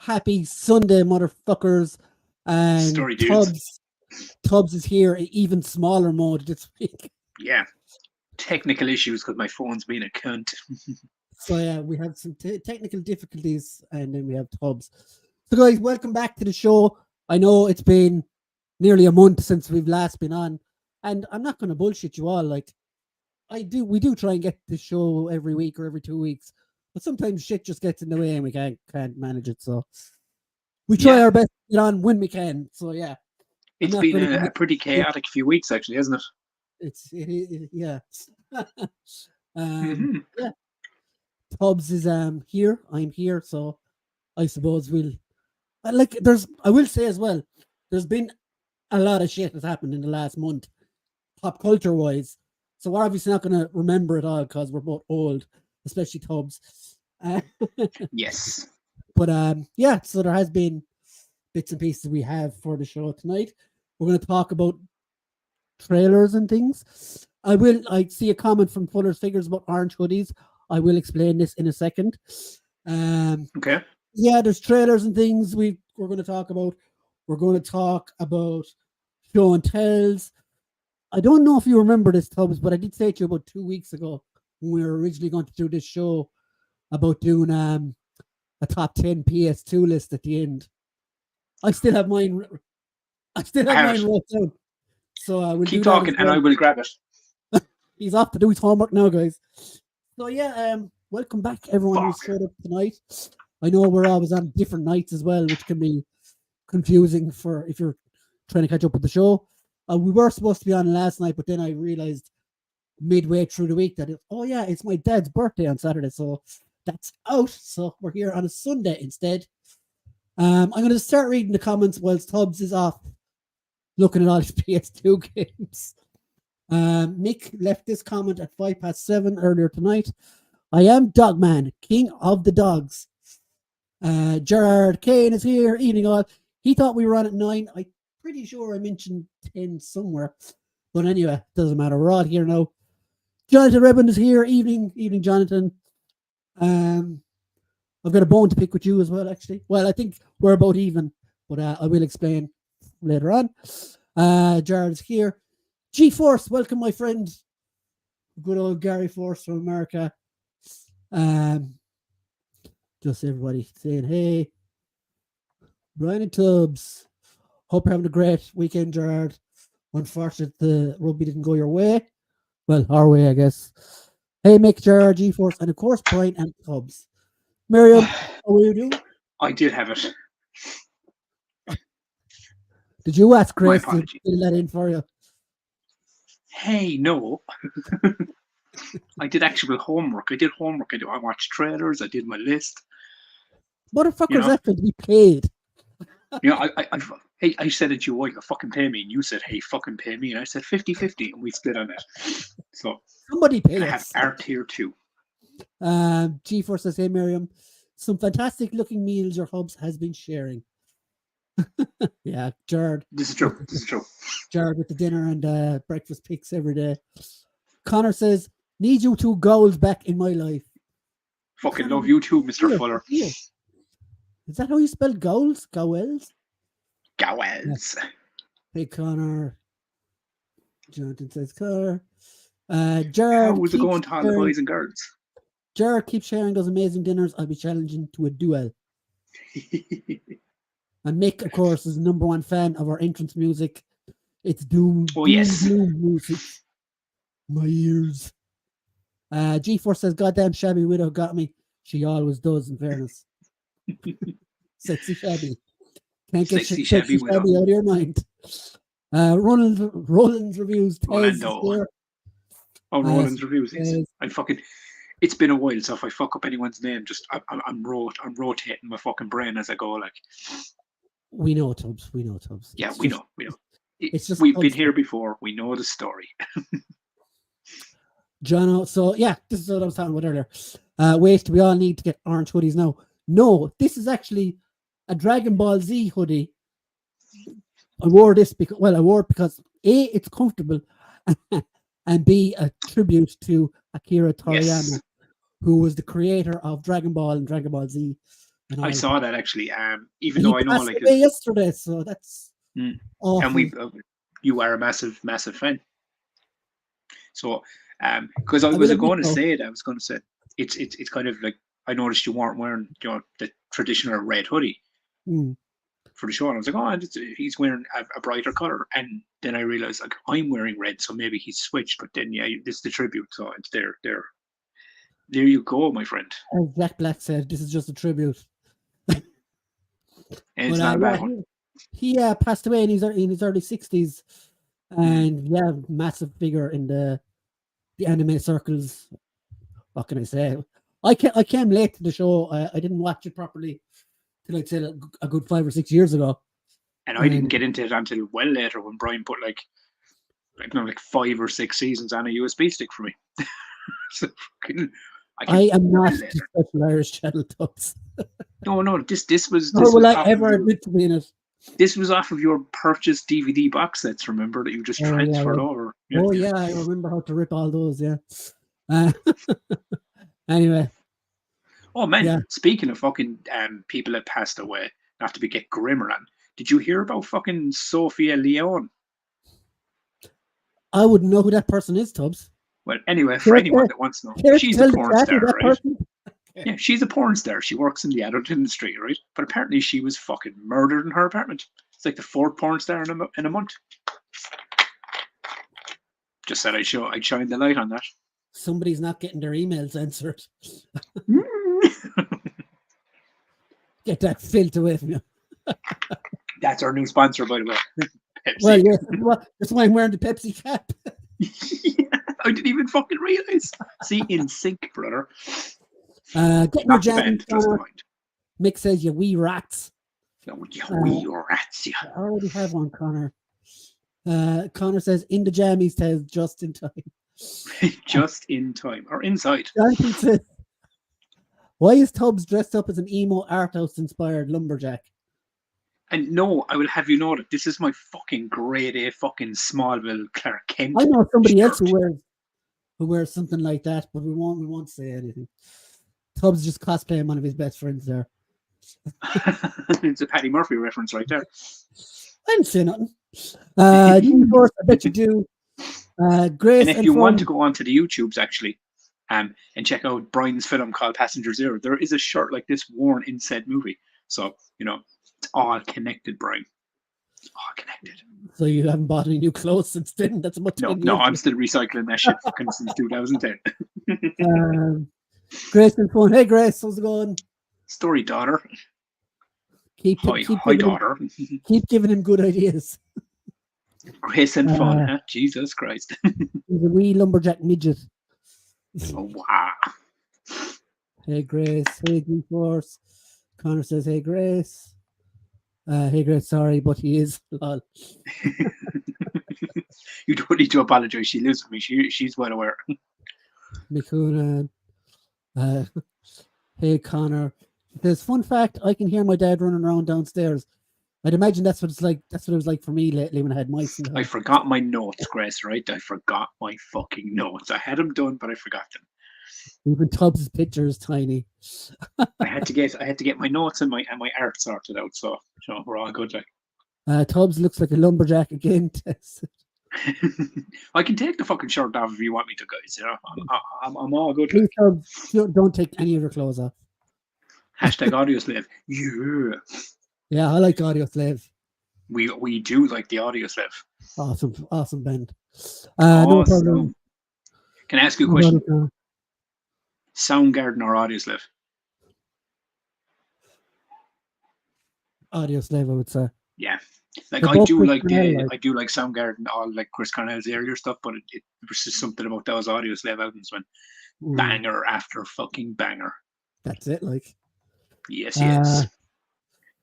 Happy Sunday, motherfuckers. And Story dudes. Tubbs is here in even smaller mode this week. Yeah. Technical issues because my phone's being a cunt. So yeah, we have some technical difficulties, and then we have Tubbs. So guys, welcome back to the show. I know it's been nearly a month since we've last been on, and I'm not going to bullshit you all. Like we do try and get the show every week or every 2 weeks, but sometimes shit just gets in the way and we can't manage it. So we try our best to get on when we can. So yeah, it's been a pretty chaotic few weeks, actually, hasn't it? Yeah. Yeah. Tubbs is here. I'm here, so I suppose I will say as well, there's been a lot of shit that's happened in the last month, pop culture wise. So we're obviously not going to remember it all because we're both old, especially Tubbs. Yes. But yeah, so there has been bits and pieces we have for the show tonight. We're going to talk about trailers and things. I see a comment from Fuller's Figures about orange hoodies. I will explain this in a second. Okay. Yeah, there's trailers and things we're going to talk about. We're going to talk about show and tells. I don't know if you remember this, Tubbs, but I did say to you about 2 weeks ago when we were originally going to do this show about doing a top 10 PS2 list at the end. I still have mine. Wrote down. So we'll keep talking, and I will grab it. He's off to do his homework now, guys. So yeah, welcome back, everyone who's showed up tonight. I know we're always on different nights as well, which can be confusing for if you're trying to catch up with the show. We were supposed to be on last night, but then I realized midway through the week that it's my dad's birthday on Saturday, so that's out. So we're here on a Sunday instead. I'm going to start reading the comments whilst Tubbs is off looking at all his PS2 games. Mick left this comment at 7:05 earlier tonight. I am Dogman, king of the dogs. Gerard Kane is here, evening all. He thought we were on at 9. I'm pretty sure I mentioned 10 somewhere. But anyway, doesn't matter. We're all here now. Jonathan Redmond is here. Evening, Jonathan. I've got a bone to pick with you as well, actually. Well, I think we're about even, but I will explain later on. Jared's here. G-Force, welcome, my friend. Good old Gary Force from America. Just everybody saying hey. Brian and Tubbs. Hope you're having a great weekend, Gerard. Unfortunate the rugby didn't go your way. Well, our way, I guess. Hey, Mick, Gerard, G-Force, and of course, Brian and Tubbs. Miriam, how are you doing? I did have it. Did you ask Grace to fill that in for you? Hey, no. I did actual homework. I watched trailers. I did my list. Motherfuckers have to be paid. I said it to you, fucking pay me. And you said, hey, fucking pay me. And I said 50-50, and we split on it. So somebody pay us. I have our tier 2. G4 says, hey, Miriam, some fantastic looking meals your hubs has been sharing. Yeah, Jared. This is true. Jared with the dinner and breakfast picks every day. Connor says, need you 2 goals back in my life. Fucking love you too, Mr. Fuller. Here. Is that how you spell goals? Goals? Goals. Yeah. Hey, Connor. Jonathan says, Connor. Jared. How was it going to all the boys and girls? Jared keeps sharing those amazing dinners. I'll be challenging to a duel. And Mick, of course, is the #1 fan of our entrance music. It's doom. Oh, yes. Doom music. My ears. G4 says, goddamn Shabby Widow got me. She always does, in fairness. Sexy Shabby. Can't get sexy Shabby out of your mind. Roland's reviews. Rolando. Roland's reviews. It's been a while, so if I fuck up anyone's name, I'm rotating my fucking brain as I go. Like, we know Tubbs. Yeah, we know. We've been here before. We know the story. Jono, so yeah, this is what I was talking about earlier. Wait, do we all need to get orange hoodies now? No, this is actually a Dragon Ball Z hoodie. I wore it because A, it's comfortable, and B, a tribute to Akira Toriyama, who was the creator of Dragon Ball and Dragon Ball Z. And I all. saw that actually. Even And though he I know, passed like, away yesterday, so that's awful. and you are a massive, massive fan. So, because I was going to say it, I was going to say it's kind of like I noticed you weren't wearing the traditional red hoodie for the show, and I was like, oh, he's wearing a brighter color, and then I realized like I'm wearing red, so maybe he's switched. But then this is the tribute, so it's there. There you go, my friend. As Jack Black said, this is just a tribute. And it's not a bad one. He passed away in his early 60s, and massive figure in the anime circles. What can I say? I came late to the show. I didn't watch it properly till I'd say a good 5 or 6 years ago. And I didn't get into it until well later when Brian put like 5 or 6 seasons on a USB stick for me. So I am not the special Irish channel Tubbs. No. This was. Nor will I ever admit to be in it. This was off of your purchased DVD box sets. Remember that you just transferred over. Yeah, I remember how to rip all those. Yeah. Anyway. Oh man! Speaking of fucking people that passed away, not to get grimmer on. Did you hear about fucking Sophia Leone? I wouldn't know who that person is, Tubbs. Well, anyway, for anyone that wants to know, she's a porn star, right? Person? Yeah, she's a porn star. She works in the adult industry, right? But apparently she was fucking murdered in her apartment. It's like the 4th porn star in a month. Just said I'd shine the light on that. Somebody's not getting their emails answered. Get that filth away from you. That's our new sponsor, by the way. Pepsi. Well, yeah, that's why I'm wearing the Pepsi cap. I didn't even fucking realize. See, in sync, brother. Getting your jam. Mick says, "You wee rats." You wee rats. Yeah. I already have one, Connor. Connor says, "In the jammies, says just in time." Just in time, or inside. Jonathan says, "Why is Tubbs dressed up as an emo art house inspired lumberjack?" And no, I will have you know that this is my fucking grade A fucking Smallville Clark Kent. I know somebody else who wears something like that, but we won't say anything. Tubbs just cosplaying one of his best friends there. It's a Paddy Murphy reference right there. I didn't say nothing. Of course, I bet you do. Grace, and if you want to go onto the YouTubes actually, and check out Brian's film called Passenger Zero, there is a shirt like this worn in said movie. So it's all connected, Brian. It's all connected. So you haven't bought any new clothes since then? That's about no. I'm still recycling that shit fucking since 2010. Grace and phone. Hey, Grace, how's it going? Story daughter. Hi, daughter. Keep giving him good ideas. Grace and fun, huh? Jesus Christ. He's a wee lumberjack midget. Oh wow. Hey, Grace. Hey, G-Force. Connor says, "Hey, Grace." Hey, Grace. Sorry, but he is. Lol. You don't need to apologize. She lives with me. She's well aware. Mikuna. Hey, Connor. There's fun fact. I can hear my dad running around downstairs. I'd imagine that's what it's like. That's what it was like for me lately when I had mice. I forgot my notes, Grace. Right? I forgot my fucking notes. I had them done, but I forgot them. Even Tubbs' picture is tiny. I had to get my notes and my art sorted out. So we're all good. Like Tubbs looks like a lumberjack again. I can take the fucking shirt off if you want me to, guys. I'm all good. Please, Tubbs, don't take any of your clothes off. #audio slave. Yeah, I like Audio Slave. We do like the Audio Slave. Awesome band. No problem. Can I ask you a question? Soundgarden or Audio Slave? Audio Slave, I would say. Yeah, like I do like Soundgarden, all like Chris Cornell's earlier stuff, but it was just something about those Audio Slave albums when banger after fucking banger. That's it, like. Yes.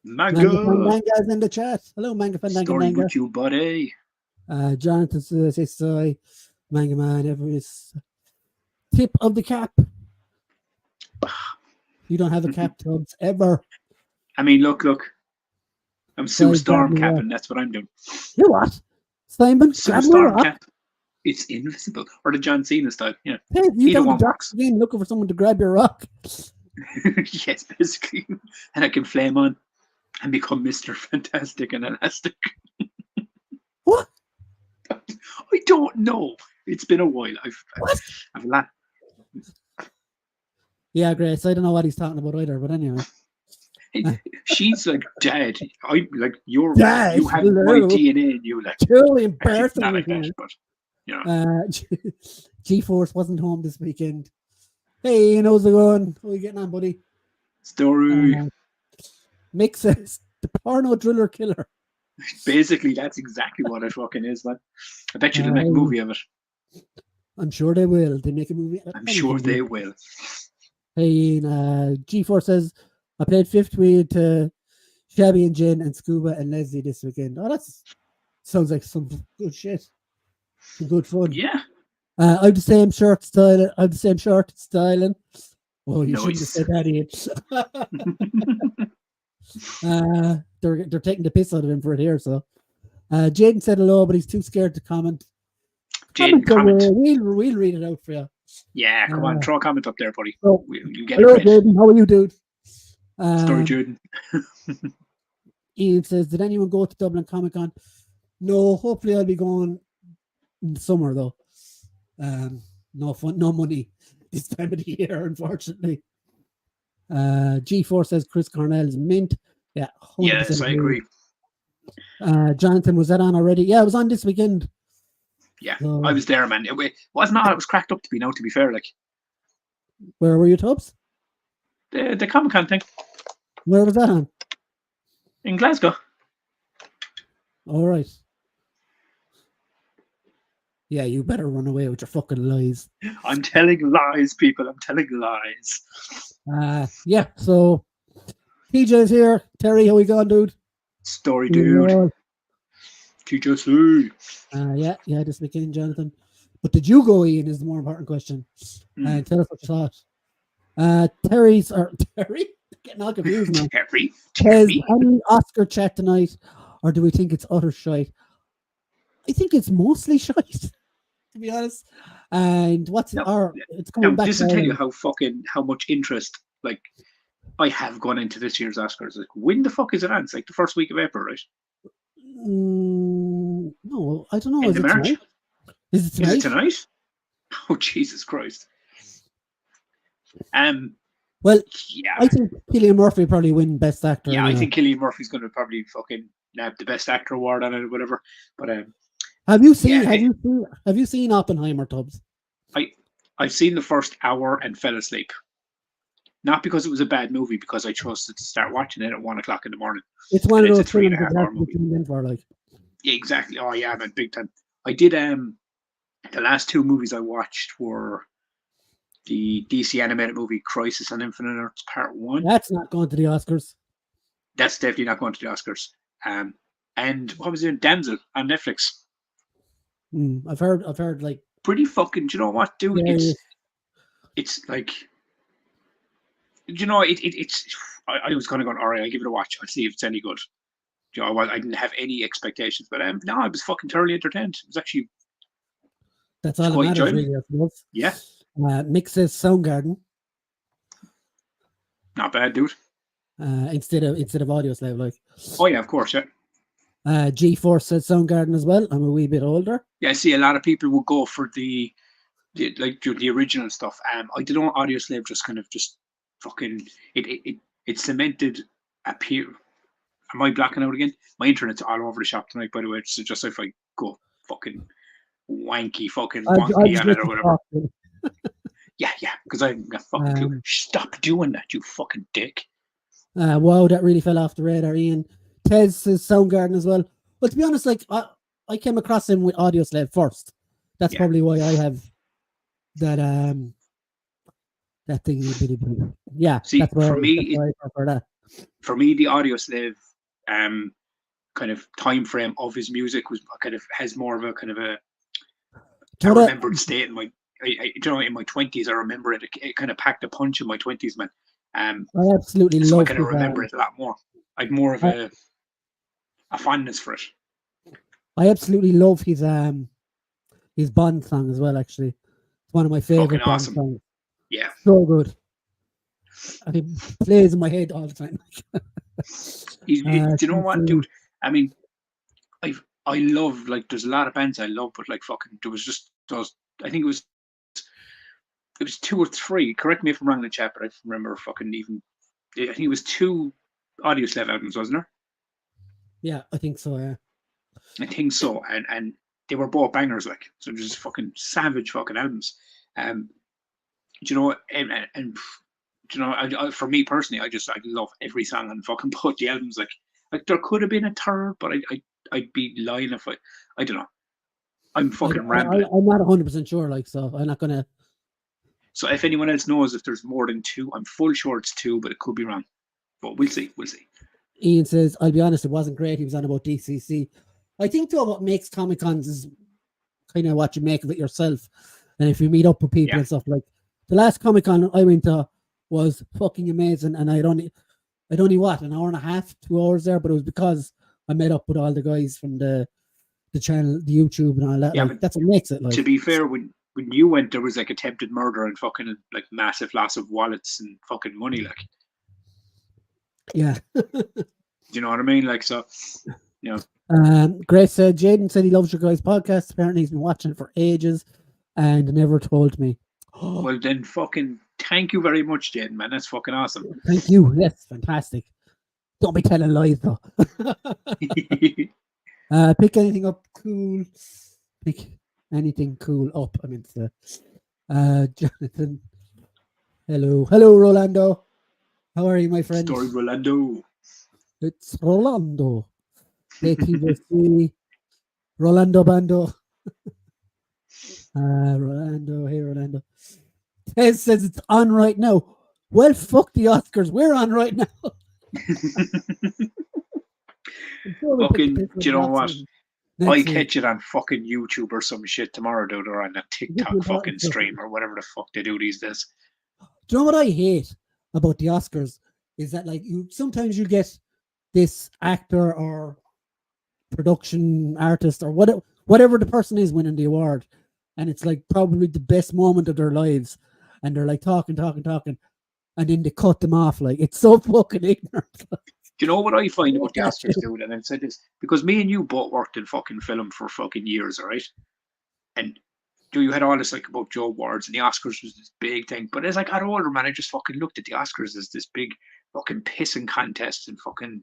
Manga's in the chat. Hello, Manga fan. Story with you, buddy. Jonathan says, "Sorry, Manga Man. Everybody's tip of the cap. You don't have a cap, Tubbs, ever. I mean, look. I'm Sue Storm capping. That's what I'm doing. You what? Simon? Sue Storm cap. It's invisible, or the John Cena style. Yeah. Hey, you don't box again looking for someone to grab your rock. Yes, basically. And I can flame on and become Mr. Fantastic and Elastic. What? I don't know. It's been a while. I've a lot. Yeah, Grace. I don't know what he's talking about either, but anyway. She's like, Dad, I like you Dad, have my DNA in you, like totally actually, embarrassing. not like that, but you know. G-Force wasn't home this weekend. Hey, how's it going? How are you getting on, buddy? Story. Mick says the porno driller killer. Basically, that's exactly what it fucking is, man. I bet you they'll make a movie of it. I'm sure they will. They make a movie. I'm sure they will. Hey, G4 says I played fifth wheel to Shabby and Jen and Scuba and Leslie this weekend. Oh, that's sounds like some good shit. Some good fun. Yeah. I have the same shirt styling. Oh, you shouldn't have said that, Ian. They're taking the piss out of him for it here. So, Jaden said hello, but he's too scared to comment. Jaden, comment. We'll read it out for you. Yeah, come on, throw a comment up there, buddy. So, you get hello, Jaden. How are you, dude? Story, Jaden. Ian says, did anyone go to Dublin Comic Con? No, hopefully I'll be going in the summer though. No fun, no money this time of the year, unfortunately. G4 says Chris Cornell is mint. Yeah, yes, I agree. Jonathan, was that on already? Yeah, it was on this weekend. Yeah, I was there, man. It wasn't all it was cracked up to be. Now, to be fair, like, where were you, Tubbs? The Comic Con thing. Where was that on? In Glasgow. All right. Yeah, you better run away with your fucking lies. I'm telling lies, people. I'm telling lies. Yeah, so TJ's here. Terry, how we going, dude? Story, dude. TJC. Yeah, this weekend, Jonathan. But did you go, Ian, is the more important question. Tell us what you thought. Terry? Getting all confused now. Terry? Has any Oscar chat tonight, or do we think it's utter shite? I think it's mostly shite, to be honest. And it's coming back. Just to tell you how much interest like I have gone into this year's Oscars. Like, when the fuck is it on? It's like the first week of April, right? No, I don't know. End of March? Is it tonight? Is it tonight? Oh, Jesus Christ. Well, yeah. I think Cillian Murphy probably win Best Actor. Yeah, I think Cillian Murphy's going to probably fucking nab the Best Actor award on it or whatever. But have you seen Oppenheimer, Tubbs? I've seen the first hour and fell asleep. Not because it was a bad movie, because I chose to start watching it at 1:00 in the morning. It's one of those 3.5 hour movie. Yeah, exactly. Oh yeah, man, big time. I did the last two movies I watched were the DC animated movie Crisis on Infinite Earths Part 1. That's not going to the Oscars. That's definitely not going to the Oscars. And what was it? Damsel on Netflix. I've heard like pretty fucking. Do you know what, dude? Yeah, it's like, you know, it's. I was kind of going, all right, I'll give it a watch. I'll see if it's any good. You know, I didn't have any expectations, but no, I was fucking thoroughly entertained. It was actually. That's all that matters, really, I suppose. Yeah. Mick says Soundgarden. Not bad, dude. Instead of Audio Slave, like. Oh yeah, of course, yeah. G4 says Soundgarden as well. I'm a wee bit older. Yeah, I see a lot of people will go for the original stuff. I don't know, Audio Slave just fucking it cemented appear. Am I blacking out again? My internet's all over the shop tonight, by the way. So just if I go fucking wanky fucking wonky on it or whatever. Yeah, because I'm a fucking clue. Stop doing that, you fucking dick. Wow, that really fell off the radar, Ian. Tez says Soundgarden as well. But to be honest, like I came across him with Audio Slave first. That's probably why I have that that thing. Yeah. See, that's why for me, I prefer that. For me, the Audio Slave kind of time frame of his music was kind of has more of a kind of a. I remembered state in my. In my 20s, I remember it. It kind of packed a punch in my 20s, man. I absolutely love. So I kind of remember it a lot more. I'd more of a fondness for it. I absolutely love his Bond song as well. Actually, it's one of my favorite Bond songs. Yeah, so good. it plays in my head all the time. Do you know what, dude? I mean, I love, like, there's a lot of bands I love, but like fucking there was just those. I think it was two or three. Correct me if I'm wrong in the chat, but I remember fucking even. I think it was two Audioslave albums, wasn't there? Yeah, I think so. Yeah. I think so, and they were both bangers, like, so just fucking savage fucking albums. You know, and you know, for me personally, I love every song on fucking both the albums. Like there could have been a third, but I'd be lying if I don't know. I'm fucking rambling. I'm not 100% sure, like, so I'm not gonna. So if anyone else knows if there's more than two, I'm full sure it's two, but it could be wrong. But we'll see. We'll see. Ian says, I'll be honest, it wasn't great. He was on about DCC. I think, though, what makes Comic Cons is kind of what you make of it yourself. And if you meet up with people and stuff, like the last Comic Con I went to was fucking amazing. And I'd only what, an hour and a half, 2 hours there, but it was because I met up with all the guys from the channel, the YouTube and all that. Yeah, like, that's what makes it. Like, to be fair, when you went, there was like attempted murder and fucking like massive loss of wallets and fucking money, like. Yeah. Do you know what I mean? Like, so, you know. Grace said, Jaden said he loves your guys' podcast. Apparently he's been watching it for ages and never told me. Well, then fucking thank you very much, Jaden, man. That's fucking awesome. Thank you. Yes, fantastic. Don't be telling lies, though. Pick anything up cool. Pick anything cool up. I mean, Jonathan. Hello, Rolando. How are you, my friend? Story Rolando. It's Rolando. Rolando Bando. Rolando. Hey, Rolando. Tez says it's on right now. Well, fuck the Oscars. We're on right now. Fucking, do you know what? I catch it on fucking YouTube or some shit tomorrow, dude, or on a TikTok fucking stream or whatever the fuck they do these days. Do you know what I hate about the Oscars is that, like, sometimes you get this actor or production artist or whatever the person is winning the award, and it's like probably the best moment of their lives, and they're like talking, and then they cut them off. Like, it's so fucking ignorant. Do you know what I find about the Oscars, dude? And I said this because me and you both worked in fucking film for fucking years, all right? And you had all this like about Joe Awards, and the Oscars was this big thing. But as I got older, man, I just fucking looked at the Oscars as this big fucking pissing contest and fucking.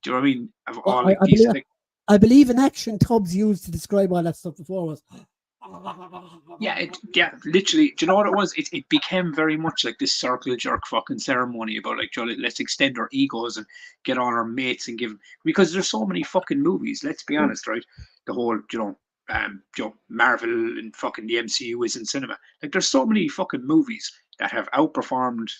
Do you know what I mean? Of all like these things. I believe an action Tubbs used to describe all that stuff before was. Yeah, literally. Do you know what it was? It became very much like this circle jerk fucking ceremony about like, Joe, let's extend our egos and get on our mates and give, because there's so many fucking movies. Let's be honest, right? The whole, Marvel and fucking the MCU is in cinema. Like, there's so many fucking movies that have outperformed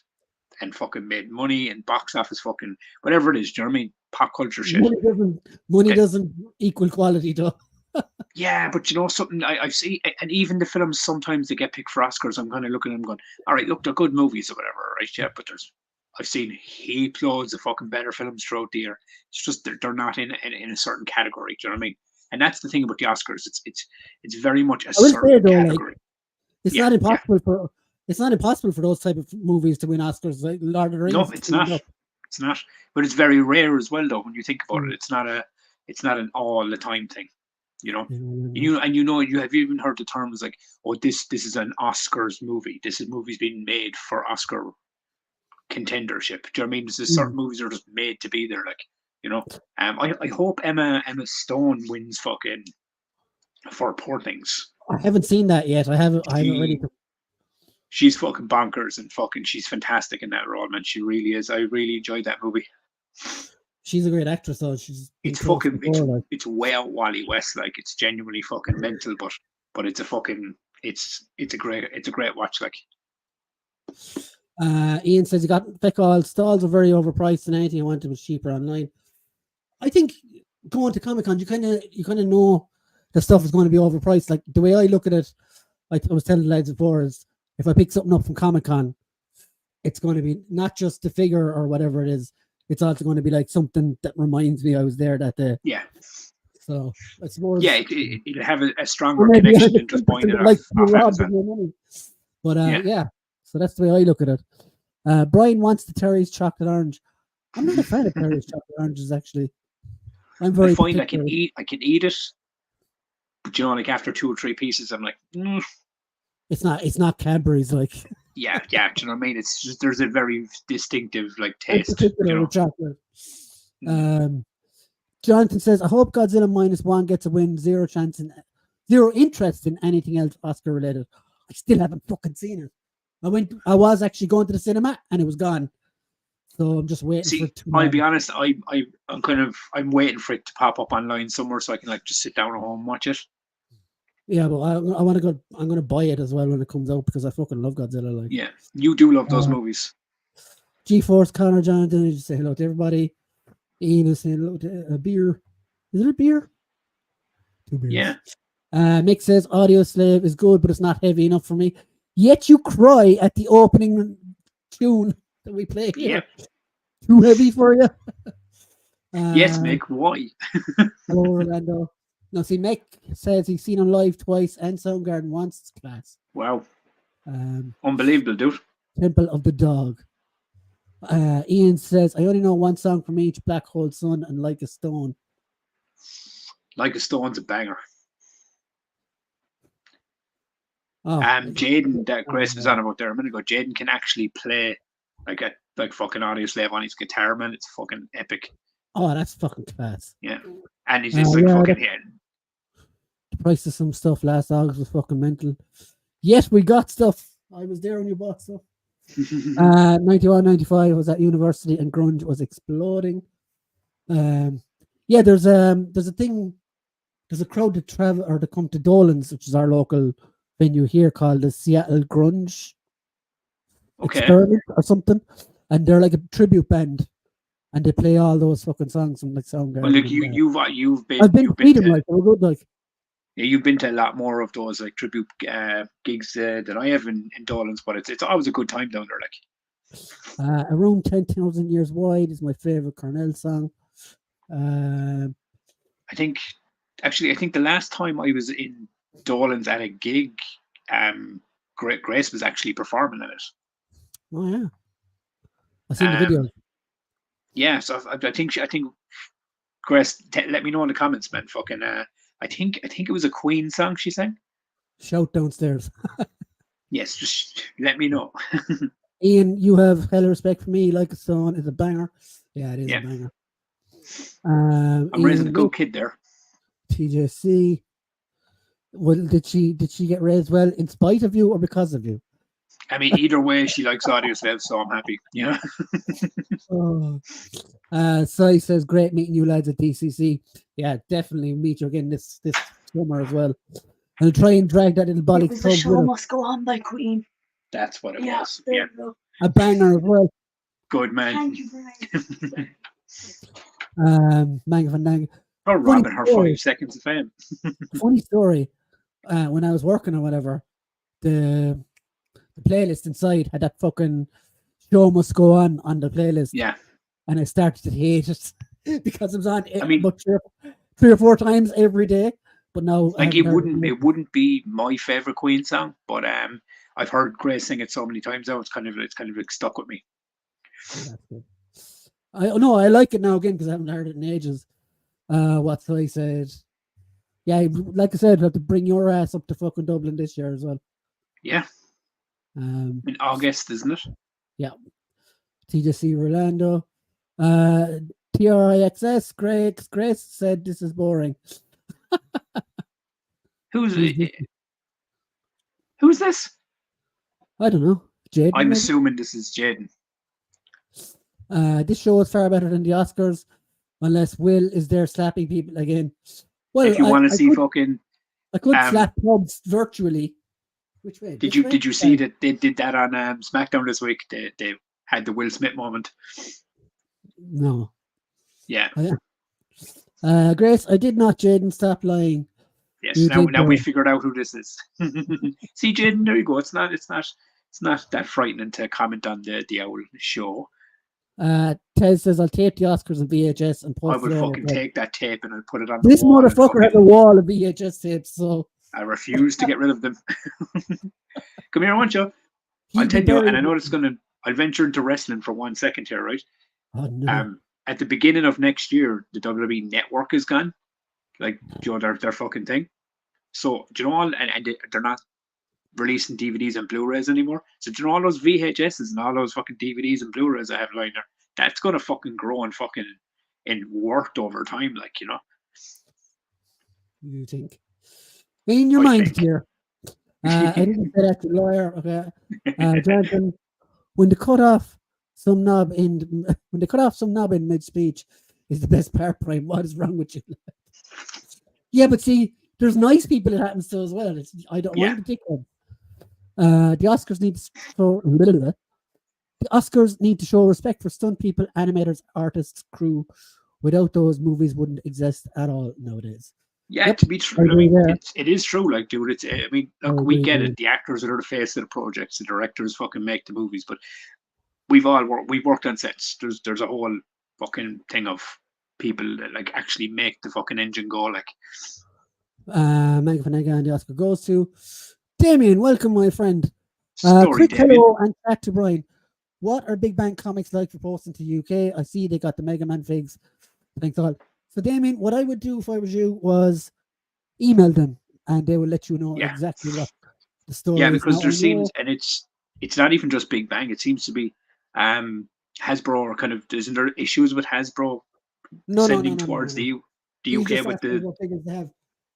and fucking made money and box office fucking whatever it is. Do you know what I mean? Pop culture shit. Money doesn't equal quality, though. Yeah, but you know something, I've seen, and even the films sometimes they get picked for Oscars. I'm kind of looking at them going, all right, look, they're good movies or whatever, right? Yeah, but I've seen heap loads of fucking better films throughout the year. It's just they're not in a certain category. Do you know what I mean? And that's the thing about the Oscars. It's very much a certain category. Like, it's not impossible for those type of movies to win Oscars. Like Lord of the Rings. No, it's not. It's not. But it's very rare as well, though. When you think about it, it's not an all the time thing. You know, you have even heard the terms like, oh, this is an Oscars movie. This movie's been made for Oscar contendership. Do you know what I mean? There's certain movies are just made to be there, like, you know. I hope Emma Stone wins fucking for Poor Things. I haven't seen that yet. I haven't really. She's fucking bonkers and fucking she's fantastic in that role, man. She really is. I really enjoyed that movie. She's a great actress, though. It's fucking it's way out Wally West, like it's genuinely fucking mental, but it's a fucking it's a great watch, like. Ian says he got all stalls are very overpriced and anything I wanted was cheaper online. I think going to Comic-Con, you kind of know the stuff is going to be overpriced. Like the way I look at it, like I was telling the lads before, is if I pick something up from Comic-Con, it's going to be not just the figure or whatever it is. It's also going to be like something that reminds me I was there that day. Yeah. So I suppose. Yeah, it'll have a stronger connection than just pointing it like off. But yeah, so that's the way I look at it. Brian wants the Terry's chocolate orange. I'm not a fan of Terry's chocolate oranges, actually. I'm very I find particular. I can eat it, but you know, like after 2 or 3 pieces, I'm like, It's not Cadbury's like. yeah. Do you know what I mean? It's just there's a very distinctive like I'm taste. particular You know? with chocolate. Jonathan says, I hope Godzilla -1 gets a win. Zero interest in anything else Oscar related. I still haven't fucking seen it. I was actually going to the cinema and it was gone. So I'm just waiting for it to I'll be honest, I'm waiting for it to pop up online somewhere so I can like just sit down at home and watch it. Yeah, but I want to go. I'm going to buy it as well when it comes out because I fucking love Godzilla. Like, yeah, you do love those movies. G-Force, Connor, Jonathan, you just say hello to everybody. Ian is saying hello to a beer. Is it a beer? 2 beers. Yeah. Mick says Audio Slave is good, but it's not heavy enough for me. Yet you cry at the opening tune that we play here. Yeah. Too heavy for you? Yes, Mick. Why? Hello, Orlando. No, see, Mick says he's seen him live twice and Soundgarden once. It's class. Wow. Unbelievable, dude. Temple of the Dog. Ian says, I only know one song from each, Black Hole Sun and Like a Stone. Like a Stone's a banger. Oh, Jaden, that Grace was on about there a minute ago, Jaden can actually play like fucking Audio Slave on his guitar, man. It's fucking epic. Oh, that's fucking class. Yeah. And he's just like fucking here. The price of some stuff last August was fucking mental. Yes, we got stuff. I was there when you bought stuff. 91, 95 was at university and grunge was exploding. Yeah, there's a thing. There's a crowd that travel or that come to Dolan's, which is our local venue here, called the Seattle Grunge Experiment or something, and they're like a tribute band, and they play all those fucking songs from like Soundgarden. Well, look, you've been. I've been to them, like they're good, like. Yeah, you've been to a lot more of those like tribute gigs than I have in Dolan's, but it's always a good time down there. Like, Around 10,000 Years Wide is my favorite Cornell song. I think the last time I was in Dolan's at a gig, Grace was actually performing in it. Oh yeah, I've seen the video. Yeah, so I think Grace, let me know in the comments, man. Fucking, I think it was a Queen song she sang. Shout downstairs. Yes, just let me know. Ian, you have hella respect for me. Like a Stone is a banger. Yeah, it is a banger. I'm raising a good kid there. TJC. Well, did she get raised well in spite of you or because of you? I mean, either way, she likes Audio Slave, so I'm happy. You know. Sai says, great meeting you lads at DCC. Yeah, definitely meet you again this summer as well. I'll try and drag that little bollock tub. The Show Must Go On by Queen. That's what it was. There Yeah. you go. A banger as well. Good man. Thank you, Brian. Manga Fandang. Oh, robbing her 5 seconds of fame. Funny story. When I was working or whatever, the playlist inside had that fucking Show Must Go On the playlist. Yeah. And I started to hate it because it was on about 3 or 4 times every day. But now, like, it wouldn't be my favorite Queen song, but I've heard Grace sing it so many times now. It's kind of like stuck with me. That's good. I like it now again because I haven't heard it in ages. What I said, yeah, like I said, I have to bring your ass up to fucking Dublin this year as well. Yeah. In August, isn't it? Yeah. TJC Rolando. TRIXS, Grace said this is boring. Who's this? I don't know. Jaden. I'm assuming this is Jaden. This show is far better than the Oscars, unless Will is there slapping people again. Well, if you want to see fucking, I could slap pubs virtually. Which way? Did you see that they did that on SmackDown this week? They had the Will Smith moment. No. Yeah. Grace, I did not. Jaden, stop lying. Yes. Now we figured out who this is. See, Jaden, there you go. It's not that frightening to comment on the owl show. Tez says I'll tape the Oscars and VHS and post I will fucking take that tape and I'll put it on this the wall. This motherfucker has a wall of VHS tapes, so I refuse to get rid of them. Come here, won't you? I'll tell you, and I I'll venture into wrestling for 1 second here, right? Oh no. At the beginning of next year, the WWE Network is gone. Like, their fucking thing. So, do you know all? And they're not releasing DVDs and Blu-rays anymore. So, do you know all those VHSs and all those fucking DVDs and Blu-rays I have lying there? That's gonna fucking grow and fucking in worth over time, like, you know. You think? In your I mind, think. dear. I didn't say that to the lawyer. Okay. Jonathan, when they cut off some knob in mid speech is the best part, Brian. What is wrong with you? Yeah, but see, there's nice people it happens to as well. I don't mind the dickhead. The Oscars need to show respect for stunt people, animators, artists, crew. Without those, movies wouldn't exist at all nowadays. Yeah, to be true, I mean, it is true. Like, dude, I mean, look, we get it. The actors are the face of the projects. The directors fucking make the movies, but we've worked on sets. There's a whole fucking thing of people that like actually make the fucking engine go. Like, Mega Fanega and the Oscar goes to Damien. Welcome, my friend. Story, Quick Damien. hello and back to Brian. What are Big Bang Comics like for posting to UK? I see they got the Mega Man figs. Thanks all. So, Damien, what I would do if I was you was email them, and they will let you know exactly what the story is. Yeah, because there seems, and it's not even just Big Bang. It seems to be Hasbro, or kind of, isn't there issues with Hasbro sending towards the UK with the what figures they have.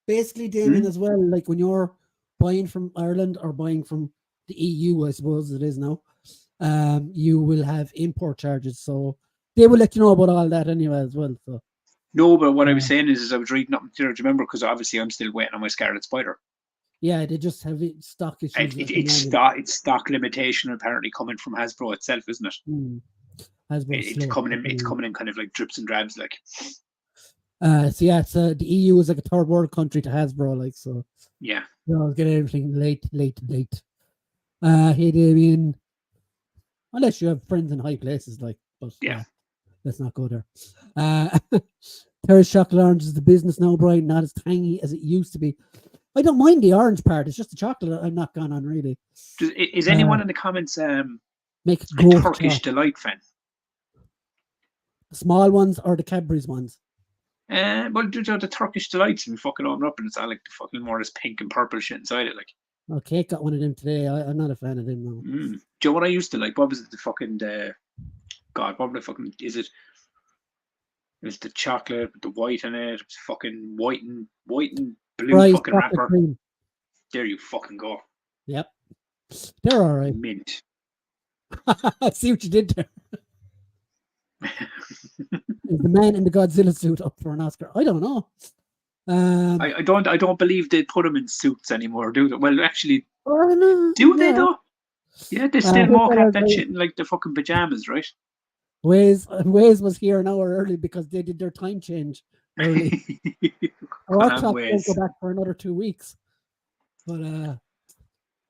Basically, Damien, as well, like when you're buying from Ireland or buying from the EU, I suppose it is now, you will have import charges. So they will let you know about all that anyway as well. So no, but what I was saying is I was reading up there. Do you remember? Because obviously I'm still waiting on my Scarlet Spider. Yeah, they just have stock issues. It's stock limitation apparently coming from Hasbro itself, isn't it? It's coming in kind of like drips and drabs, like. So yeah, it's the EU is like a third world country to Hasbro, like, so. Yeah. I'll get everything late. Hey, Damien. Unless you have friends in high places, like, but let's not go there. Terry's chocolate orange is the business now, Brian, not as tangy as it used to be. I don't mind the orange part. It's just the chocolate I'm not gone on, really. Is anyone in the comments make a Turkish Delight fan? The small ones or the Cadbury's ones? Well, the Turkish Delights and fucking open up, and it's all like the fucking more this pink and purple shit inside it, like. Oh, Kate got one of them today. I'm not a fan of them, no. Do you know what I used to like? What was it? The fucking God, what the fucking is it? It was the chocolate with the white in it. It was fucking white and blue fucking wrapper. Cream. There you fucking go. Yep. They're all right. Mint. I see what you did there. Is the man in the Godzilla suit up for an Oscar? I don't know. I don't believe they put them in suits anymore, do they? Well, actually, no, do they though? Yeah, they still mock up that shit in like the fucking pajamas, right? Waze was here an hour early because they did their time change early. Our clock won't go back for another 2 weeks. But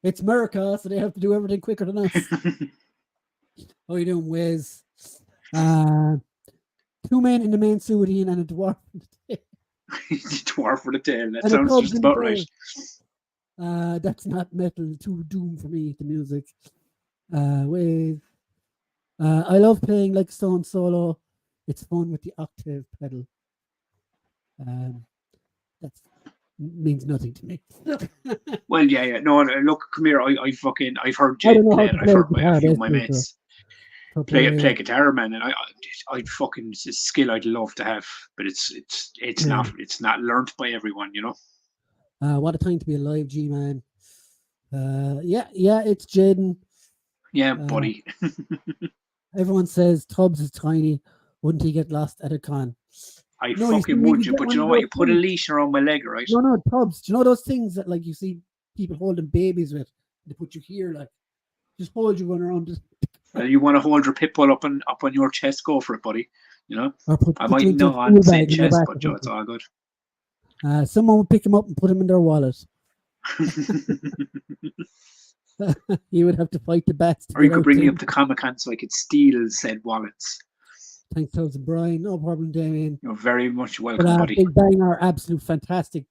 it's America, so they have to do everything quicker than us. How you doing, Waze? 2 men in the main suit, Ian, and a dwarf for the tail. Dwarf for the tail. That sounds just about right. That's not metal. Too doom for me, the music. Waze. I love playing like Stone solo. It's fun with the octave pedal. That means nothing to me. Well, yeah. No, look, come here. I've heard Jay play it. I've heard a few of my mates play guitar, man, and I'd fucking, it's a skill I'd love to have, but it's not learnt by everyone, you know. What a time to be alive, G-man. Yeah, it's Jaden. Yeah, buddy. Everyone says Tubbs is tiny. Wouldn't he get lost at a con? I fucking would, but you know what? You put a leash around my leg, right? No, Tubbs. Do you know those things that like you see people holding babies with? They put you here, like just hold you going around. Well, you want to hold your pit bull up on your chest? Go for it, buddy. You know. I might know on the same chest, but Joe, it's all good. Someone would pick him up and put him in their wallet. You would have to fight the bats. Or you could bring me up to Comic-Con so I could steal said wallets. Thanks, Tubbs and Brian. No problem, Damien. You're very much welcome, buddy. Big Bang are absolute fantastic.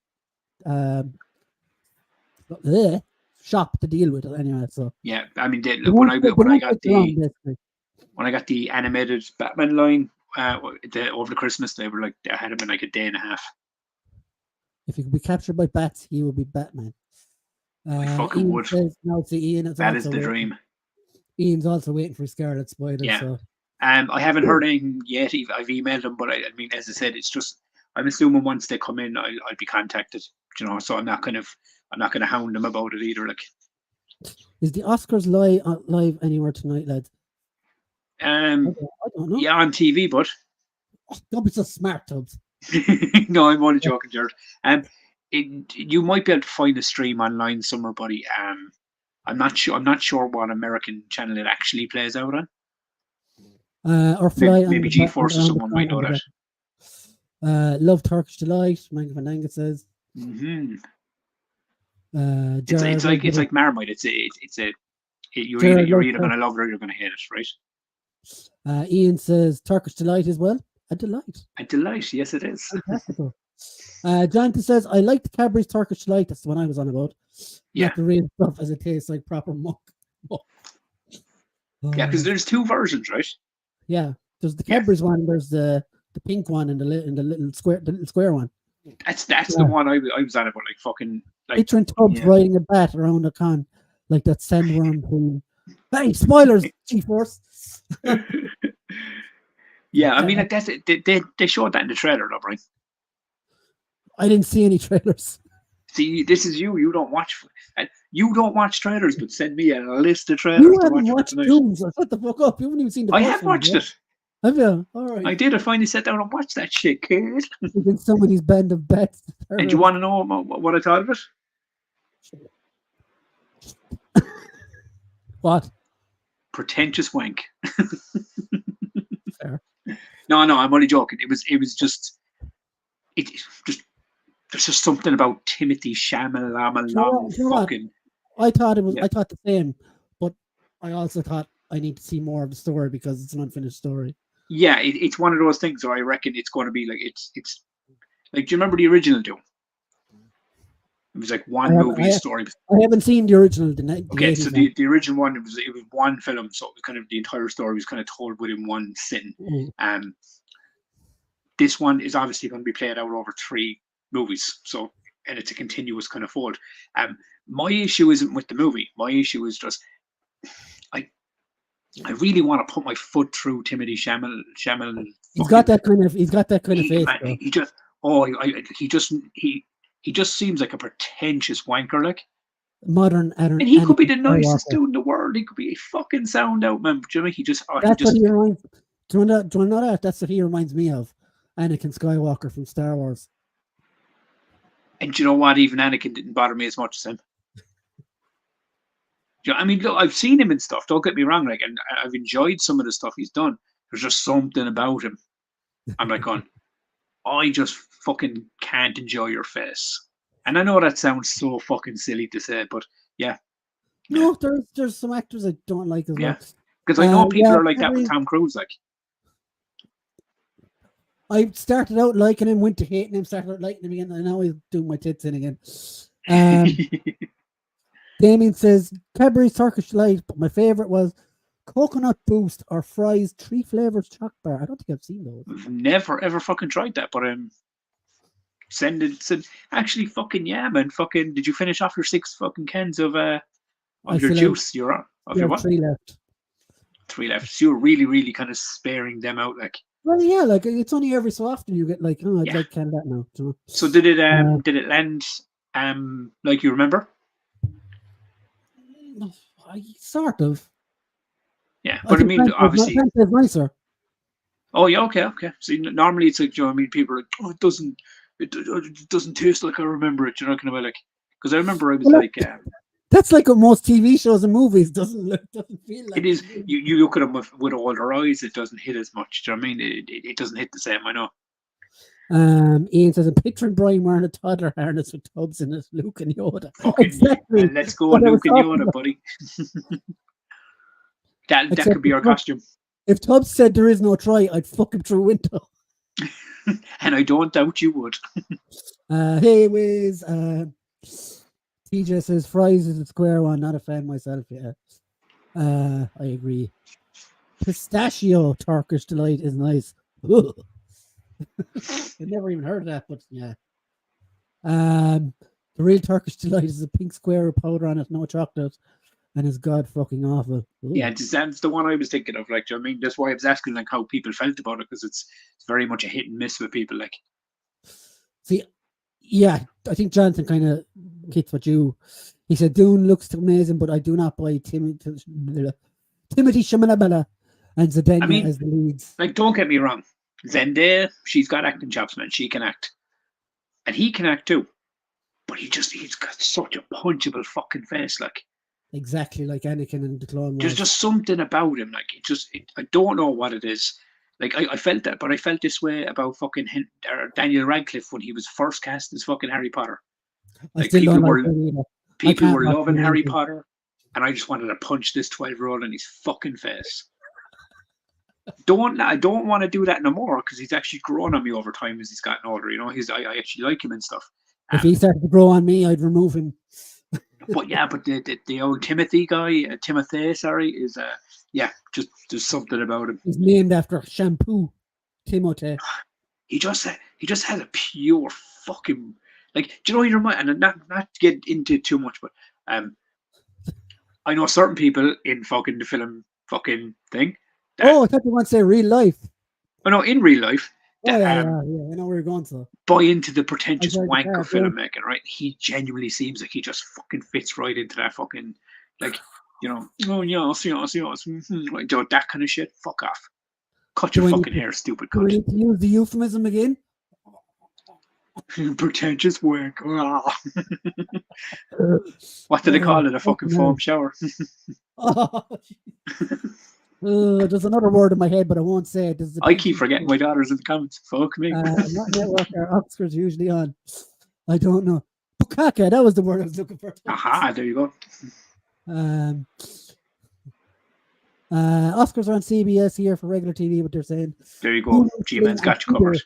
shop to deal with it anyway. So Yeah, I mean, they look, when won't I take- when they I won't got take long, the basically. when I got the animated Batman line over the Christmas, they were like I had him in like a day and a half. If he could be captured by bats, he would be Batman. I fucking Ian would. says now. See, Ian is That is also the waiting. dream. Ian's also waiting for Scarlet Spider. Yeah. So I haven't heard anything yet. I've emailed them, but I mean, as I said, it's just I'm assuming once they come in, I'll be contacted. You know, so I'm not going to hound them about it either. Like, is the Oscars live anywhere tonight, lads? I don't know. yeah, on TV, but Oh, don't be so smart, Tubbs. no, I'm only joking, Jared. You might be able to find a stream online somewhere, buddy. I'm not sure. I'm not sure what American channel it actually plays out on. Or fly Maybe G-Force or someone might know that. Love Turkish Delight. Manga Fandango says. Mm-hmm. Jared, It's like Marmite. You're Jared either loves going to love it or you're going to hate it, right? Ian says Turkish Delight as well. A delight. A delight, yes, it is. Fantastical. Jonathan says, I like the Cadbury's Turkish Delight. That's the one I was on about. Yeah. Not the real stuff, as it tastes like proper muck. Yeah, because there's two versions, right? Yeah, there's the Cadbury's one. There's the pink one and the little square one. That's the one I was on about, like fucking. Like, picturing Tubbs riding a bat around a con, like that sandworm thing. Hey, spoilers, G-Force. Yeah, I mean, like that's it. They showed that in the trailer, though, right? I didn't see any trailers. See, this is you. You don't watch trailers, but send me a list of trailers You to haven't watch watched tonight. Doom, so shut the fuck up. You haven't even seen the I first have one watched yet. it. Have you? All right. I did. I finally sat down and watched that shit, kid. Against somebody's band of bats. And you want to know what I thought of it? What? Pretentious wank. Fair. No, I'm only joking. It was just there's just something about Timothy Chalamet fucking. I thought it was. I thought the same, but I also thought I need to see more of the story because it's an unfinished story. Yeah, it's one of those things where I reckon it's going to be like it's like. Do you remember the original Doom? It was like one movie story. I haven't seen the original. Okay, so the original one it was one film, so it was kind of the entire story was kind of told within one sitting. This one is obviously going to be played out over 3 movies, so and it's a continuous kind of fold. My issue isn't with the movie. My issue is just I really want to put my foot through Timothy Chalamet. He's got that kind of face. Man, he just seems like a pretentious wanker, like modern. And he could be the nicest dude in the world. He could be a fucking sound out man, Jimmy. What he reminds. Do you know that? That's what he reminds me of. Anakin Skywalker from Star Wars. And you know what? Even Anakin didn't bother me as much as him. I mean, look, I've seen him in stuff. Don't get me wrong, like, and I've enjoyed some of the stuff he's done. There's just something about him. I'm like, I just fucking can't enjoy your face. And I know that sounds so fucking silly to say, but yeah. No, there's some actors I don't like as well. Because I know people are like that with Tom Cruise, like. I started out liking him, went to hating him, started out liking him again, and now he's doing my tits in again. Damien says Cadbury's Turkish Delight, but my favorite was Coconut Boost or Fries 3 flavors choc bar. I don't think I've seen those. I've never ever fucking tried that, but send actually fucking yeah, man. Fucking did you finish off your 6 fucking cans of your juice? You're on of your what? 3 left. 3 left. So you're really, really kind of sparing them out, like. Well, yeah, like it's only every so often you get like, I'd like can that now. You know? So did it land like you remember? Sort of. Yeah, but I mean, obviously, it's nicer. Oh yeah, okay. See, normally it's like, you know, I mean, people are like, oh, it doesn't taste like I remember it. You know, kind of like, because I remember I was like. That's like what most TV shows and movies doesn't feel like. It is. You look at them with older eyes, it doesn't hit as much. Do you know what I mean? It doesn't hit the same. I know. Ian says, I'm picturing Brian wearing a toddler harness with Tubbs in it, Luke and Yoda. Okay, exactly. Let's go, Luke and Yoda, buddy. that could be our costume. If Tubbs said there is no try, I'd fuck him through a window. And I don't doubt you would. Hey, Wiz. PJ says fries is a square one. Not a fan myself. Yeah, I agree. Pistachio Turkish delight is nice. Ugh. I've never even heard of that, but yeah. The real Turkish delight is a pink square with powder on it, no chocolate, and is god fucking awful. Ugh. Yeah, that's the one I was thinking of. Like, do you know what I mean? That's why I was asking like how people felt about it, because it's very much a hit and miss with people. Like, See, yeah, I think Jonathan kind of hits what you. He said Dune looks amazing, but I do not buy Timothy Chalamet and Zendaya I mean, as the leads. like, don't get me wrong, Zendaya, she's got acting chops, man. She can act, and he can act too. But he's got such a punchable fucking face. Like, Exactly like Anakin and the Clone Wars. there's just something about him. Like, I don't know what it is. Like, I felt that, but I felt this way about fucking Daniel Radcliffe when he was first cast as fucking Harry Potter. I Like, still people don't like were that either. people can't were watch loving him Harry either. Potter, and I just wanted to punch this 12-year-old in his fucking face. I don't want to do that no more, because he's actually grown on me over time as he's gotten older. You know, I actually like him and stuff. If he started to grow on me, I'd remove him. But yeah, but the old Timothy guy, Timothy, sorry, is yeah, just there's something about him. He's named after shampoo, Timothy. He just has a pure fucking, like, do you know, your mind, and not to get into too much, but I know certain people in fucking the film fucking thing. Oh, I thought you want to say real life. I know in real life Oh that yeah. I know where you're going to. buy into the pretentious I heard wank that, of filmmaking, right? He genuinely seems like he just fucking fits right into that fucking, like, you know, oh yeah, I'll see, like, that kind of shit. Fuck off. Cut your fucking hair, stupid Do we cunt. need to use the euphemism again? Pretentious wank. Ah. What do they call it? A fucking foam shower. There's another word in my head, but I won't say it. I keep forgetting my daughter's in the comments. Fuck me. Not network or Oscar's usually on. I don't know. Bukake, that was the word I was looking for. Aha, there you go. Oscars are on CBS here for regular TV, what they're saying. There you go. G-Man's got you covered.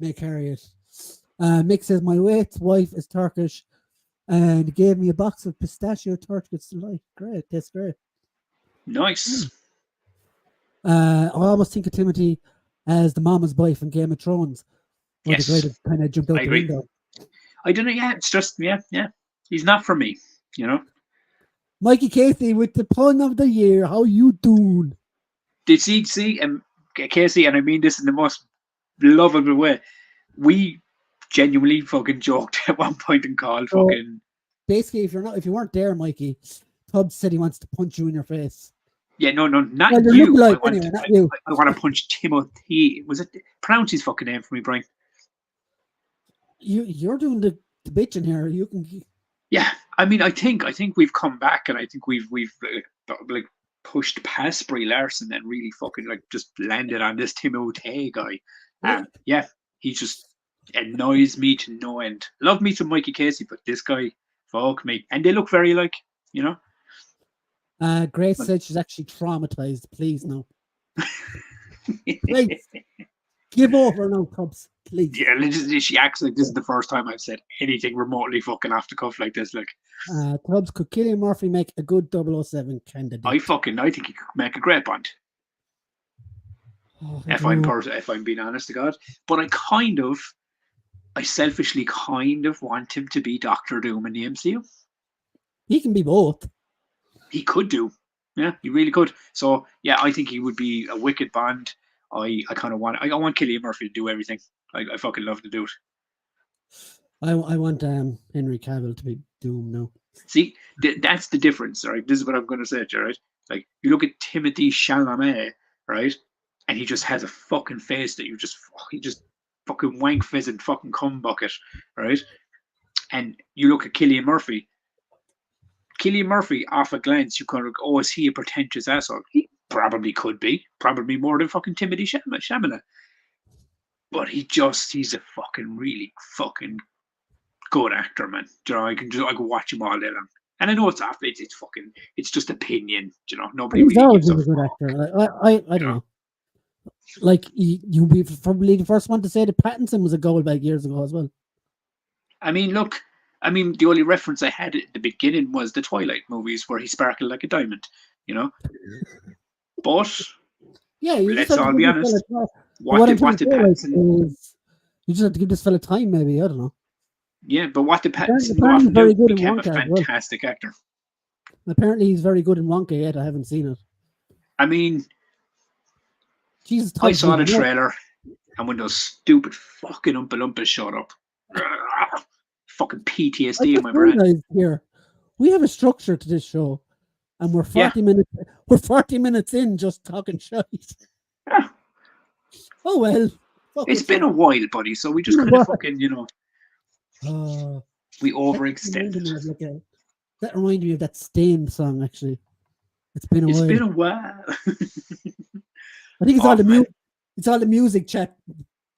Make Harriet. Mick says, my wife is Turkish and gave me a box of pistachio Turkish delight. Great, that's great. Nice. I almost think of Timothy as the mama's boy from Game of Thrones. Yes. The guy that kind of jumped out I the agree. window. I don't know. Yeah, it's just, yeah. He's not for me, you know? Mikey Casey with the pun of the year. How you doing? Did you see, Casey, and I mean this in the most lovable way, we genuinely fucking joked at one point and called fucking... Basically, if you weren't there, Mikey, Tubbs said he wants to punch you in your face. Yeah, no, not Well, you. like, I want to punch Timothy. Was it? Pronounce his fucking name for me, Brian. You're doing the bitching here. You can. Yeah, I mean, I think we've come back, and I think we've like pushed past Brie Larson and really fucking like just landed on this Timothy guy. Yeah, he just annoys me to no end. Love me some Mikey Casey, but this guy, fuck me. And they look very like, you know. Grace said she's actually traumatized. Please, no. Please. Give over now, Tubbs. Please. Yeah, she acts like this is the first time I've said anything remotely fucking off the cuff like this. Like, Tubbs, could Cillian Murphy make a good 007 candidate? I think he could make a great Bond. If I'm being honest to God, but I selfishly kind of want him to be Doctor Doom in the MCU. He can be both. He could do. Yeah, he really could. So yeah, I think he would be a wicked Bond. I want Cillian Murphy to do everything. I fucking love to do it. I want Henry Cavill to be Doom now. See, that's the difference, right? This is what I'm going to say, right? Like, you look at Timothy Chalamet, right? And he just has a fucking face that he just fucking wank fizz and fucking cum bucket, right? And you look at Cillian Murphy. Cillian Murphy, off a glance, you kind of go, oh, is he a pretentious asshole? He probably could be. Probably more than fucking Timothy Chalamet. But he's a fucking really fucking good actor, man. You know, I can watch him all day long. And I know it's off. It's just opinion. You know, nobody He's really always gives been a good actor. I don't know. Like you'll be probably the first one to say that Pattinson was a gold bag years ago as well. I mean, look, I mean, the only reference I had at the beginning was the Twilight movies where he sparkled like a diamond, you know. But Yeah, you just let's have to all give be this honest. fella time. What did Pattinson? Is you just have to give this fella time, maybe. I don't know. Yeah, but what did Pattinson go Apparently off he's and very do? good in Became a Wonka as well. fantastic actor. Apparently he's very good in Wonka yet. I haven't seen it. I mean, Jesus, I saw the trailer, and when those stupid fucking Oompa Loompas showed up, fucking PTSD in my brain. Here, we have a structure to this show, and we're 40 minutes. We're 40 minutes in just talking shit. Yeah. Oh well. It's been a while, buddy. So we just kind of fucking, we overextended. That reminded me of that Stain song. Actually, it's been a while. It's been a while. I think it's all the music. It's all the music chat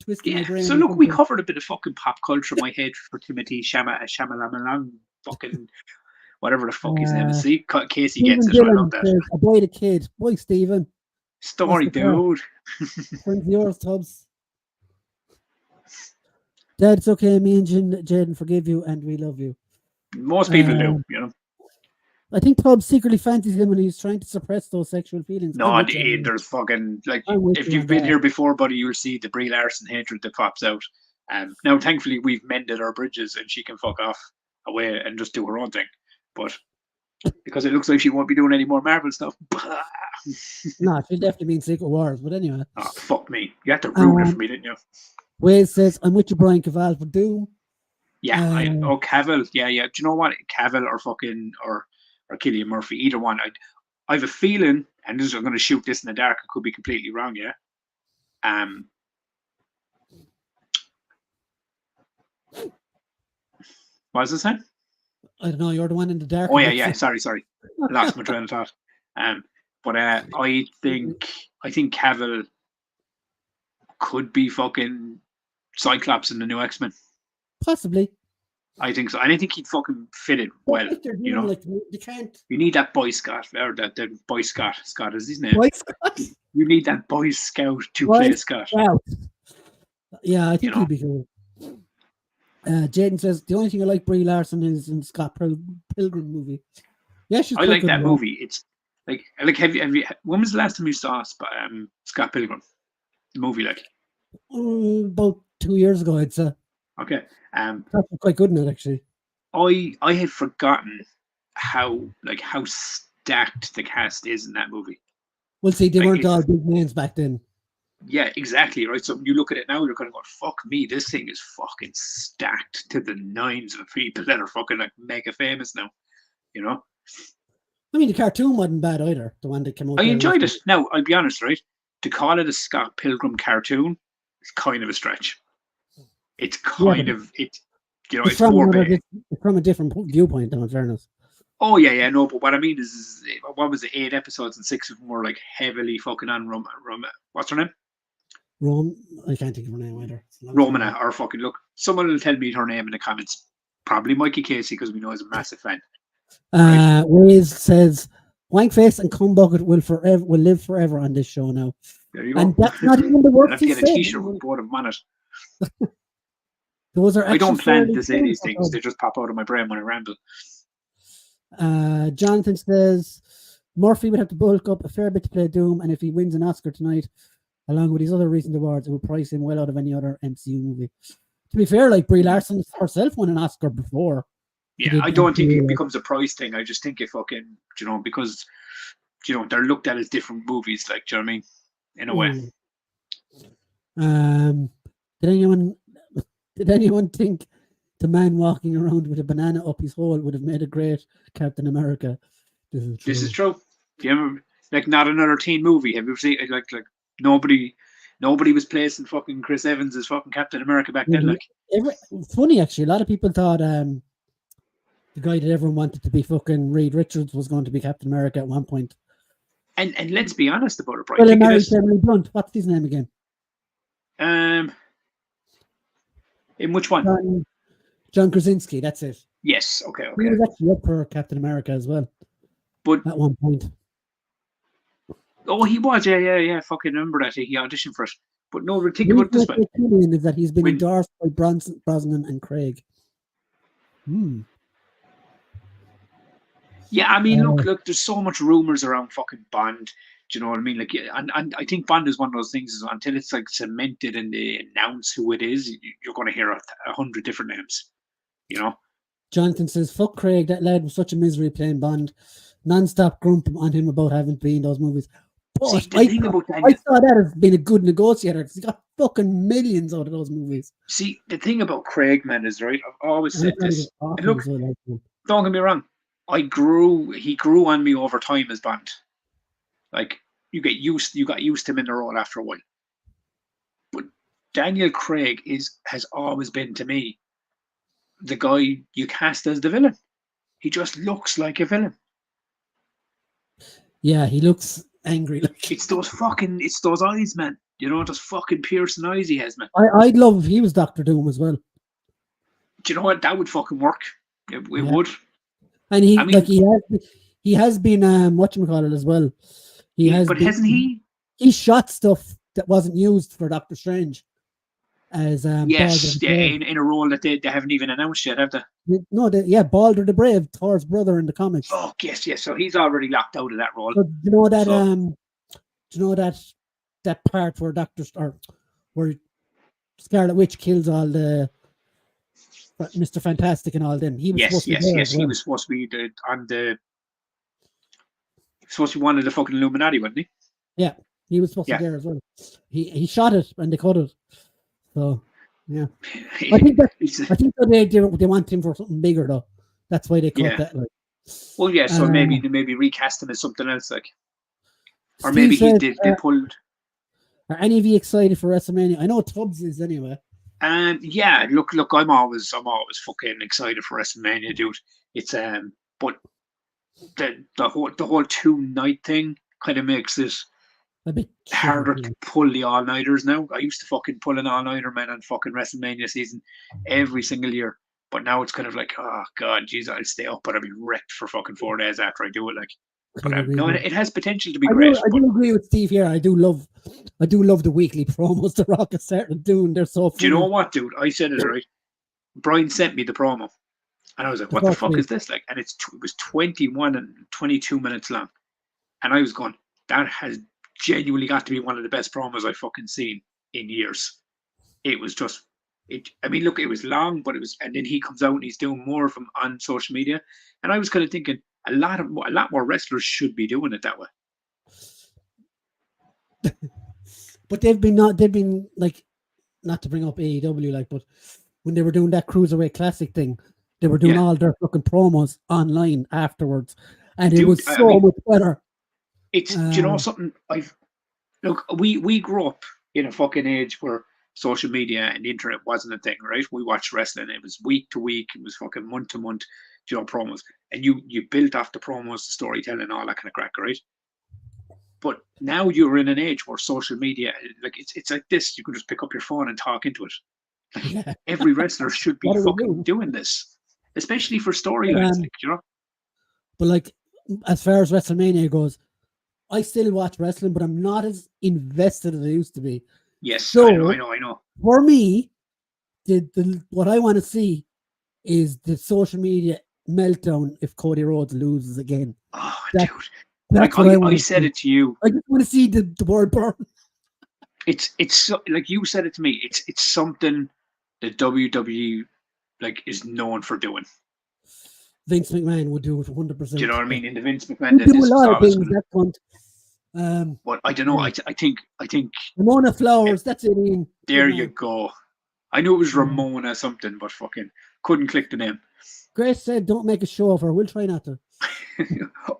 twisting my brain. So look, we covered a bit of fucking pop culture in my head for Timothy Chalamet, fucking whatever the fuck his name is. See, Casey gets it. I love that. A boy, the kid, boy, Stephen. Story, dude. Friends yours, Tubbs. Dad, it's okay. Me and Jaden forgive you, and we love you. Most people do, you know. I think Tubbs secretly fancies him, and he's trying to suppress those sexual feelings. No, there's fucking like if you've been here before, buddy, you'll see the Brie Larson hatred that pops out. Now, thankfully, we've mended our bridges, and she can fuck off away and just do her own thing. But because it looks like she won't be doing any more Marvel stuff. No, she'll definitely be in Secret Wars. But anyway. Oh, fuck me. You had to ruin it for me, didn't you? Wade says, I'm with you, Brian Cavill for Doom. Yeah, Cavill. Yeah. Do you know what? Cavill or fucking or Cillian Murphy, either one. I have a feeling, and I'm going to shoot this in the dark. I could be completely wrong. Yeah. What was I saying? I don't know. You're the one in the dark. Oh yeah. Sorry. Lost my train of thought. But I think Cavill could be fucking Cyclops in the new X-Men. Possibly. I think so, and I think he'd fucking fit it well. You know, you can't. You need that Boy Scout, or that Boy Scott. Scott is his name. Boy Scout. You need that Boy Scout to play Scott. Yeah, I think he'd be cool. Jaden says the only thing I like Brie Larson is in Scott Pilgrim movie. Yeah, I like that movie. It's like have you? When was the last time you saw Scott Pilgrim? The movie, like about 2 years ago, I'd say. Okay. That's quite good in it, actually. I had forgotten how stacked the cast is in that movie. Well, see, they weren't all big names back then. Yeah, exactly, right? So when you look at it now, you're kind of going, fuck me, this thing is fucking stacked to the nines of people that are fucking like mega famous now, you know? I mean, the cartoon wasn't bad either, the one that came out. I enjoyed it. Now, I'll be honest, right? To call it a Scott Pilgrim cartoon is kind of a stretch. It's kind of, it's more big. It's from a different viewpoint, in fairness. Oh, yeah, no, but what I mean is what was it, 8 episodes and 6 of them were like heavily fucking on what's her name? I can't think of her name either. Romana, or fucking look. Someone will tell me her name in the comments. Probably Mikey Casey, because we know he's a massive fan. Wiz says Wankface and Cumbucket will live forever on this show now. There you go. And that's not even the worst. Get a t-shirt with both of them on it. Those are. I don't plan to say these things; they just pop out of my brain when I ramble. Jonathan says Murphy would have to bulk up a fair bit to play Doom, and if he wins an Oscar tonight, along with his other recent awards, it will price him well out of any other MCU movie. To be fair, like Brie Larson herself won an Oscar before. Yeah, I don't think it becomes a price thing. I just think it fucking, because, they're looked at as different movies, like, do you know what I mean? In a way. Did anyone think the man walking around with a banana up his hole would have made a great Captain America? This is true. Do you ever, like, not another teen movie? Have you ever seen, like nobody was placing fucking Chris Evans as fucking Captain America back then? Like, it's funny, actually. A lot of people thought the guy that everyone wanted to be fucking Reed Richards was going to be Captain America at one point. And let's be honest about it, Brian. Well, Blunt. What's his name again? In which one? John Krasinski, that's it. Yes, okay. He was actually up for Captain America as well. But at one point. Oh, he was, yeah. Fucking remember that. He auditioned for it. But no, think about it this way. Is that he's been endorsed by Brosnan and Craig. Hmm. Yeah, I mean, look, there's so much rumors around fucking Bond. Do you know what I mean? Like, yeah, and I think Bond is one of those things is until it's like cemented and they announce who it is, you're going to hear 100 different names. You know. Jonathan says, "Fuck Craig. That lad was such a misery playing Bond. Non-stop grump on him about having been in those movies." But See, the I thing about saw Daniel, that as being a good negotiator because he got fucking millions out of those movies. see, the thing about Craig, man, is right. I've always And I said thought he was this. And awesome look, as well. Like, don't get me wrong. He grew on me over time as Bond. Like you got used to him in the role after a while. But Daniel Craig has always been to me the guy you cast as the villain. He just looks like a villain. yeah, he looks angry. Like It's those eyes, man. You know, those fucking piercing eyes he has, man. I'd love if he was Doctor Doom as well. Do you know what? That would fucking work. It Yeah. would. And he I mean, he has been whatchamacallit as well. Hasn't he? He shot stuff that wasn't used for Doctor Strange as Yes, Balder the yeah, Brave. in a role that they haven't even announced yet, have they? No, Balder the Brave, Thor's brother in the comics. Oh, yes. So he's already locked out of that role. So, you know that do you know that part where Scarlet Witch kills all the Mr. Fantastic and all them? He was supposed to be there as well. He was supposed to be supposed to be one of the fucking Illuminati, wasn't he? Yeah, he was supposed to be there as well. He shot it and they cut it. So yeah, I think that they want him for something bigger though. That's why they cut that. Like. Well, yeah. So maybe recast him as something else, like, or maybe they pulled. Are any of you excited for WrestleMania? I know Tubbs is anyway. Yeah. Look. I'm always fucking excited for WrestleMania, dude. It's but the whole 2-night thing kind of makes it a bit harder to pull the all-nighters now. I used to fucking pull an all-nighter, man, on fucking WrestleMania season every single year. But now it's kind of like, oh god, jeez, I'll stay up, but I'll be wrecked for fucking 4 days after I do it. Like, but no, it has potential to be great. I do agree with Steve here. I do love the weekly promos The Rock has started doing. They're so funny. Do you know what, dude? I said it right. Brian sent me the promo, and I was like, "What the fuck is this?" Like, and it was 21 and 22 minutes long, and I was going, "That has genuinely got to be one of the best promos I've fucking seen in years." It was just, I mean, look, it was long, but it was, and then he comes out and he's doing more of them on social media, and I was kind of thinking a lot more wrestlers should be doing it that way. But they've been like, not to bring up AEW, like, but when they were doing that Cruiserweight Classic thing, they were doing all their fucking promos online afterwards, and it was so much better. It's do you know something? We grew up in a fucking age where social media and the internet wasn't a thing, right? We watched wrestling. It was week to week. It was fucking month to month, you know, promos. And you built off the promos, the storytelling, all that kind of crack, right? But now you're in an age where social media, like it's like this. You can just pick up your phone and talk into it. Like, every wrestler should be fucking doing this, especially for storylines, like, you know. But like, as far as WrestleMania goes, I still watch wrestling, but I'm not as invested as I used to be. Yes, so, I know. For me, what I want to see is the social media meltdown if Cody Rhodes loses again. Oh, dude. Like I said it to you. I just want to see the world burn. It's so, like you said it to me. It's something that WWE like is known for doing. Vince McMahon would do it 100%. Do you know what I mean? In the Vince McMahon, do a lot of things. That front. But I don't know. I think Ramona Flowers. That's it. Ian. There you go. I knew it was Ramona something, but fucking couldn't click the name. Grace said, "Don't make a show of her. We'll try not to."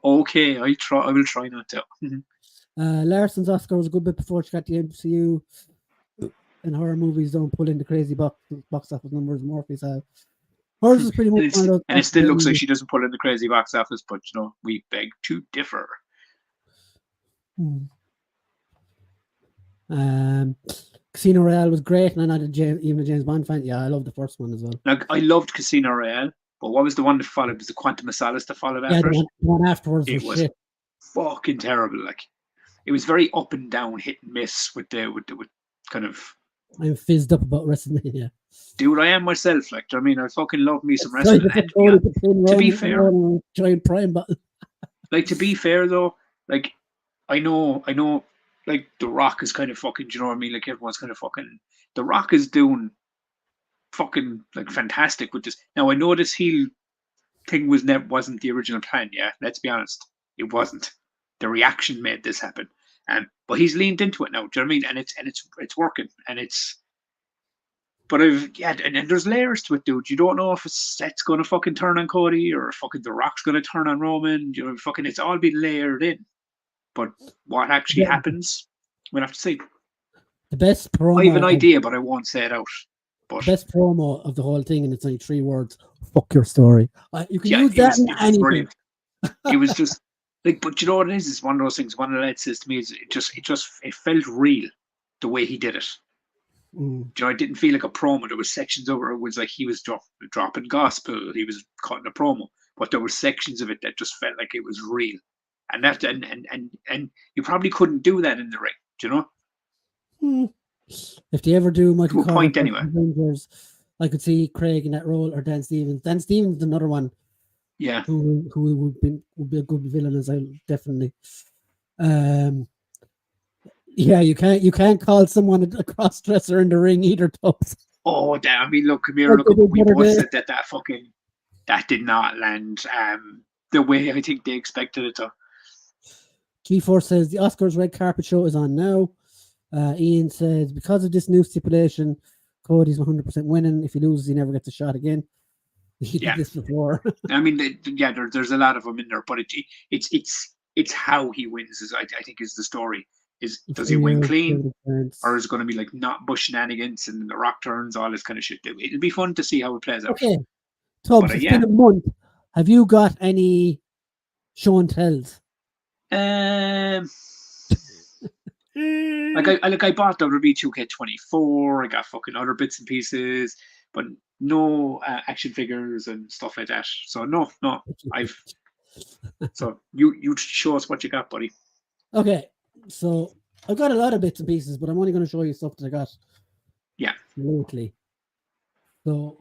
Okay, I will try not to. Larson's Oscar was a good bit before she got the MCU. And horror movies don't pull in the crazy box office numbers Murphy's have. Hers is pretty much and it still looks like she doesn't pull in the crazy box office, but you know, we beg to differ. Casino Royale was great, and I'm not even a James Bond fan. Yeah, I love the first one as well. Like, I loved Casino Royale, but what was the one that followed? It was the Quantum of Solace that followed after it? The one afterwards was shit. Fucking terrible. Like, it was very up and down, hit and miss with kind of. I'm fizzed up about WrestleMania. Dude, I am myself. Like, do you know what I mean? I fucking love me some Sorry, wrestling. to And Cody to pin to be Roman fair, Roman giant prime battle. like, to be fair though, like, I know, like, The Rock is kind of fucking, do you know what I mean? Like, everyone's kind of fucking, The Rock is doing fucking, like, fantastic with this. Now, I know this heel thing wasn't the original plan, yeah? Let's be honest. It wasn't. The reaction made this happen. But he's leaned into it now, do you know what I mean? And it's working. And it's, but and there's layers to it, dude. You don't know if it's gonna fucking turn on Cody or fucking The Rock's gonna turn on Roman. You know, fucking it's all been layered in. But what actually happens, we'll have to see. The best promo. I have an idea, but I won't say it out. But the best promo of the whole thing, and it's only 3 words. Fuck your story. You can use that in anything. Brilliant. It was just like, but you know what it is? It's one of those things. One of the lads says to me is it felt real the way he did it. You know, it didn't feel like a promo. There was sections over it was like he was dropping gospel. He was cutting a promo, but there were sections of it that just felt like it was real. And that and you probably couldn't do that in the ring. Do you know? If they ever do Michael to a point anyway. Avengers, I could see Craig in that role or Dan Stevens. Dan Stevens is another one. Yeah. Who would be a good villain as I definitely. Yeah, you can't call someone a cross dresser in the ring either, Tubbs. Oh damn! I mean, look, come here. Look, we both said that did not land the way I think they expected it to. G4 says the Oscars red carpet show is on now. Ian says because of this new stipulation, Cody's 100% winning. If he loses, he never gets a shot again. He did this before. I mean, there's a lot of them in there, but it's how he wins. I think is the story. Does he win clean, or is it going to be like not bush shenanigans and the Rock turns, all this kind of shit? It'll be fun to see how it plays out. Okay, Tubbs, it's been a month. Have you got any show and tells? I bought WWE 2K24. I got fucking other bits and pieces, but no action figures and stuff like that. So no, So you show us what you got, buddy. Okay, so I've got a lot of bits and pieces, but I'm only going to show you stuff that I got. Yeah. Lately. So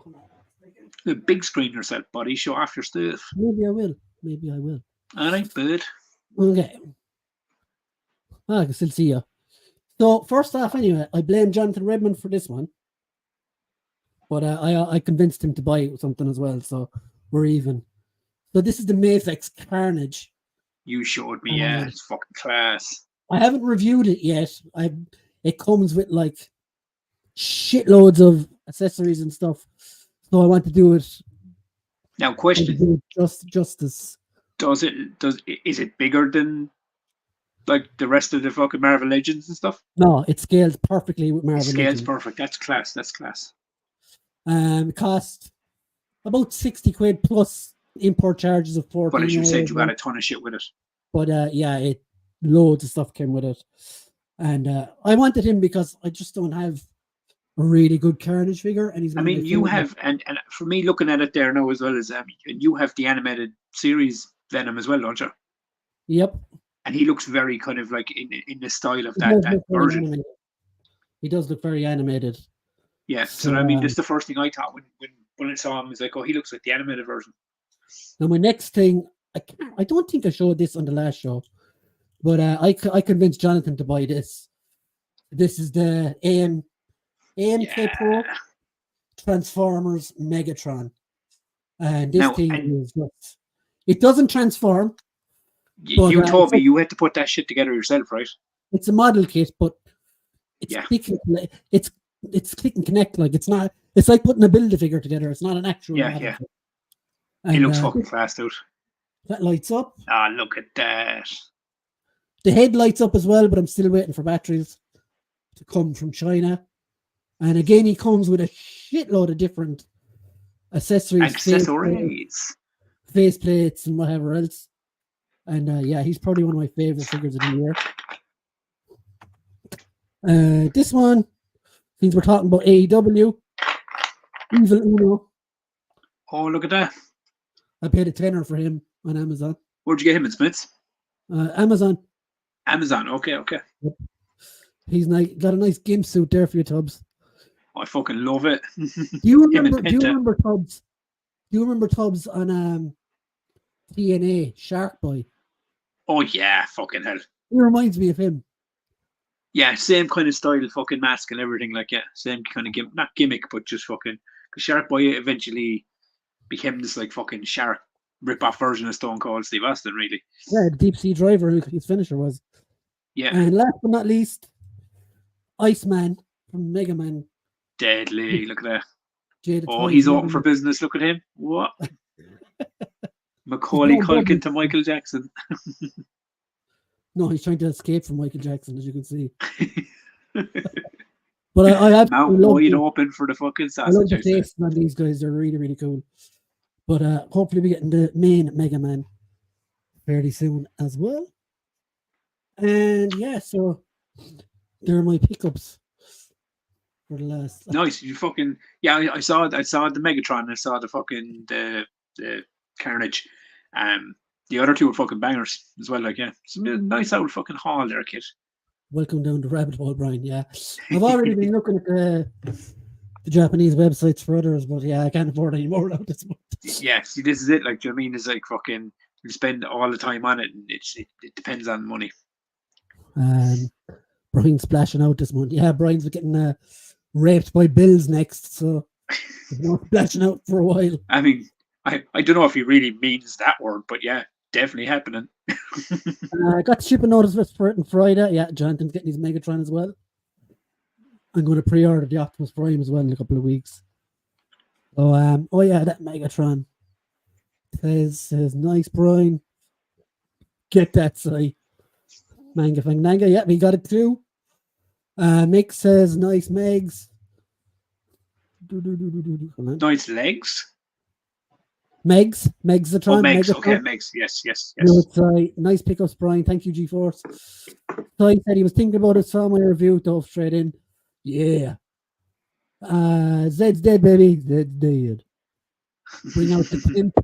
the big screen yourself, buddy. Show off your stuff. Maybe I will. All right, bud. Okay. I can still see you. So first off, anyway, I blame Jonathan Redmond for this one, but I convinced him to buy something as well, so we're even. So this is the Mafex Carnage. You showed me, yeah, it's fucking class. I haven't reviewed it yet. It comes with like shitloads of accessories and stuff, so I want to do it. Now, question: justice. Is it bigger than like the rest of the fucking Marvel Legends and stuff? No, it scales perfectly with Marvel Legends. Scales perfect. That's class. It cost about 60 quid plus import charges of 14. But as you said, you got a ton of shit with it. But loads of stuff came with it. And I wanted him because I just don't have a really good Carnage figure. And he's. I mean, you have, and for me looking at it there now as well as you have the animated series Venom as well, don't you? Yep. And he looks very kind of like in the style of that version. He does look very animated. Yeah. So I mean, this is the first thing I thought when I saw him. Was like, oh, he looks like the animated version. Now my next thing, I don't think I showed this on the last show, but I convinced Jonathan to buy this. This is the AMK Pro Transformers Megatron, and this thing is just, it doesn't transform. You told me you had to put that shit together yourself, right? It's a model kit, but it's click and connect. Like it's not. It's like putting a Build-A-Figure together. It's not an actual. Yeah. And, it looks fucking fast out. That lights up. Ah, look at that. The head lights up as well, but I'm still waiting for batteries to come from China. And again, he comes with a shitload of different accessories. Face plates and whatever else. And he's probably one of my favorite figures of the year. This one, since we're talking about AEW, Evil Uno. Oh, look at that. I paid $10 for him on Amazon. Where'd you get him in Smith's? Amazon. Amazon, okay. Yep. He's got a nice gimp suit there for your Tubbs. I fucking love it. Do you Him and remember? Do you Penta. remember Tubbs? Do you remember Tubbs on TNA Shark Boy? Oh yeah, fucking hell. He reminds me of him. Yeah, same kind of style, fucking mask and everything. Like, yeah, same kind of not gimmick, but just fucking. Because Shark Boy eventually became this like fucking shark rip-off version of Stone Cold Steve Austin, really. Yeah, the deep sea driver who his finisher was. Yeah, And last but not least, Iceman from Mega Man. deadly. Look at that. Jaded Oh, Times, he's Mega open for Man. business. Look at him. What? Macaulay He's blowing Culkin to bubbles. Michael Jackson. No, he's trying to escape from Michael Jackson, as you can see. But I absolutely Mouth love wide the, open for the fucking I love sausage. the I say. faces on these guys. They're really, really cool. But hopefully we get in the main Mega Man fairly soon as well. And yeah, so there are my pickups for the last. Nice. You fucking yeah. I saw the Megatron. I saw the fucking the Carnage. The other two were fucking bangers as well. Like, yeah, it's a nice old fucking haul there, kid. Welcome down the rabbit hole, Brian. Yeah, I've already been looking at the Japanese websites for others, but yeah, I can't afford any more now this month. Yeah, see, this is it. Like, do you know what I mean? It's like fucking you spend all the time on it, and it depends on money. Brian's splashing out this month. Yeah, Brian's getting raped by bills next, so he's not splashing out for a while. I mean, I don't know if he really means that word, but yeah, definitely happening. I got the shipping notice for it on Friday. Yeah, Jonathan's getting his Megatron as well. I'm going to pre-order the Optimus Prime as well in a couple of weeks. So, oh yeah, that Megatron says nice, Brian. Get that site. Manga Fangnanga. Yeah, we got it too. Mick says nice Megs. Nice legs. Megs Oh, Megatron. Megs. Megatron. Okay, Megs. Yes. Nice pickups, Brian. Thank you, G-Force. So he said he was thinking about it, saw my review, dove straight in. Yeah. Zed's dead, baby. Zed's dead. Bring out the pimp.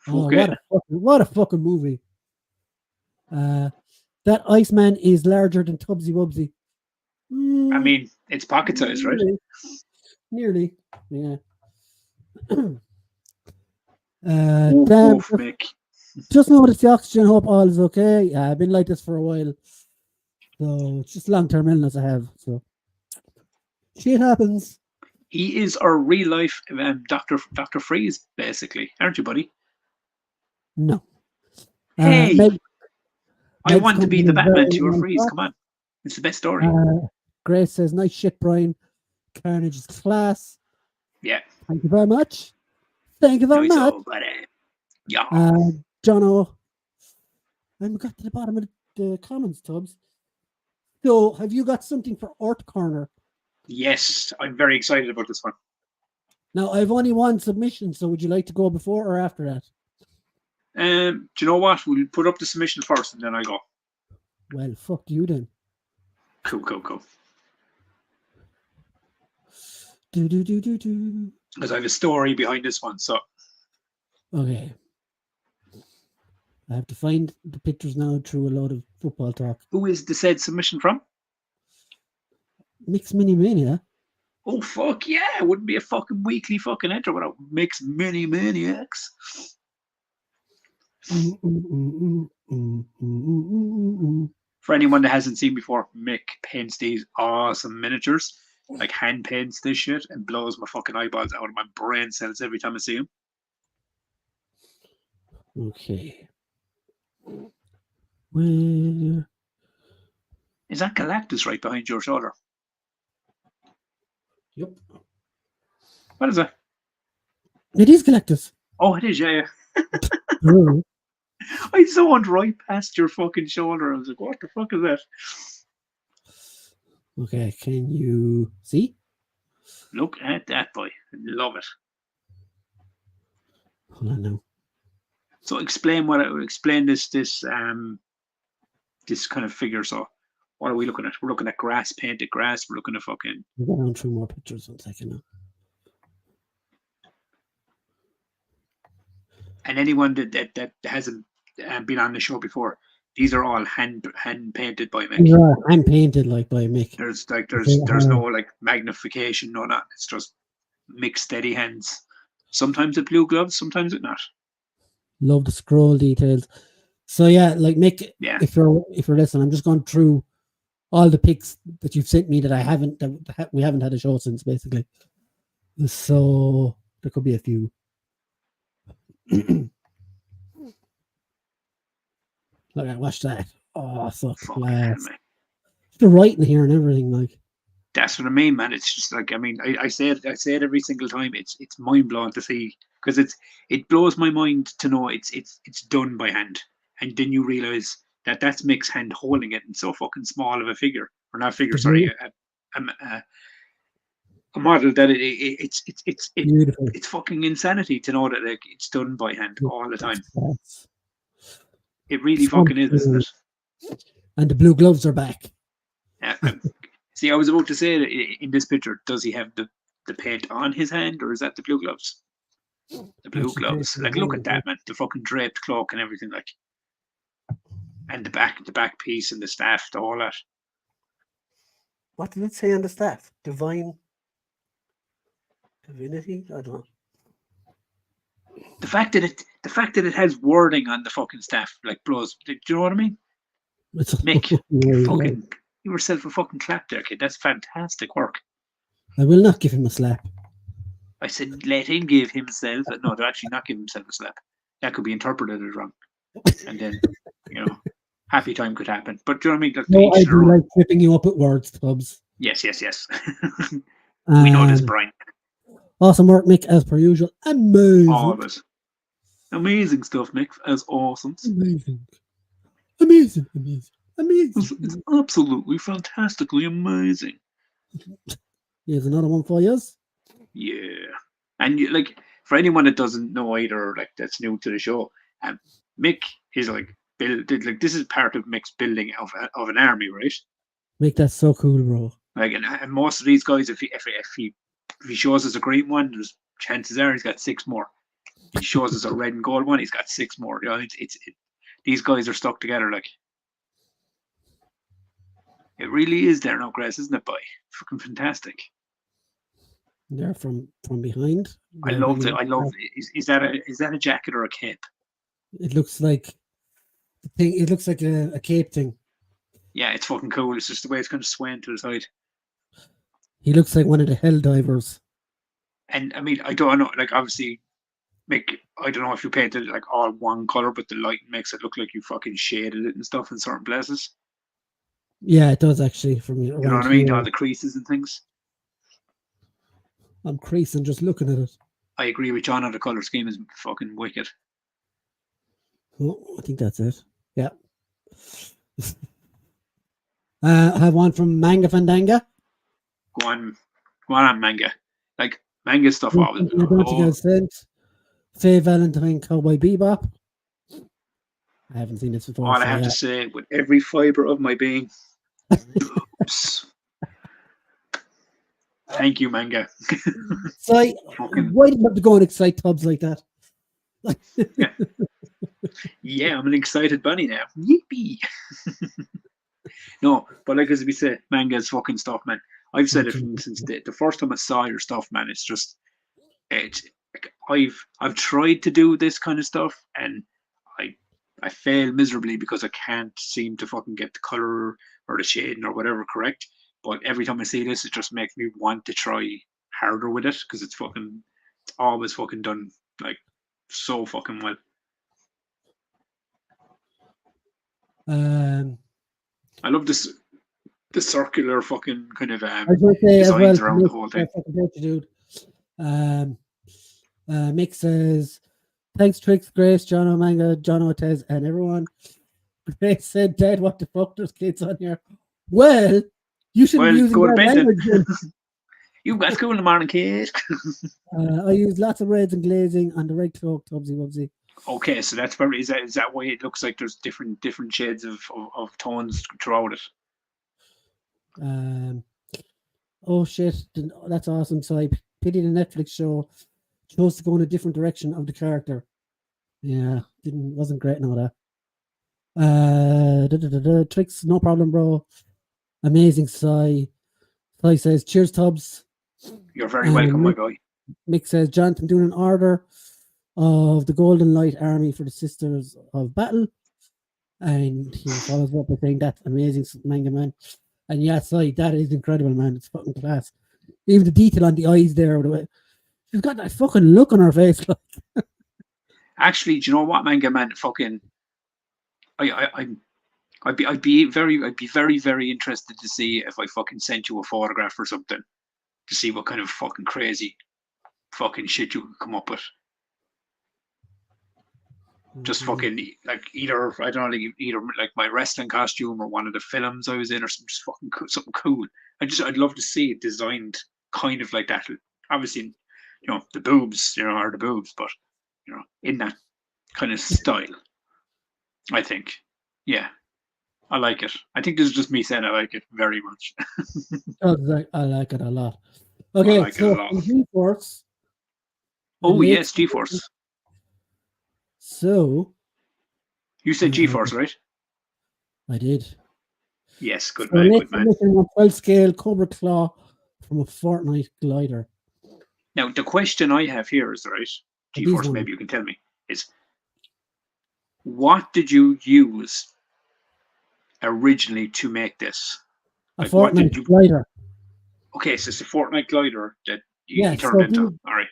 Oh, what a fucking movie. That Iceman is larger than Tubbsy Wubsy. I mean, it's pocket size, right? Nearly. Yeah. Oof, Dan, Mick. just noticed the oxygen. Hope all is okay. Yeah, I've been like this for a while. So it's just long-term illness I have. So shit happens. He is our real life Dr. Freeze, basically, aren't you, buddy? No. Hey, I Meg's want to be company the is Batman very to your nice Freeze. talk. Come on, it's the best story. Grace says, nice shit, Brian. Carnage is class. Yeah, Thank you very much. Thank you very nice much. old buddy. Yeah. Jono. And we got to the bottom of the comments, Tubbs. So, have you got something for Art Corner? Yes, I'm very excited about this one. Now, I've only one submission, so would you like to go before or after that? Do you know what? We'll put up the submission first, and then I go. Well, fuck you then. Cool. Do. Because I have a story behind this one. So Okay. I have to find the pictures now through a load of football talk. who is the said submission from? Mix Mini Mania. Oh fuck yeah! It wouldn't be a fucking weekly fucking enter without Mix Mini Maniacs. For anyone that hasn't seen before, Mick paints these awesome miniatures, like hand paints this shit, and blows my fucking eyeballs out of my brain cells every time I see him. Okay. Where? Is that Galactus right behind your shoulder? Yep. What is that? It is Galactus. Oh, it is, yeah. Oh. I zoned right past your fucking shoulder. I was like, what the fuck is that? Okay, can you see? Look at that, boy. Love it. Hold on now. So explain this kind of figure. So what are we looking at? We're looking at painted grass. We're looking at fucking. We'll go down through more pictures 1 second now. And anyone that hasn't been on the show before, these are all hand painted by Mick. These are hand painted like by Mick. There's no like magnification, no that. It's just Mick steady hands. Sometimes with blue gloves, sometimes with not. Love the scroll details. So yeah, like Mick, Yeah. if you're listening, I'm just going through all the pics that you've sent me that we haven't had a show since, basically. So there could be a few. Look, I watched that. Oh, so class. The writing here and everything, like. That's what I mean, man. It's just like, I mean, I say it every single time. It's mind blowing to see, because it blows my mind to know it's done by hand, and then you realize that that's Mick's hand holding it in so fucking small of a figure, or not figure, sorry, a model that it's Beautiful. It's fucking insanity to know that like it's done by hand all the time. It really fucking is, isn't it? And the blue gloves are back. Yeah. See, I was about to say that in this picture, does he have the paint on his hand, or is that the blue gloves? The blue gloves. Like, look at that, man. The fucking draped cloak and everything, like, and the back piece and the staff, all that. What did it say on the staff? Divinity? I don't know. The fact that it has wording on the fucking staff, like, blows. Do you know what I mean? Mick, you yourself a fucking clap there, kid. That's fantastic work. I will not give him a slap. I said, let him give himself. No, to actually not give himself a slap. That could be interpreted as wrong. And then, happy time could happen. But do you know what I mean? Like, no, I do like tripping you up at words, Tubbs. Yes. We know this, Brian. Awesome work, Mick, as per usual. Amazing. Always. Amazing stuff, Mick, as awesome. Amazing. It's absolutely fantastically amazing. Here's another one for you. Yeah. And like, for anyone that doesn't know either, like, that's new to the show, Mick is like this is part of Mick's building of an army, right? Mick, that's so cool, bro. Like, and most of these guys, if he shows us a green one, there's chances are he's got 6 more. If he shows us a red and gold one, he's got 6 more. These guys are stuck together, like. It really is there, no Grace, isn't it, boy? Fucking fantastic. There from behind. I love it. Is that a jacket or a cape? It looks like the thing. It looks like a cape thing. Yeah, it's fucking cool. It's just the way it's kind of swaying to the side. He looks like one of the hell divers. And I mean, I don't know. Like, obviously, Mick, I don't know if you painted it like all one color, but the light makes it look like you fucking shaded it and stuff in certain places. Yeah, it does actually. For me, you know what I mean? All the creases and things. I'm creasing just looking at it. I agree with John on the color scheme is fucking wicked. Oh, I think that's it. Yeah. I have one from Manga Fandanga. Go on, Manga. Like, Manga stuff always. I don't think I've sent Faye Valentine Cowboy Bebop. I haven't seen this before. All I have to say, with every fibre of my being, thank you, Manga. So why did you have to go and excite Tubbs like that? Yeah, I'm an excited bunny now. Yippee! No, but like as we say, Manga is fucking stuff, man. I've said it since the first time I saw your stuff, man. It's just, I've tried to do this kind of stuff, and I fail miserably because I can't seem to fucking get the color or the shading or whatever correct. But every time I see this, it just makes me want to try harder with it because it's always fucking done like so fucking well. I love this, the circular fucking kind of designs around the whole thing. Dude. Mick says, thanks, Trix, Grace, John Manga, John Otez, and everyone. Grace said, Dad, what the fuck? There's kids on here. Well, you should be using that language. You've got school in the morning, kid. I use lots of reds and glazing on the red cloak, Tubbsy Wubsy. Okay, so that's probably is that why it looks like there's different shades of tones throughout it. Oh shit, that's awesome. So I pity the Netflix show chose to go in a different direction of the character. Yeah, wasn't great and all that. Tricks, no problem, bro. Amazing, Sai. Sai says, cheers, Tubbs. You're very welcome, my Mick, guy. Mick says, Jonathan doing an order of the Golden Light Army for the Sisters of Battle. And he follows up by saying, that's amazing, manga man. And yeah, Sai, that is incredible, man. It's fucking class. Even the detail on the eyes there, the way she's got that fucking look on her face. Like. Actually, do you know what, manga man? Fucking, I'd be very, very interested to see if I fucking sent you a photograph or something to see what kind of fucking crazy fucking shit you could come up with. Just fucking like either I don't know, either like my wrestling costume or one of the films I was in or something something cool. I'd love to see it designed kind of like that. Obviously, the boobs, are the boobs, but in that kind of style. I think, yeah, I like it. I think this is just me saying I like it very much. I like it a lot. Okay, like so it a lot. G-Force. Oh yes, G-Force. So you said G-Force, right? I did. Yes, good man. Good man. A 12 scale Cobra Claw from a Fortnite glider. Now the question I have here is right. G-Force, maybe you can tell me is what did you use originally to make this? A Fortnite glider. Okay, so it's a Fortnite glider that you turned into. All right,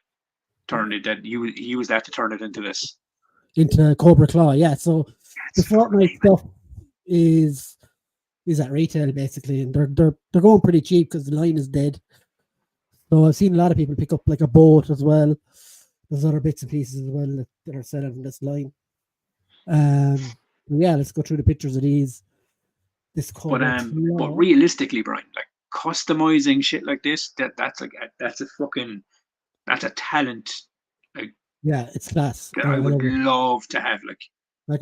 turned it that you use that to turn it into this. Into Cobra Claw, yeah. So the Fortnite stuff is at retail basically, and they're going pretty cheap because the line is dead. So I've seen a lot of people pick up like a boat as well. There's other bits and pieces as well that are selling in this line. Yeah, let's go through the pictures of these. But realistically, Brian, like customizing shit like this, that's a talent. Like, yeah, it's class. That I would love to have. Like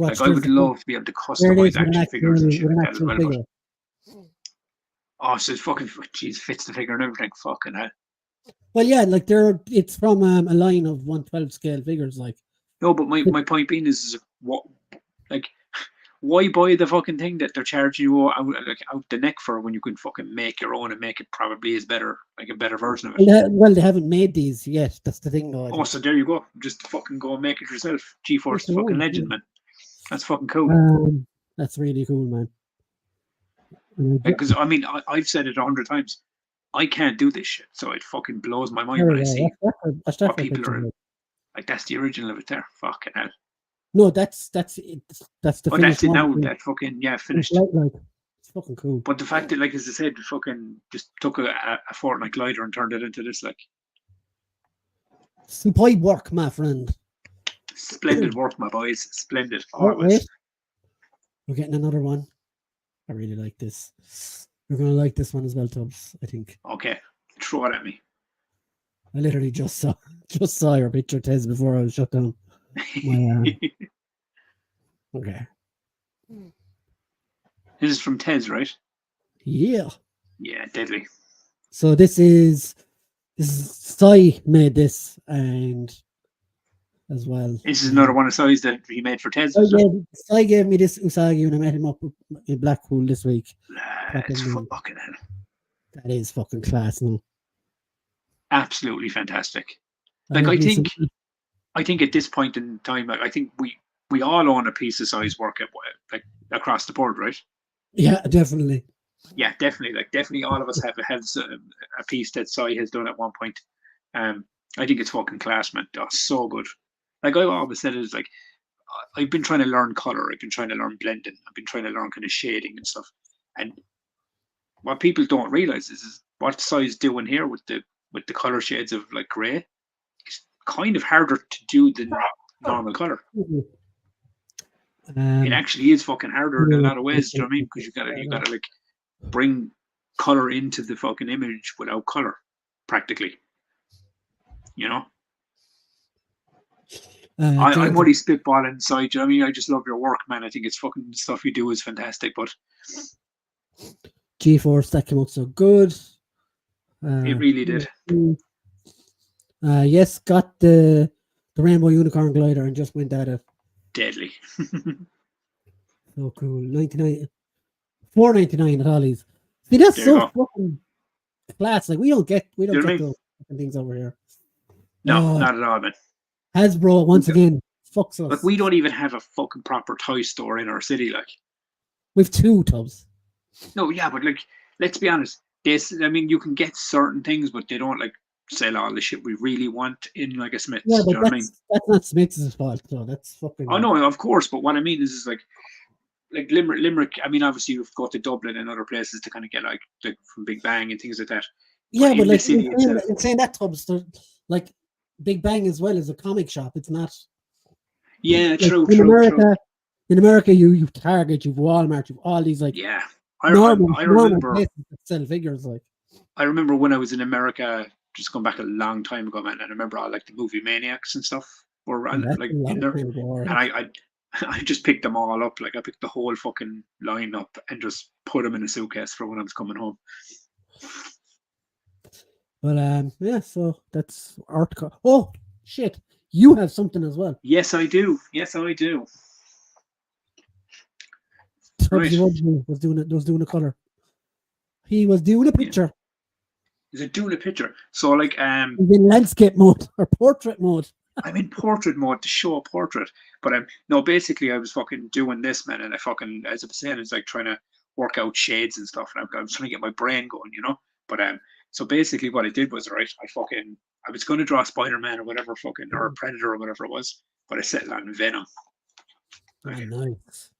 I would love to be able to customize action figures and shit like that as well. But, so it's fucking fits the figure and everything. Fucking hell. Well, yeah, like it's from a line of 112 scale figures, like. No, but my point being is what, like, why buy the fucking thing that they're charging you out the neck for when you can fucking make your own and make it probably is better, like a better version of it. Well, they haven't made these yet. That's the thing, though. So there you go. Just fucking go and make it yourself. G-Force fucking legend, man. That's fucking cool. That's really cool, man. Because I mean, I've said it 100 times. I can't do this shit, so it fucking blows my mind when I see what people are. Like that's the original of it there. Fucking hell. No, that's it. That's the. Oh, that's it now. That fucking finished. It's fucking cool. But the fact that, like as I said, fucking just took a Fortnite glider and turned it into this, like. Superb work, my friend. Splendid work, my boys. Splendid. Always. We're getting another one. I really like this. You're gonna like this one as well, Tubbs, I think. Okay, throw it at me. I literally just saw your picture, Tez, before I was shut down. Okay. This is from Tez, right? Yeah. Yeah, deadly. So this is Sai made this, and as well. This is another one of Sai's that he made for Tez. Sai gave me this Usagi when I met him up in Blackpool this week. It's fucking hell. That is fucking class, no? Absolutely fantastic. Like I think at this point in time, I think we all own a piece of Sai's work like across the board, right? Yeah, definitely. Yeah, definitely. Like definitely, all of us have a piece that Sai has done at one point. I think it's fucking class, man. Oh, so good. Like I always said, it's like I've been trying to learn color. I've been trying to learn blending. I've been trying to learn kind of shading and stuff. And what people don't realize is what Sai's doing here with the color shades of like gray. It's kind of harder to do than normal color. It actually is fucking harder in a lot of ways. Do you know what I mean? Because you gotta like bring color into the fucking image without color, practically. You know. I'm only spitballing inside. You know what I mean? I just love your work, man. I think it's fucking stuff you do is fantastic. But G-Force, that came out so good. It really did. Yes, got the Rainbow Unicorn glider and just went at it. Deadly. So cool. 99, $4.99 at Ollie's. See, that's There you so go. fucking class. Like we don't get know what I mean? those fucking things over here. No, Oh, not at all, man. Hasbro once again fucks us. Like we don't even have a fucking proper toy store in our city. Like, We've 2 tubs. no, yeah, but like, let's be honest. I mean, you can get certain things, but they don't like sell all the shit we really want in like a Smith's. Yeah, Do you but know what I mean? that's not Smith's fault. No, that's fucking. Oh no, of course. But what I mean is like Limerick. I mean, obviously you've got to Dublin and other places to kind of get like from Big Bang and things like that. Yeah, but in like the city itself, in saying that tubs, like Big Bang as well as a comic shop. It's not. yeah, Like, true, in true, America, true. In America, you've Target, you've Walmart, you've all these like Yeah, normal I remember. places that sell figures. Like I remember when I was in America, just going back a long time ago, man. And I remember all like the movie Maniacs and stuff were and that's like a long in there, time ago, and right? I just picked them all up. Like I picked the whole fucking line up and just put them in a suitcase for when I was coming home. But yeah, so that's art. Oh shit, you have something as well. Yes, I do. Yes, I do. Right. Tubbsy Wubbsy was doing a color. He was doing a picture. Is it doing a picture? So like He's in landscape mode or portrait mode. I'm in portrait mode to show a portrait, but no, basically I was fucking doing this, man, and I fucking, as I was saying, it's like trying to work out shades and stuff, and I was trying to get my brain going, you know. But so basically what I did was, right, I was going to draw Spider-Man or whatever fucking, or Predator or whatever it was, but I settled on Venom. Oh, nice.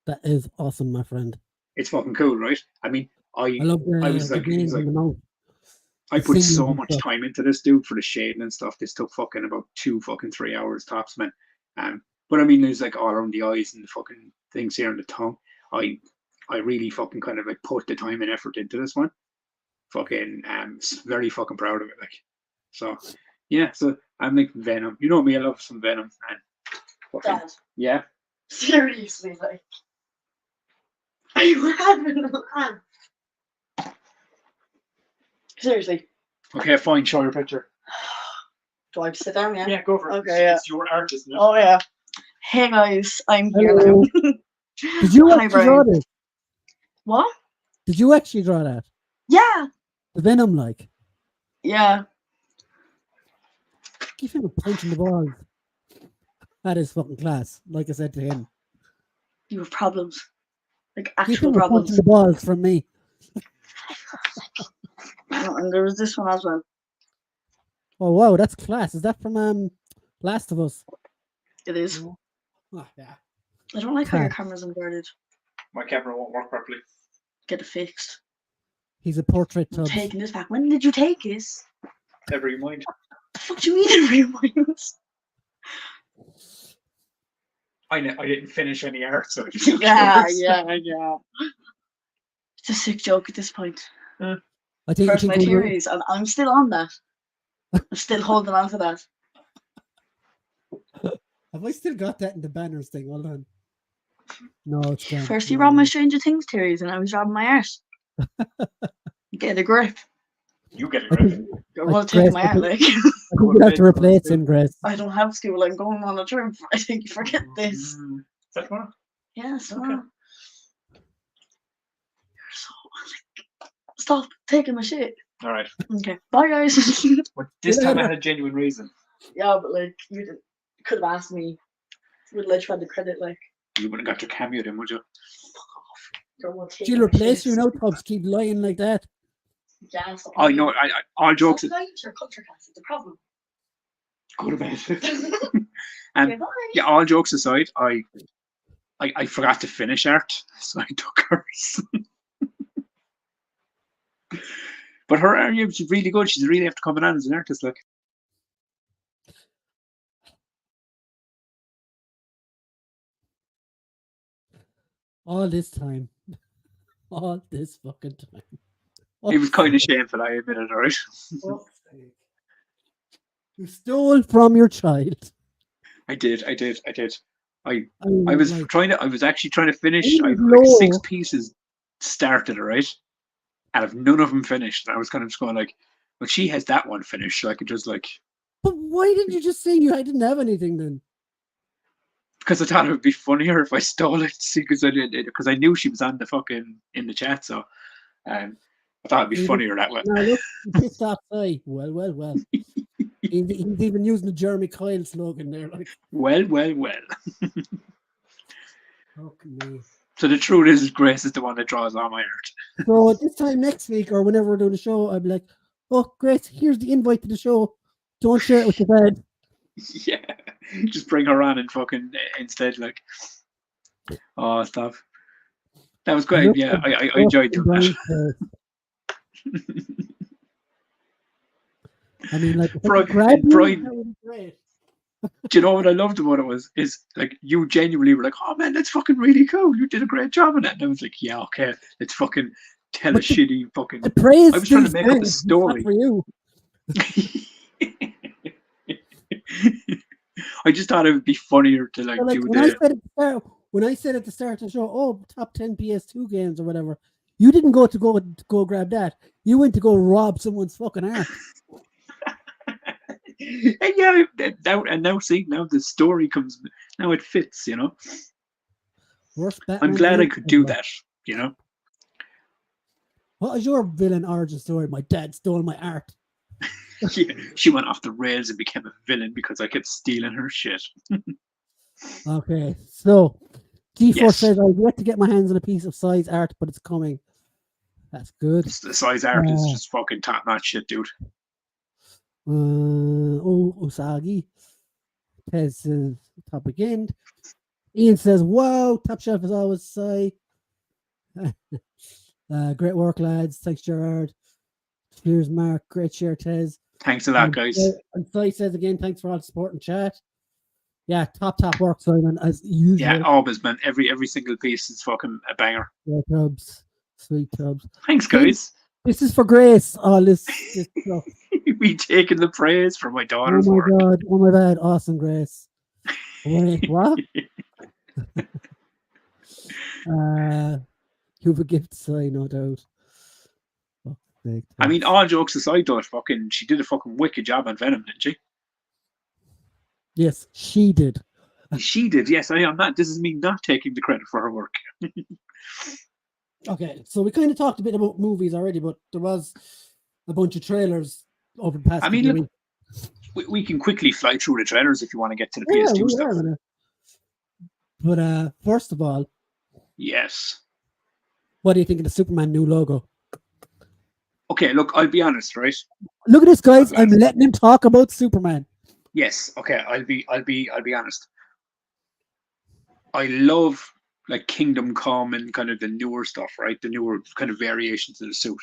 That is awesome, my friend. It's fucking cool, right? I mean, I love I was the like, games in the mouth. I The put singing so and much stuff. time into this, dude, for the shading and stuff. This took fucking about 3 hours tops, man. But I mean, there's like all around the eyes and the fucking things here on the tongue. I really fucking kind of like put the time and effort into this one. Fucking very fucking proud of it. Like, so yeah. So I'm like Venom. You know me, I love some Venom, man. Fucking, Dad, yeah. seriously, like, are you having a laugh? Seriously, Okay, fine. Show your picture. do I have to sit down? Yeah. Go for it. Okay, yeah. It's your art, isn't it? Oh yeah. Hey guys, I'm here Hello. now. Did you Hi, actually draw Brian. this? What? Did you actually draw that? Yeah. The Venom like? Yeah. Give him a punch in the balls. That is fucking class. Like I said to him. You have problems. Like Give actual him a punch problems. in the balls from me. Oh, and there was this one as well. Oh wow, that's class. Is that from Last of Us? It is. Oh, yeah. I don't like how your Class. camera's inverted. My camera won't work properly. Get it fixed. He's a portrait I'm tub. taking this back. When did you take this? Never you mind. The fuck do you mean every month? I didn't finish any art, so Yeah. It's a sick joke at this point. I think First you my think we're- theories, and I'm still on that. I'm still holding on to that. have I still got that in the banners thing? Hold on. No, it's gone. First you robbed my Stranger Things theories, and I was robbing my art. Get a grip. You get it I right. think, You're Like well taking Grace, my I art, think- like. I think you have to replace him, Grace. I don't have school. I'm going on a trip. I think you forget this. Is that tomorrow? Yeah, so. Okay. You're so. Stop taking my shit. All right. Okay. Bye, guys. But this time I had a genuine reason. Yeah, but like you could have asked me. Would let you have the credit, like. You wouldn't have got your cameo then, would you? You're well taking She'll my replace shit. you now, Tubbs. Keep lying like that. Yeah, stop I know. lying. All jokes. Stop lying to your culture class. It's a problem. Good about it. Okay, bye. Yeah, all jokes aside, I forgot to finish art, so I took hers. But her art is really good. She's really after coming on as an artist, like. All this time. All this fucking time. It was kind of shameful, I admit it, alright? Fuck's sake. You stole from your child. I did. I I was like, I was actually trying to finish. It I was had like 6 low. pieces started, alright? And I've none of them finished. And I was kind of just going like, well, she has that one finished, so I could just like, but why didn't you just say you didn't have anything then? because I thought it would be funnier if I stole it. Because I knew she was on the fucking in the chat, so I thought it'd be funnier that way. Now look, pissed off. Well. He's even using the Jeremy Kyle slogan there, like. Well. Fuck me. So the truth is, Grace is the one that draws all my art. So at this time next week, or whenever we're doing the show, I'll be like, "Oh, Grace, here's the invite to the show. Don't share it with your dad." Yeah, just bring her on and fucking instead, like. Oh, stop. That was great. Yeah, I enjoyed doing that. I mean, like, Brian, that would be great. do you know what I loved about it is like you genuinely were like, oh man, that's fucking really cool. You did a great job on that. And I was like, yeah, okay, let's fucking tell a shitty fucking. The praise I was trying to make up a story for you. I just thought it would be funnier to like, do when I said at the start of the show, oh, top 10 PS2 games or whatever, you didn't go grab that. You went to go rob someone's fucking ass. And yeah, now see, now the story comes, now it fits, you know. I'm glad I could do that, you know. What is your villain origin story? My dad stole my art. Yeah, she went off the rails and became a villain because I kept stealing her shit. Okay, so D4 Yes. says I've yet to get my hands on a piece of size art, but it's coming. That's good. The size art is just fucking top notch shit, dude. Usagi. Tez says topic end. Ian says, wow, top shelf is always say. Great work, lads. Thanks, Gerard. Cheers, Mark. Great share, Tez. Thanks a lot, guys. And Sai says again, thanks for all the support and chat. Yeah, top work, Simon, as usual. Yeah, always, man. Every single piece is fucking a banger. Yeah, Tubbs. Sweet Tubbs. Thanks, guys. This is for Grace. All this stuff. Me taking the praise for my daughter's Oh my work. God. Oh my bad. Awesome, Grace. Wait, what? You have a gift, Sai, no doubt. I mean, all jokes aside, though, she did a fucking wicked job on Venom, didn't she? Yes, she did. She did. Yes, I am not. This is me not taking the credit for her work. Okay, so we kind of talked a bit about movies already, but there was a bunch of trailers over the past. I mean, look, we can quickly fly through the trailers if you want to get to the PS2 stuff. But first of all, yes. What do you think of the Superman new logo? Okay, look, I'll be honest, right? Look at this, guys. I'm letting him talk about Superman. Yes. Okay, I'll be honest. I love like Kingdom Come and kind of the newer stuff, right? The newer kind of variations of the suit.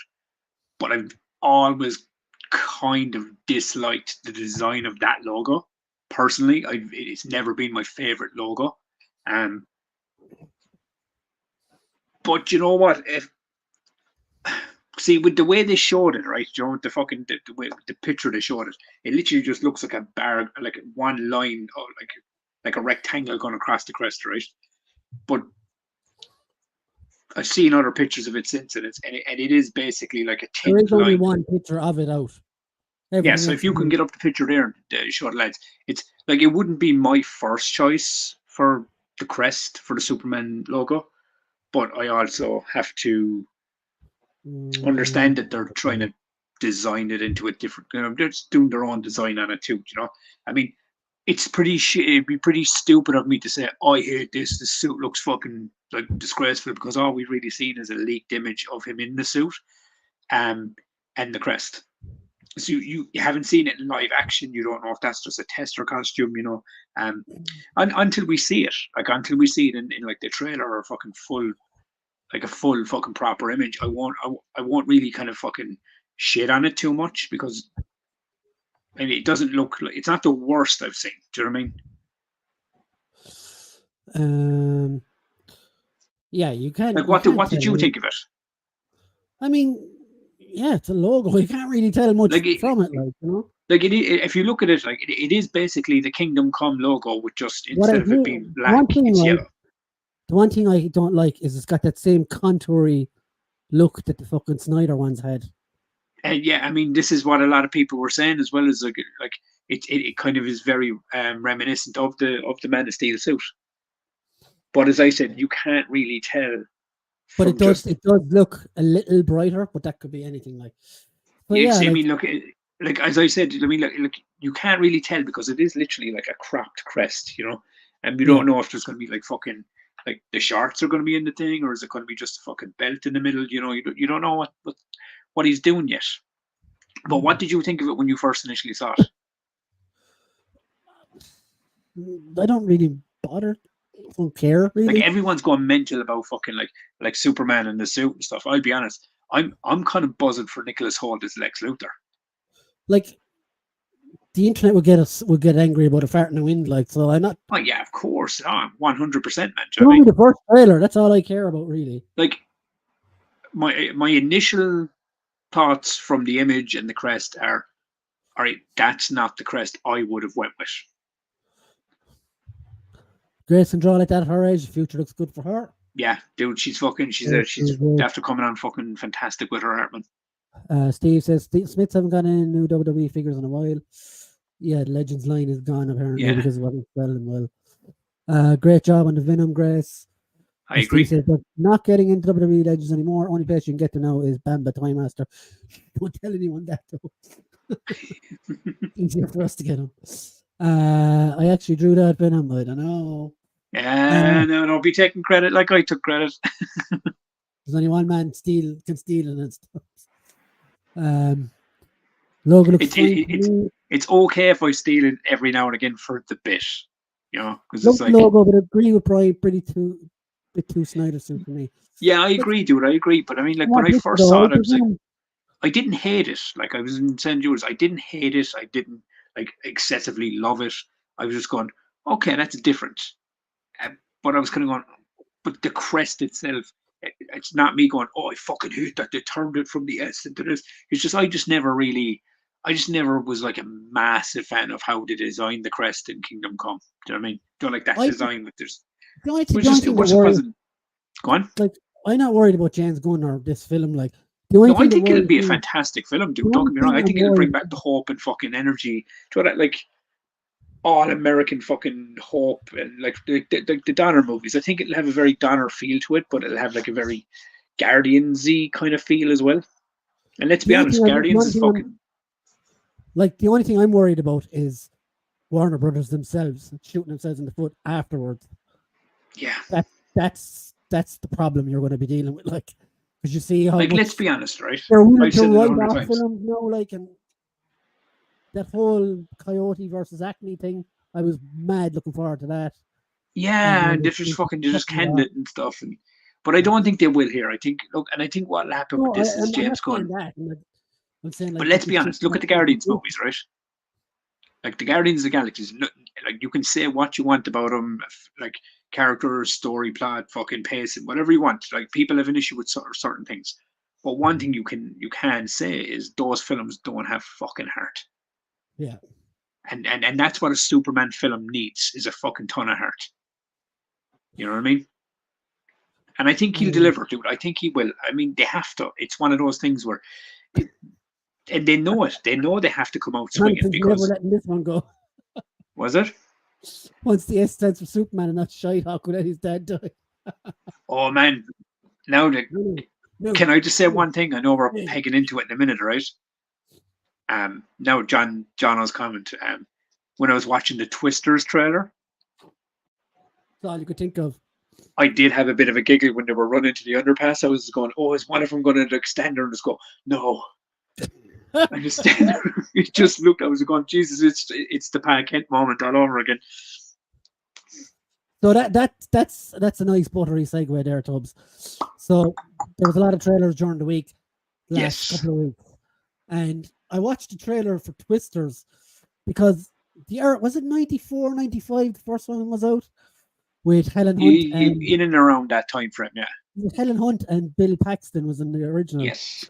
But I've always kind of disliked the design of that logo. Personally, it's never been my favorite logo. But you know what? See, with the way they showed it, right? You know, the picture they showed it, it literally just looks like a bar, like one line, or like a rectangle going across the crest, right? But I've seen other pictures of it since, and it is basically like a thin line. There is only one picture of it out. Yeah, so if you can get up the picture there and show it, lads, it's like it wouldn't be my first choice for the crest for the Superman logo, but I also have to understand that they're trying to design it into a different. You know, they're just doing their own design on it too. You know, I mean, it's pretty shit. It'd be pretty stupid of me to say I hate this. The suit looks fucking like disgraceful because all we've really seen is a leaked image of him in the suit, and the crest. So you haven't seen it in live action. You don't know if that's just a tester costume, you know. Until we see it, until we see it in like the trailer or fucking full, like a full fucking proper image, I won't really kind of fucking shit on it too much because I mean, it doesn't look like it's not the worst I've seen. Do you know what I mean? Yeah, you can. Like, what did you think of it? I mean, yeah, it's a logo. You can't really tell much from it, like, you know. Like if you look at it, like it is basically the Kingdom Come logo with just instead of it being black, it's yellow. The one thing I don't like is it's got that same contoury look that the fucking Snyder ones had. And yeah, I mean, this is what a lot of people were saying, as well as like it kind of is very reminiscent of the Man of Steel suit. But as I said, you can't really tell. But From it does just, look a little brighter, but that could be anything like. But yeah, I like mean, look, like as I said, I mean, look, you can't really tell because it is literally like a cropped crest, and you yeah. don't know if there's going to be like fucking like the shorts are going to be in the thing, or is it going to be just a fucking belt in the middle? You don't know what he's doing yet. But what did you think of it when you first initially saw it? I don't really bother. I don't care really. Like everyone's going mental about fucking like Superman in the suit and stuff. I'll be honest, I'm kind of buzzing for Nicholas Hoult as Lex Luthor. Like the internet would get angry about a fart in the wind. Like, so I'm not. Oh yeah, of course, 100%, man. Show me the first trailer. That's all I care about, really. Like my initial thoughts from the image and the crest are, all right, that's not the crest I would have went with. Grace can draw like that at her age. The future looks good for her. Yeah, dude, she's after coming on fucking fantastic with her art, man. Steve says Smiths haven't got any new WWE figures in a while. Yeah, the Legends line is gone apparently because it wasn't selling well. Great job on the Venom, Grace. I agree. Steve says they're not getting into WWE Legends anymore. Only place you can get to now is Bamba Time Master. Don't tell anyone that though. Easier for us to get them. I actually drew that Venom. I don't know. Yeah, no, don't be taking credit like I took credit. There's only one man can steal and stuff. Logo looks it's okay if I steal it every now and again for the bit, because it's like logo, but I agree with Brian. Bit too Snyder suit for me. Yeah, I agree, dude. I agree, but I mean, like when I first saw it, I was like, I didn't hate it. Like I was in St. Jules, I didn't hate it. I didn't like excessively love it. I was just going, okay, that's different. But I was kind of going, but the crest itself, it's not me going, oh, I fucking hate that they turned it from the S into this. It's just I just never was like a massive fan of how they designed the crest in Kingdom Come. Do you know what I mean? Do you like that design with this? Go on. Like I'm not worried about James Gunn or this film. Like I think it'll be a fantastic film, dude. Don't get me wrong. I think it'll bring back the hope and fucking energy to that, like all American fucking hope and like the Donner movies. I think it'll have a very Donner feel to it, but it'll have like a very Guardians-y kind of feel as well. And let's be honest, Guardians is fucking. Like the only thing I'm worried about is Warner Brothers themselves shooting themselves in the foot afterwards. Yeah, that's the problem you're going to be dealing with. Like, because you see how like let's be honest, right? They're willing to write off films now, like, and that whole Coyote versus Acme thing. I was mad looking forward to that. Yeah, and they just canned it and stuff. But I don't think they will here. I think what'll happen with this is James Gunn. I'm saying, like, but let's be honest. Look at the Guardians movies, right? Like the Guardians of the Galaxy, like you can say what you want about them, like characters, story, plot, fucking pacing, whatever you want. Like people have an issue with certain things, but one thing you can say is those films don't have fucking heart. Yeah, and that's what a Superman film needs, is a fucking ton of heart. You know what I mean? And I think he'll deliver, dude. I think he will. I mean, they have to. It's one of those things where. And they know it. They know they have to come out swinging because. Never letting this one go. Was it? Once the S stands for Superman and not shite, how could his dad die? Oh man! Now, can I just say one thing? I know we're pegging into it in a minute, right? Now, Jono's comment. When I was watching the Twisters trailer, that's all you could think of. I did have a bit of a giggle when they were running to the underpass. I was going, "Oh, is one of them going to extend her?" And just go, "No." I just it just looked. I was going, Jesus, it's the Pa Kent moment all over again. So that's a nice buttery segue there, Tubbs. So there was a lot of trailers during the week, last couple of weeks, and I watched the trailer for Twisters because was it 94, 95? The first one was out with Helen Hunt in and around that time frame, yeah. Helen Hunt and Bill Paxton was in the original. Yes,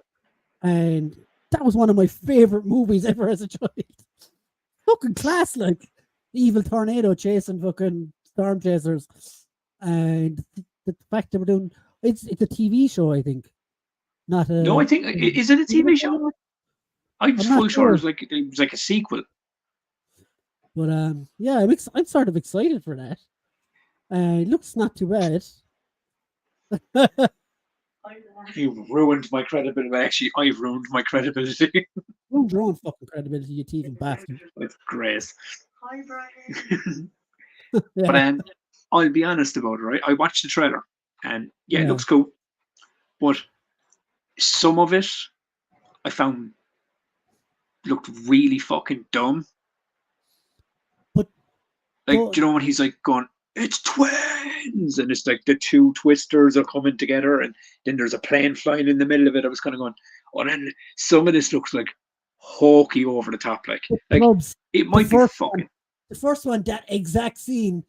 and that was one of my favorite movies ever as a child. Fucking class, like evil tornado chasing fucking storm chasers, and the fact that we're doing it's a TV show, I think. Not a. No, I think is it a TV show? I'm full sure it was like a sequel. But yeah, I'm sort of excited for that. It looks not too bad. You've ruined my credibility. Actually, I've ruined my credibility. Ruined your own fucking credibility, you thieving bastard. With grace. Hi, Brian. But Yeah, I'll be honest about it, right? I watched the trailer and yeah, it yeah. looks cool. But some of it I found looked really fucking dumb. But Like, don't- do you know when he's like going, it's twins, and it's like the two twisters are coming together, and then there's a plane flying in the middle of it. I was kind of going, oh, then some of this looks like hokey over the top. Like Clubs, it might be fucking. the first one, that exact scene,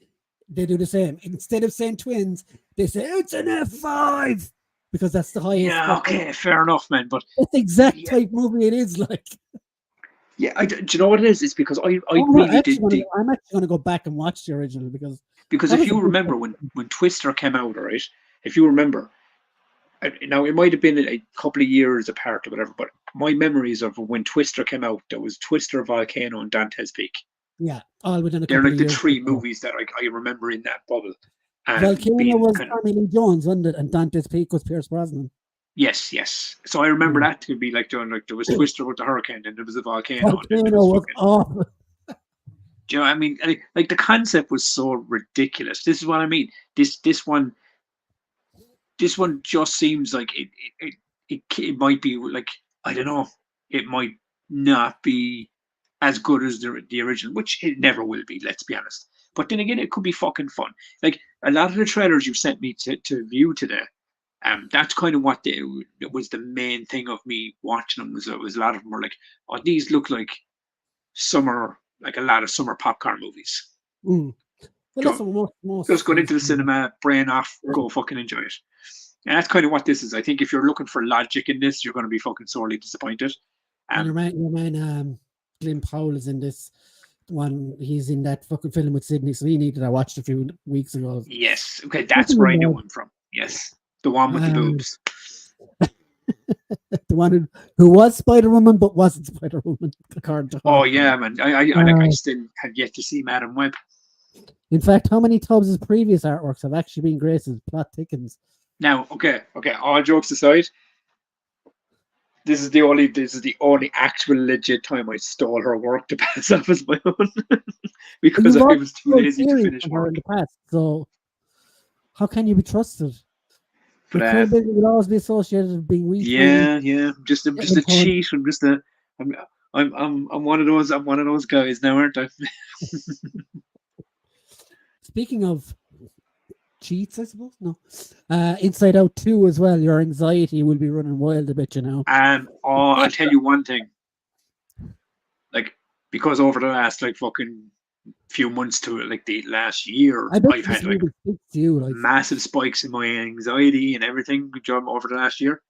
they do the same. Instead of saying twins, they say it's an F5 because that's the highest. Yeah, okay, fair enough, man. But that's the exact type movie it is like. Yeah, do you know what it is? It's because I I'm really did. I'm actually going to go back and watch the original because if you remember when Twister came out, right? If you remember, now it might have been a couple of years apart or whatever, but my memories of when Twister came out, there was Twister, Volcano, and Dante's Peak. yeah, all within a They're couple like of the years three before. movies that I remember in that bubble. And Volcano was Tommy Lee Jones, wasn't it? And Dante's Peak was Pierce Brosnan. Yes. So I remember that to be like doing like there was Twister with the hurricane, and there was a volcano. Volcano was awful. Do you know what I mean? Like the concept was so ridiculous. This is what I mean. This one just seems like it might be like, I don't know. It might not be as good as the original, which it never will be. Let's be honest. But then again, it could be fucking fun. Like a lot of the trailers you've sent me to view today. That's kind of what it was the main thing of me watching them. Was a lot of them were like, oh, these look like a lot of summer popcorn movies. Well, that's most just going into the cinema, brain off, go fucking enjoy it. And that's kind of what this is. I think if you're looking for logic in this, you're going to be fucking sorely disappointed. And your man, Glenn Powell is in this one. He's in that fucking film with Sidney Sweeney that I watched a few weeks ago. Yes. Okay, that's where I knew him from. Yes. The one with the boobs. The one who was Spider-Woman but wasn't Spider-Woman. Oh yeah, man. I still have yet to see Madam Web. In fact, how many Tubbs' previous artworks have actually been graced? Plot thickens. Now, okay. All jokes aside, this is the only actual legit time I stole her work to pass off as my own because I was too lazy to finish work. In the past, so how can you be trusted? But will always be associated with being weak. Yeah. I'm just a cheat. I'm one of those guys now, aren't I? Speaking of cheats, I suppose. No. Inside Out 2 as well. Your anxiety will be running wild a bit, you know. I'll tell you one thing. Like, because over the last fucking few months to like the last year, I've had like massive spikes in my anxiety and everything over the last year.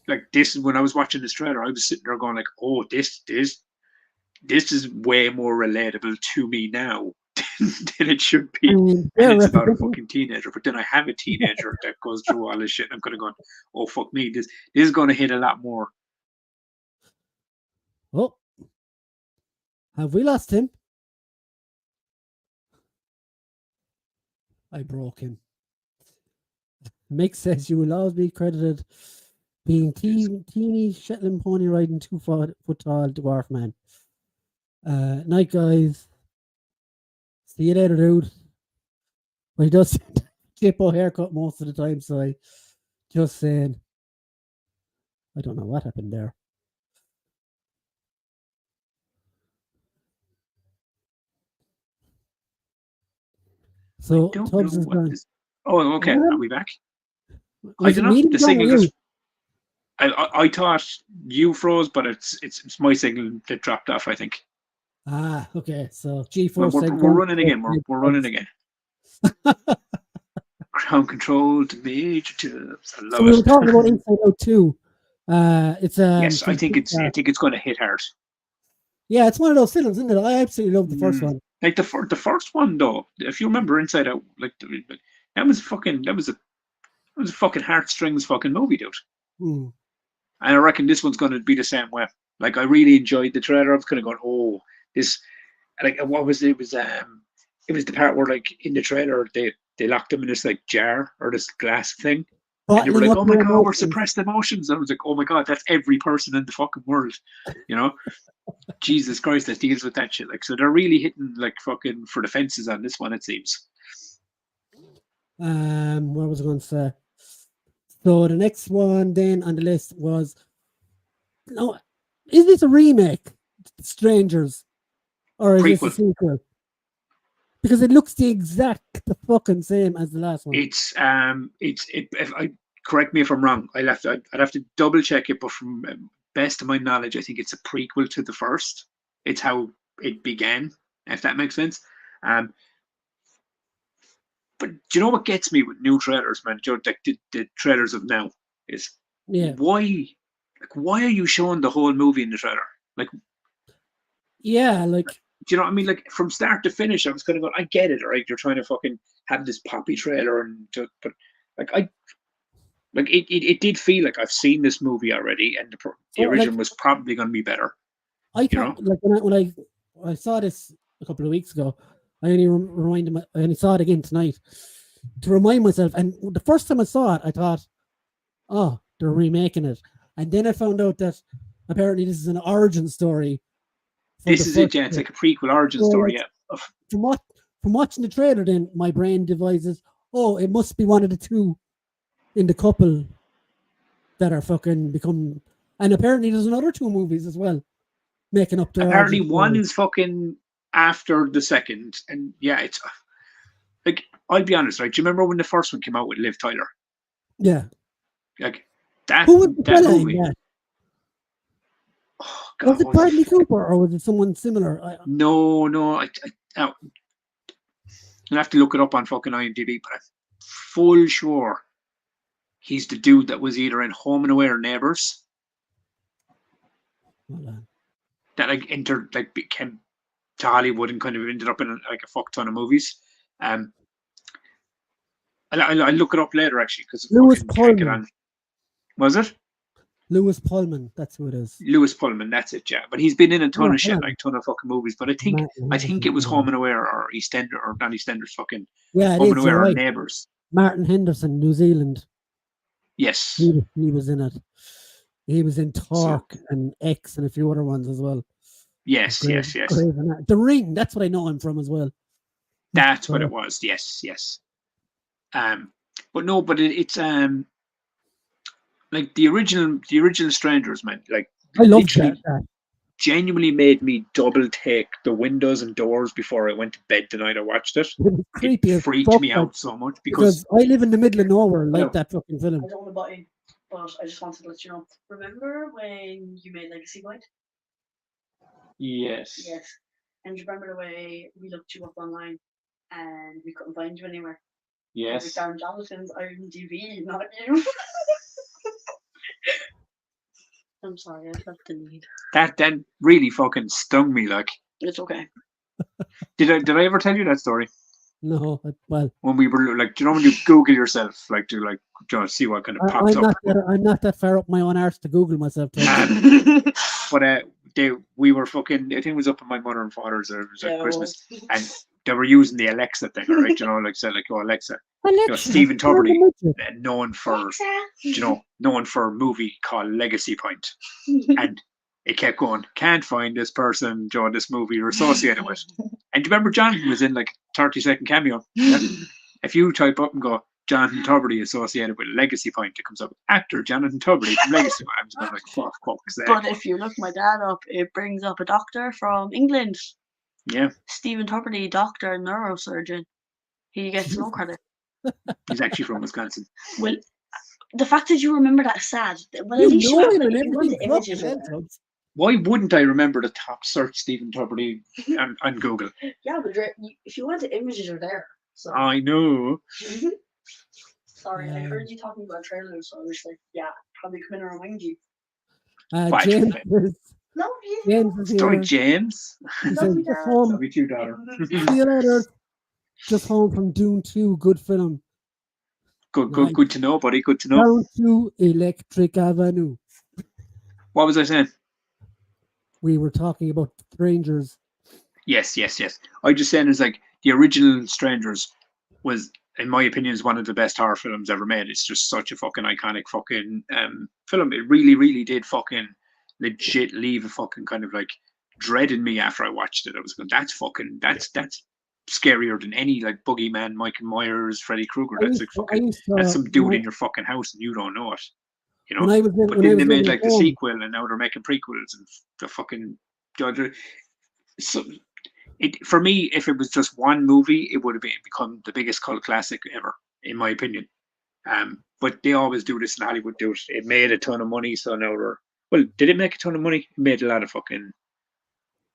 Like this, when I was watching this trailer, I was sitting there going like, "Oh, this is way more relatable to me now than it should be." And it's about a fucking teenager. But then I have a teenager that goes through all this shit. And I'm kind of going, "Oh fuck me, this is going to hit a lot more." Oh, have we lost him? I broke him. Mick says you will always be credited being teeny Shetland pony riding 2 foot tall dwarf man. Night, guys. See you later, dude. Well, he does Chippo haircut most of the time, so I just saying. I don't know what happened there. So Tubbs is gone. Oh, okay. Are we back? I don't know. The signal just. I thought you froze, but it's my signal that dropped off, I think. Ah, okay. So G4. We're running again. We're running again. Ground control to Major Tubbs. I love it. We were talking about Inside Out 2. It's yes, I think it's going to hit hard. Yeah, it's one of those films, isn't it? I absolutely love the first one. Like the first one though, if you remember Inside Out, that was a fucking heartstrings fucking movie, dude. And I reckon this one's going to be the same way. Like I really enjoyed the trailer. I was kind of going, oh, this, like what was it? It was it was the part where, like, in the trailer, they locked them in this, like, jar or this glass thing. And they were Bottling like, up oh my your God, we're emotions. suppressed emotions. I was like, oh my God, that's every person in the fucking world. You know? Jesus Christ, that deals with that shit. Like, so they're really hitting, like, fucking for the fences on this one, it seems. What was I going to say? So the next one then on the list was, no, is this a remake, Strangers, or is this a Prequel. sequel? Because it looks the fucking same as the last one. It's if I correct me if I'm wrong, I'd have to double check it, but from best of my knowledge, I think it's a prequel to the first. It's how it began, if that makes sense. But do you know what gets me with new trailers, man? Do you know, like the trailers of now is why are you showing the whole movie in the trailer? Like, like, do you know what I mean? Like, from start to finish, I was kind of going, I get it, right? You're trying to fucking have this poppy trailer, but like it did feel like I've seen this movie already, and the original was probably going to be better. I thought, like, when I saw this a couple of weeks ago, I only saw it again tonight to remind myself. And the first time I saw it, I thought, oh, they're remaking it. And then I found out that apparently this is an origin story. This is it, yeah. It's like a prequel origin story, yeah. From watching the trailer, then my brain devises, oh, it must be one of the two in the couple that are fucking become. And apparently there's another 2 movies as well making up their. Apparently one is fucking after the second, and yeah, it's like, I'll be honest, right? Do you remember when the first one came out with Liv Tyler? Yeah. Like that. Who was that movie? Oh, God, was it Bradley Cooper or was it someone similar? No. I'll have to look it up on fucking IMDb, but I'm full sure he's the dude that was either in Home and Away or Neighbours. That became to Hollywood and kind of ended up in a fuck ton of movies. I'll look it up later, actually, because Lewis Pullman. Was it? Lewis Pullman, that's who it is. Lewis Pullman, that's it, yeah. But he's been in a ton of shit, like ton of fucking movies. But I think it was Home and Away or EastEnders, or not EastEnders, fucking Home and Away or Neighbours. Martin Henderson, New Zealand. Yes. He was in it. He was in Torque and X and a few other ones as well. Yes. The Ring, that's what I know him from as well. That's what it was, yes. But it's like the original Strangers, man. Like, I love that. Genuinely made me double take the windows and doors before I went to bed the night I watched it. It freaked me out so much because I live in the middle of nowhere, like that fucking film. I don't want to butt in, but I just wanted to let you know. Remember when you made Legacy Point? Yes. And you remember the way we looked you up online and we couldn't find you anywhere? Yes. We found Jonathan's IMDb, not you. I'm sorry, I felt the need. That really fucking stung me, like. It's okay. Did I ever tell you that story? No, well. When we were like, do you know when you Google yourself, like to see what kind of pops up? I'm not that far up my own arse to Google myself. But we were fucking. I think it was up in my mother and father's. It was at Christmas, and they were using the Alexa thing, right? You know, like said, like, oh, Alexa. Stephen Tuberty, known for a movie called Legacy Point, and it kept going. Can't find this person, this movie you're associated with. And do you remember Jonathan was in like 30-second cameo? Yeah? If you type up and go Jonathan Tuberty associated with Legacy Point, it comes up with actor Jonathan Tuberty from Legacy Point. I was going like, fuck's sake. But if you look my dad up, it brings up a doctor from England. Yeah. Stephen Tuberty, doctor and neurosurgeon. He gets no credit. He's actually from Wisconsin. Well, the fact that you remember that is sad. Well, at least why wouldn't I remember the top search Stephen Tuberty on Google? Yeah, but if you want the images are there. So. I know. Sorry, I heard you talking about trailers, so I was like, yeah, probably come in and remind you. James. Sorry, James. Love you too, daughter. See you later. Just home from Dune 2, good film. Good to know, buddy. Good to know. Down to Electric Avenue. What was I saying? We were talking about Strangers. Yes. I just saying, it's like the original Strangers was, in my opinion, is one of the best horror films ever made. It's just such a fucking iconic fucking film. It really, really did fucking legit leave a fucking kind of like dread in me after I watched it. I was going, that's scarier than any like boogeyman, Michael Myers, Freddy Krueger. That's like fucking, that's some dude in your fucking house and you don't know it. You know, but then they made like the sequel, and now they're making prequels and the fucking. So, for me, if it was just one movie, it would have become the biggest cult classic ever, in my opinion. But they always do this in Hollywood. Do it. It made a ton of money, so now did it make a ton of money? It made a lot of fucking.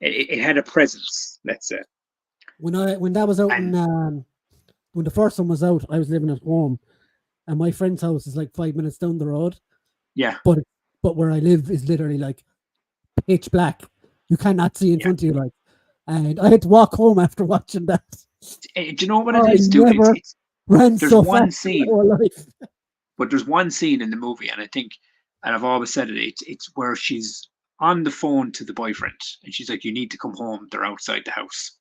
It had a presence, let's say. When that was out, when the first one was out, I was living at home, and my friend's house is like 5 minutes down the road. Yeah. But where I live is literally like pitch black. You cannot see in front of you, like. And I had to walk home after watching that. Do you know what it is, dude? There's one scene, but there's one scene in the movie, and I think, and I've always said it's where she's on the phone to the boyfriend, and she's like, "You need to come home. They're outside the house."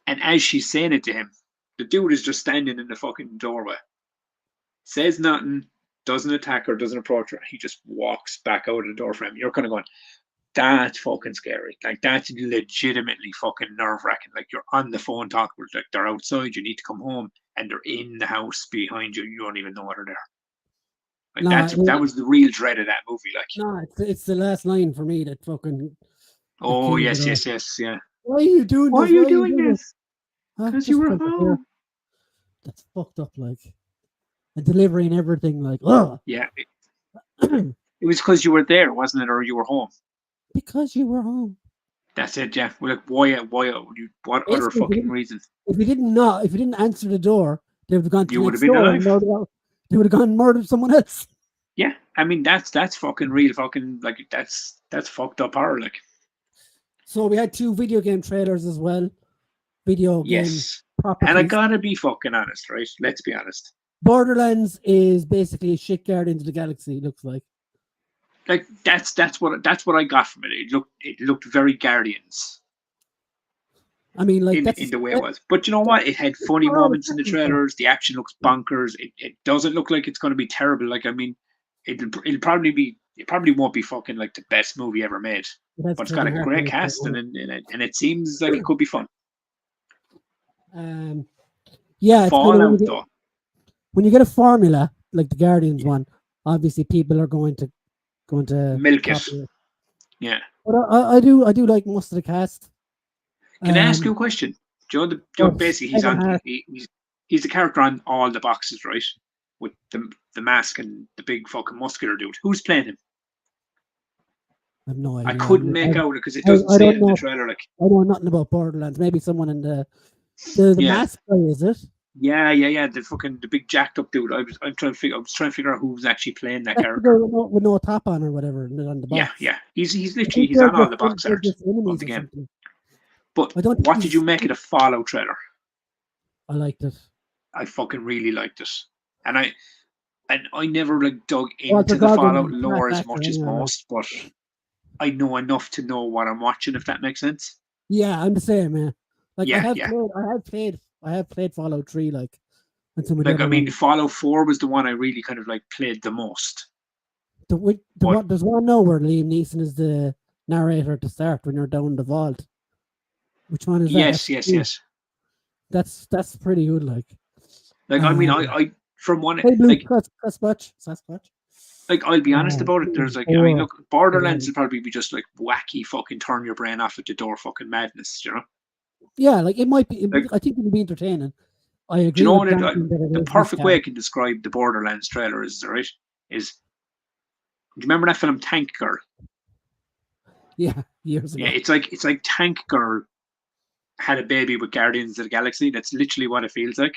And as she's saying it to him, the dude is just standing in the fucking doorway, says nothing, doesn't attack her, doesn't approach her. He just walks back out of the door frame. You're kind of going, that's fucking scary. Like, that's legitimately fucking nerve-wracking. Like, you're on the phone talking with, like, they're outside, you need to come home, and they're in the house behind you, you don't even know they're there. Like, that was the real dread of that movie. Like, no, it's the last line for me that fucking. Oh, yes, yeah. Why are you doing this? Why are you doing this? Because you were home. That's fucked up, like. The delivery and everything, like, oh. Yeah. It was because you were there, wasn't it, or you were home? Because you were home. That's it, yeah. Well, like, why? What other fucking reasons? If you didn't answer the door, they would have gone to you the would next have been door alive. They would have gone and murdered someone else. Yeah, I mean that's fucking real, fucking like that's fucked up horror, like. So we had 2 video game trailers as well. Video game properties. And I gotta be fucking honest, right? Let's be honest. Borderlands is basically a shit Guardians of the Galaxy. It looks like. Like that's what I got from it. It looked very Guardians. I mean, like in the way it was, but you know what? It had funny moments in the trailers. The action looks bonkers. It doesn't look like it's going to be terrible. Like, I mean, it'll probably be. It probably won't be fucking like the best movie ever made, but it's got a great cast and it seems like it could be fun. Yeah, it's Fallout though. When you get a formula like the Guardians one, obviously people are going to milk it. Yeah. But I do like most of the cast. Can I ask you a question? Joe, basically he's the character on all the boxes, right? With the mask and the big fucking muscular dude. Who's playing him? I have no idea. I couldn't make out because it doesn't say it in the trailer. Like, I know nothing about Borderlands. Maybe someone in the mask guy, is it? Yeah. The big jacked up dude. I was trying to figure out who's actually playing that character with no top on or whatever on the box. Yeah. He's literally on all the box art of the game. But what did you make of the Fallout trailer? I liked it. I fucking really liked it, and I never like dug into the Fallout lore as much as most, but I know enough to know what I'm watching. If that makes sense. Yeah, I'm the same, man. Like yeah, I have played Fallout 3, like. Like, I mean, Fallout 4 was the one I really kind of like played the most. There's one now where Liam Neeson is the narrator at the start when you're down the vault. Which one is that? Yes. That's pretty good, like. Like, I mean, I from one like Sasquatch. Like, I'll be honest about it. There's like, I mean, look, Borderlands would probably be just like wacky fucking turn your brain off at the door fucking madness, you know? Yeah, like it might be. Like, I think it'll be entertaining. I agree. Do you know what? The perfect way I can describe the Borderlands trailer is do you remember that film Tank Girl? Yeah, years ago. Yeah, it's like Tank Girl had a baby with Guardians of the Galaxy. That's literally what it feels like.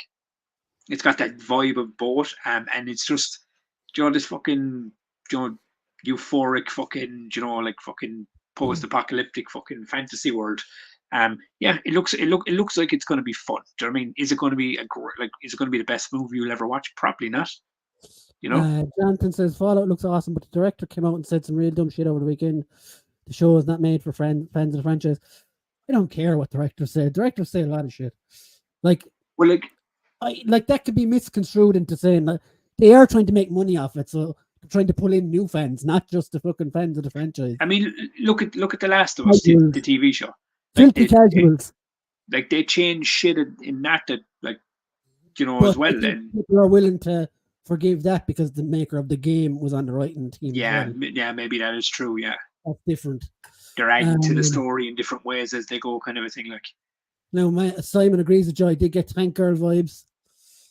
It's got that vibe of both, and it's just, this fucking, euphoric fucking, like fucking post-apocalyptic fucking fantasy world. Yeah, it looks like it's going to be fun. Do you know what I mean? Is it going to be is it going to be the best movie you'll ever watch? Probably not. You know. Jonathan says Fallout looks awesome, but the director came out and said some real dumb shit over the weekend. The show is not made for fans of the franchise. I don't care what directors say. Directors say a lot of shit. Like, Well, like that could be misconstrued into saying that they are trying to make money off it, so they're trying to pull in new fans, not just the fucking fans of the franchise. I mean, look at The Last of Us, the TV show. Filthy casuals. Like they change shit in that like, you know, But as well. I think And people are willing to forgive that because the maker of the game was on the writing team. yeah, as well. yeah, maybe that is true. Yeah, That's different. they're adding to the story in different ways as they go, kind of a thing. Like, now, Simon agrees with Joy. I did get Tank Girl vibes.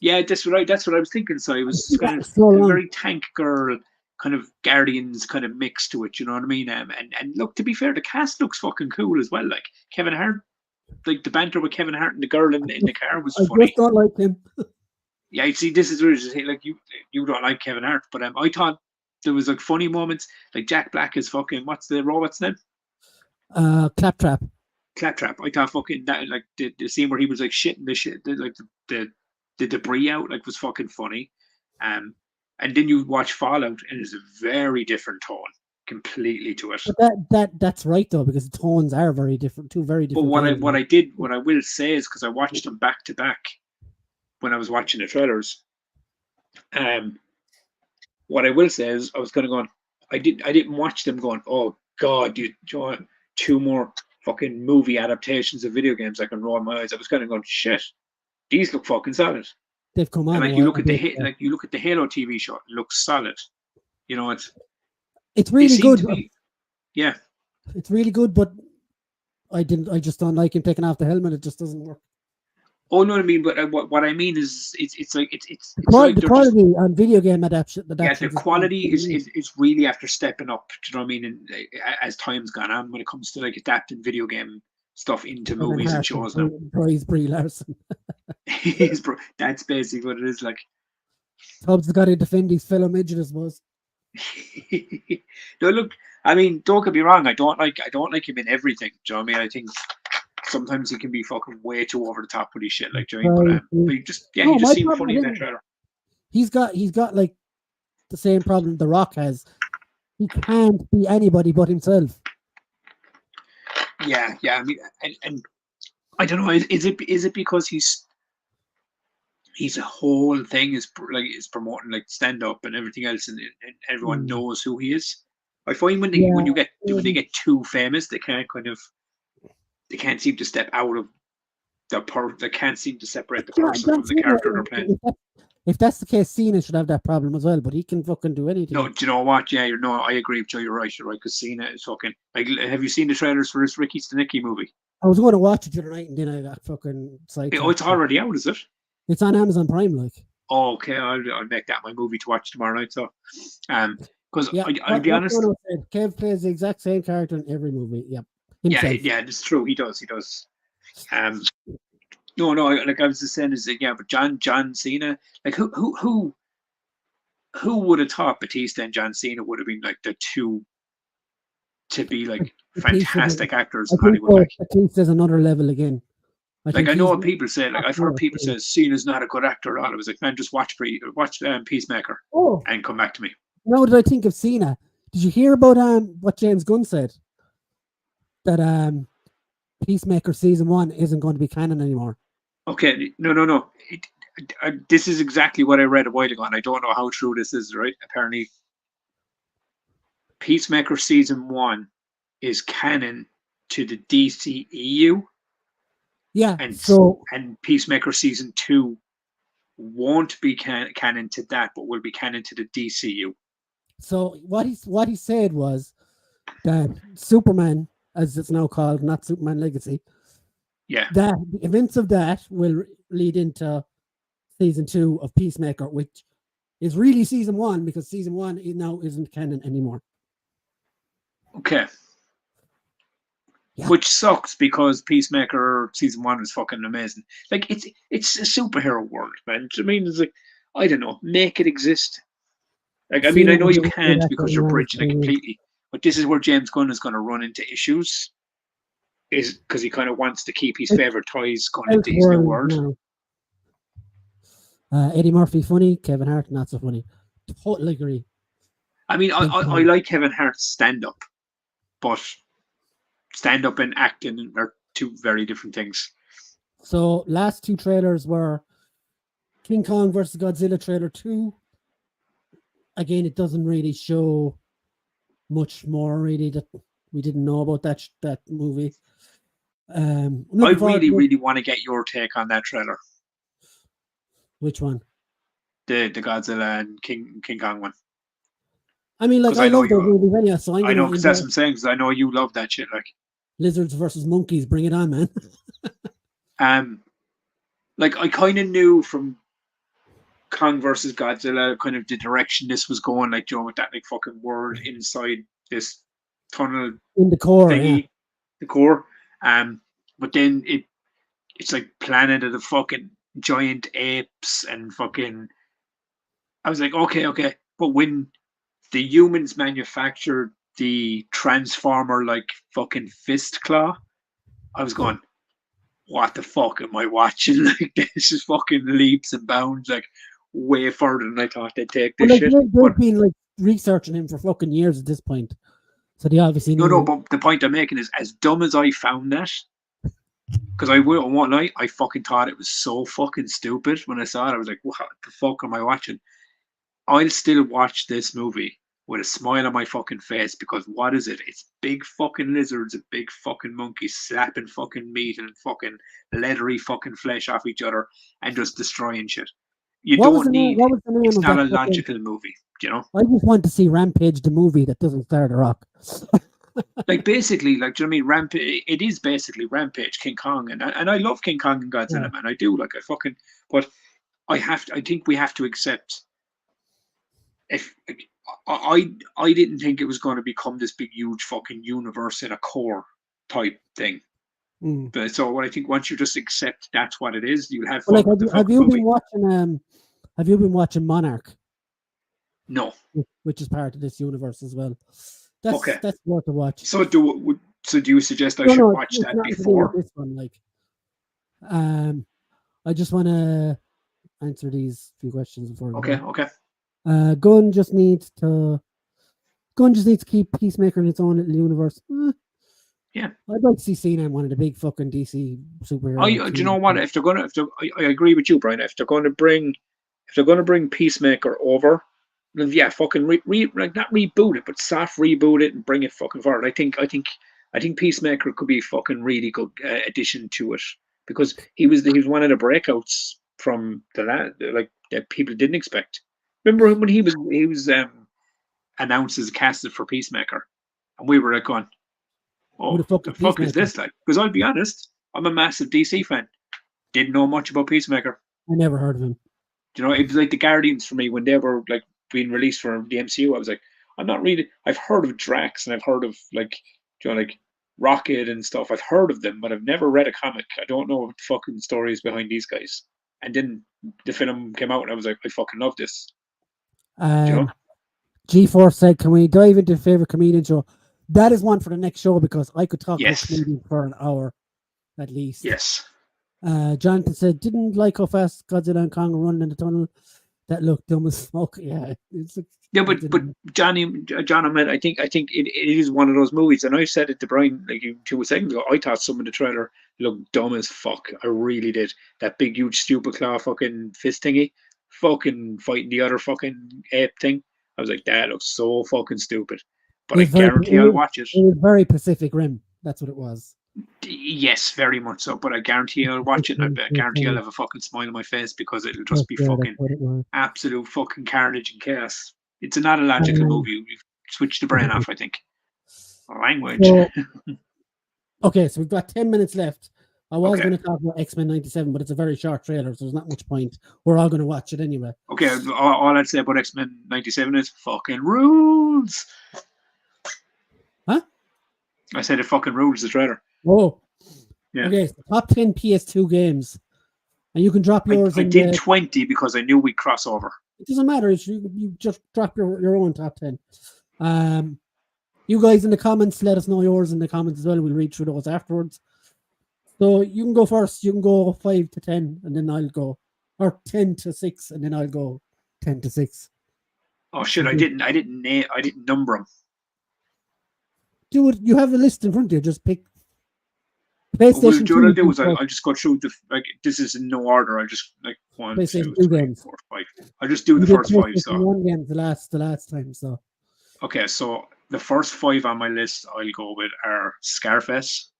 yeah, that's what I was thinking. So it was kind of so a very Tank Girl kind of Guardians kind of mix to it. You know what I mean? And look, to be fair, the cast looks fucking cool as well. Like Kevin Hart. Like the banter with Kevin Hart and the girl in the car was funny. I just don't like him. Yeah, you see, this is where it's like you don't like Kevin Hart, but I thought there was like funny moments. Like Jack Black is fucking, what's the robot's name? Claptrap. Claptrap. I thought fucking that, like the scene where he was like shitting the shit, like the debris out, like was fucking funny. And then you watch Fallout, and it's a very different tone. Completely to it. But that's right though, because the tones are very different, two very different. But what I will say is, because I watched them back to back when I was watching the trailers. What I will say is, I was kind of going, I didn't watch them going, oh god, you want 2 more fucking movie adaptations of video games I can roll my eyes. I was kind of going, shit, these look fucking solid. They've come on. And like you look at the Halo TV show, it looks solid. You know, it's really good. Yeah, it's really good, but I just don't like him taking off the helmet. It just doesn't work. Oh no, I mean, but what I mean is, it's like the quality on video game adaptation. Yeah, the quality is really after stepping up. Do you know what I mean? And as time's gone on, when it comes to like adapting video game stuff into movies and shows now. Praise Brie Larson. That's basically what it is. Like, Tubbs has got to defend his fellow midget, I suppose. No, look, I mean, don't get me wrong. I don't like him in everything. Do you know what I mean? I think sometimes he can be fucking way too over the top with his shit. Like, do you know what I mean? But he just seemed funny in that trailer. He's got like the same problem The Rock has. He can't be anybody but himself. Yeah. I mean, and I don't know. Is it because he's a whole thing is promoting like stand up and everything else, and everyone knows who he is. I find when they get too famous, they can't seem to step out of the part. They can't seem to separate the person from the character they're playing. If that's the case, Cena should have that problem as well, but he can fucking do anything. No, do you know what? Yeah, I agree with you. You're right. Because Cena is fucking like. Have you seen the trailers for this Ricky Stenicki movie? I was going to watch it the other night, and then I got fucking sidetracked. Oh, it's already out, is it? It's on Amazon Prime, like. Oh, okay, I'll make that my movie to watch tomorrow night. So, because I'll be honest, Kev plays the exact same character in every movie. Yep. Himself. Yeah, it's true. He does. No, like I was just saying is that, yeah, but John Cena, like who would have thought Batista and John Cena would have been like the two to be like fantastic actors in Hollywood? Like, Batista's another level again. I know what people say. Like I've heard people say Cena's not a good actor at all. I was like, man, just watch Peacemaker and come back to me. Now that I think of Cena, did you hear about what James Gunn said? That Peacemaker season 1 isn't going to be canon anymore. Okay, no. This is exactly what I read a while ago, and I don't know how true this is. Right? Apparently, Peacemaker season 1 is canon to the DCEU. Yeah, and Peacemaker season 2 won't be canon to that, but will be canon to the DCU. So what he said was that Superman, as it's now called, not Superman Legacy. Yeah. That the events of that will lead into season 2 of Peacemaker, which is really season 1 because season 1 now isn't canon anymore. Okay. Yeah. Which sucks because Peacemaker season 1 was fucking amazing. Like it's a superhero world, man. I mean, it's like, I don't know, make it exist. Like I mean, I know you can't because you're bridging it completely. But this is where James Gunn is going to run into issues, is because he kind of wants to keep his favorite toys going into his new world. Eddie Murphy funny, Kevin Hart not so funny. Totally agree. I mean, I like Kevin Hart's stand up, but stand up and acting are two very different things. So last two trailers were King Kong versus Godzilla trailer 2. Again, it doesn't really show much more really that we didn't know about that movie. I'm I looking forward really, to really want to get your take on that trailer, which one? the Godzilla and King Kong one. I mean, like 'Cause I I know love those you- movies anyhow, so I'm I know, gonna because that's what enjoy I'm saying. Because I know you love that shit. Like, lizards versus monkeys. Bring it on, man. like I kind of knew from Kong versus Godzilla kind of the direction this was going. Like, you know, with that like fucking world inside this tunnel In the core, thingy, yeah. the core. But then it's like Planet of the fucking giant apes and fucking. I was like, okay, but when the humans manufactured the transformer like fucking fist claw, I was going, what the fuck am I watching? Like, this is fucking leaps and bounds, like way further than I thought they'd take Well, this like shit. they've But been like researching him for fucking years at this point, so they obviously knew. no, but the point I'm making is, as dumb as I found that, because I will one night I fucking thought it was so fucking stupid when I saw it. I was like, what the fuck am I watching? I'll still watch this movie with a smile on my fucking face, because what is it? It's big fucking lizards and big fucking monkeys slapping fucking meat and fucking leathery fucking flesh off each other and just destroying shit. You What was don't the name? need. What was the name It's of not that a fucking- logical movie, you know. I just want to see Rampage, the movie that doesn't star The Rock. Like, basically, like, do you know what I mean? Rampage. It is basically Rampage, King Kong, and I love King Kong and Godzilla, Yeah. man. I do. Like, I fucking. But I think we have to accept. If I didn't think it was going to become this big, huge fucking universe in a core type thing. Mm. But so what I think, once you just accept that's what it is, you'll have Well, fun like, with the have fucking you movie. been watching? Have you been watching Monarch, No. which is part of this universe as well? That's Okay. that's worth a watch. So do you suggest I No, should no, watch it's that nothing to do with before? this one. Like, I just want to answer these few questions before. we go. Okay. Gunn just needs to keep Peacemaker in its own little universe. Yeah. I'd like to see Cena in one of the big fucking DC superhero. Do you know what? I agree with you, Brian. If they're going to bring Peacemaker over, then yeah, fucking like, not reboot it, but soft reboot it and bring it fucking forward. I think Peacemaker could be a fucking really good addition to it, because he was one of the breakouts from like that people didn't expect. Remember when he was announced as casted for Peacemaker, and we were like going, Who "Oh, the fuck the is fuck is Peacemaker?" this like?" Because I'll be honest, I'm a massive DC fan. Didn't know much about Peacemaker. I never heard of him. You know, it was like the Guardians for me when they were like being released from the MCU. I was like, I'm not really. I've heard of Drax and I've heard of like, like Rocket and stuff. I've heard of them, but I've never read a comic. I don't know what the fucking stories behind these guys. And then the film came out, and I was like, I fucking love this. You know? G4 said, "Can we dive into favorite comedian show?" That is one for the next show, because I could talk Yes. about comedians for an hour at least. Yes. Jonathan said, "Didn't like how fast Godzilla and Kong were running in the tunnel. That looked dumb as fuck." Yeah, Yeah, but John, I think it is one of those movies, and I said it to Brian like 2 seconds ago. I thought some of the trailer looked dumb as fuck. I really did. That big, huge, stupid claw fucking fist thingy, fucking fighting the other fucking ape thing. I was like, that looks so fucking stupid. But I guarantee I'll watch it. It was very Pacific Rim. That's what it was. Yes, very much so. But I guarantee I'll watch it. And I guarantee I'll have a fucking smile on my face, because it'll just be fucking absolute fucking carnage and chaos. It's not a logical movie. We've switched the brain off, I think. Language. Okay, so we've got 10 minutes left. I was going to talk about X-Men 97, but it's a very short trailer, so there's not much point. We're all going to watch it anyway. Okay, all I'd say about X-Men 97 is fucking rules. Huh? I said it fucking rules, the trailer. Oh. Yeah. Okay, so top 10 PS2 games. And you can drop yours. I did 20 because I knew we'd cross over. It doesn't matter. You just drop your own top 10. You guys in the comments, let us know yours in the comments as well. We'll read through those afterwards. So you can go first. You can go 5 to 10, and then I'll go, or 10 to 6, and then I'll go 10 to 6. Oh shit! I didn't number them. Do it. You have a list in front of you. Just pick PlayStation what I'll do 2. is I'll just go through this is in no order. I just like 1, 2, PlayStation 3, 2 games. 4, 5. I'll just do You the did first 5. PlayStation So 1 games the last time. So okay, so the first 5 on my list I'll go with are Scarface.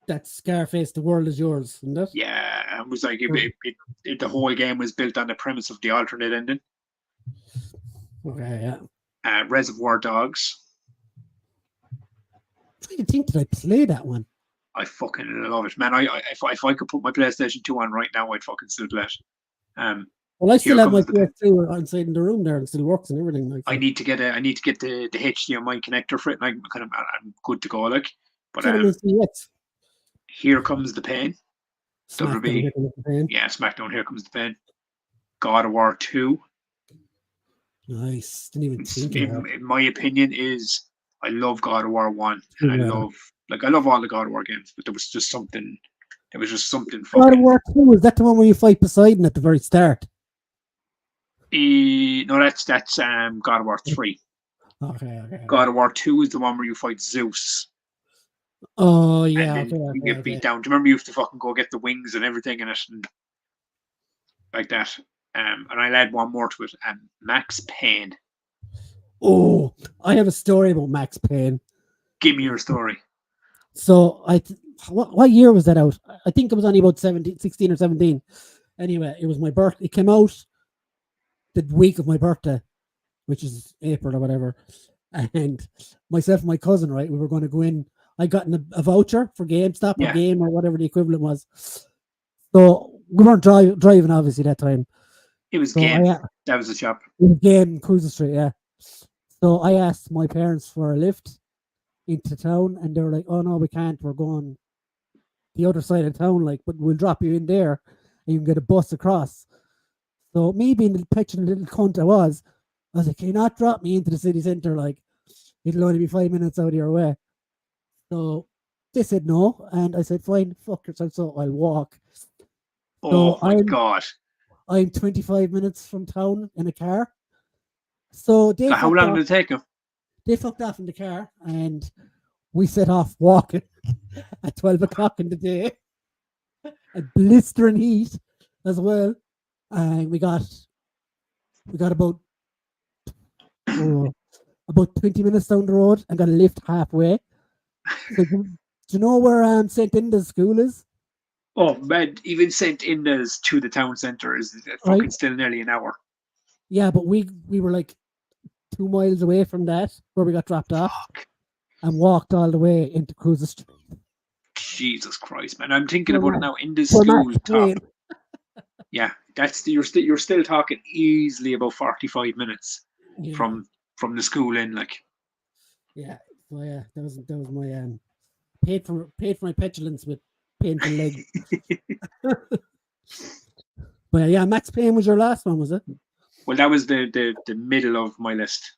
that's Scarface. The world is yours, isn't it? Yeah, it was like the whole game was built on the premise of the alternate ending. Okay, yeah. Reservoir Dogs. I'm trying to think, did I play that one? I fucking love it, man. If I could put my PlayStation 2 on right now, I'd fucking still play it. Well, I still Here have my comes the PS2 inside in the room there, and it still works and everything. Like, I so. need to get the HDMI connector for it. And I'm good to go. Like, but Gentlemen, see what? Here Comes the Pain. Smackdown, WB. Here Comes the Pain. Yeah, SmackDown. Here Comes the Pain. God of War 2. Nice. Didn't even think of that. In my opinion, I love God of War 1, and I love all the God of War games, but there was just something. There was just something. God of War 2, is that the one where you fight Poseidon at the very start? No, that's God of War 3. Okay. God of War 2 is the one where you fight Zeus. Oh yeah, And then you get beat down. Do you remember you have to fucking go get the wings and everything in it, and like that? And I'll add one more to it. Max Payne. Oh, I have a story about Max Payne. Give me your story. So what year was that out? I think it was only about 16 or 17. Anyway, it was my birthday. It came out the week of my birthday, which is April or whatever. And myself and my cousin, right, we were going to go in. I got a voucher for GameStop or Game or whatever the equivalent was. So we weren't driving, obviously, that time. It was Game. That was the shop. It was Game, Cruiser Street, yeah. So I asked my parents for a lift into town, and they were like, "Oh no, we can't. We're going the other side of town, like, but we'll drop you in there, and you can get a bus across." So me being the petulant little cunt I was like, "Can you not drop me into the city centre? Like, it'll only be 5 minutes out of your way." So they said no, and I said, "Fine, fuck yourself." So I'll walk. Oh my God! I'm 25 minutes from town in a car. So how long did it take them? They fucked off in the car, and we set off walking at 12 o'clock in the day. A blistering heat as well. And we got about 20 minutes down the road and got a lift halfway. So, do you know where St. Inda's school is? Oh man, even St. Inda's to the town centre is fucking still nearly an hour. Yeah, but we were like 2 miles away from that where we got dropped off and walked all the way into Cruiser Street. Jesus Christ, man! I'm thinking about it now. Inda's school top. Yeah, you're still talking easily about 45 minutes from the school in, like. Yeah, so yeah, that was my paid for my petulance with painful legs. But yeah, Max Payne was your last one, was it? Well, that was the middle of my list.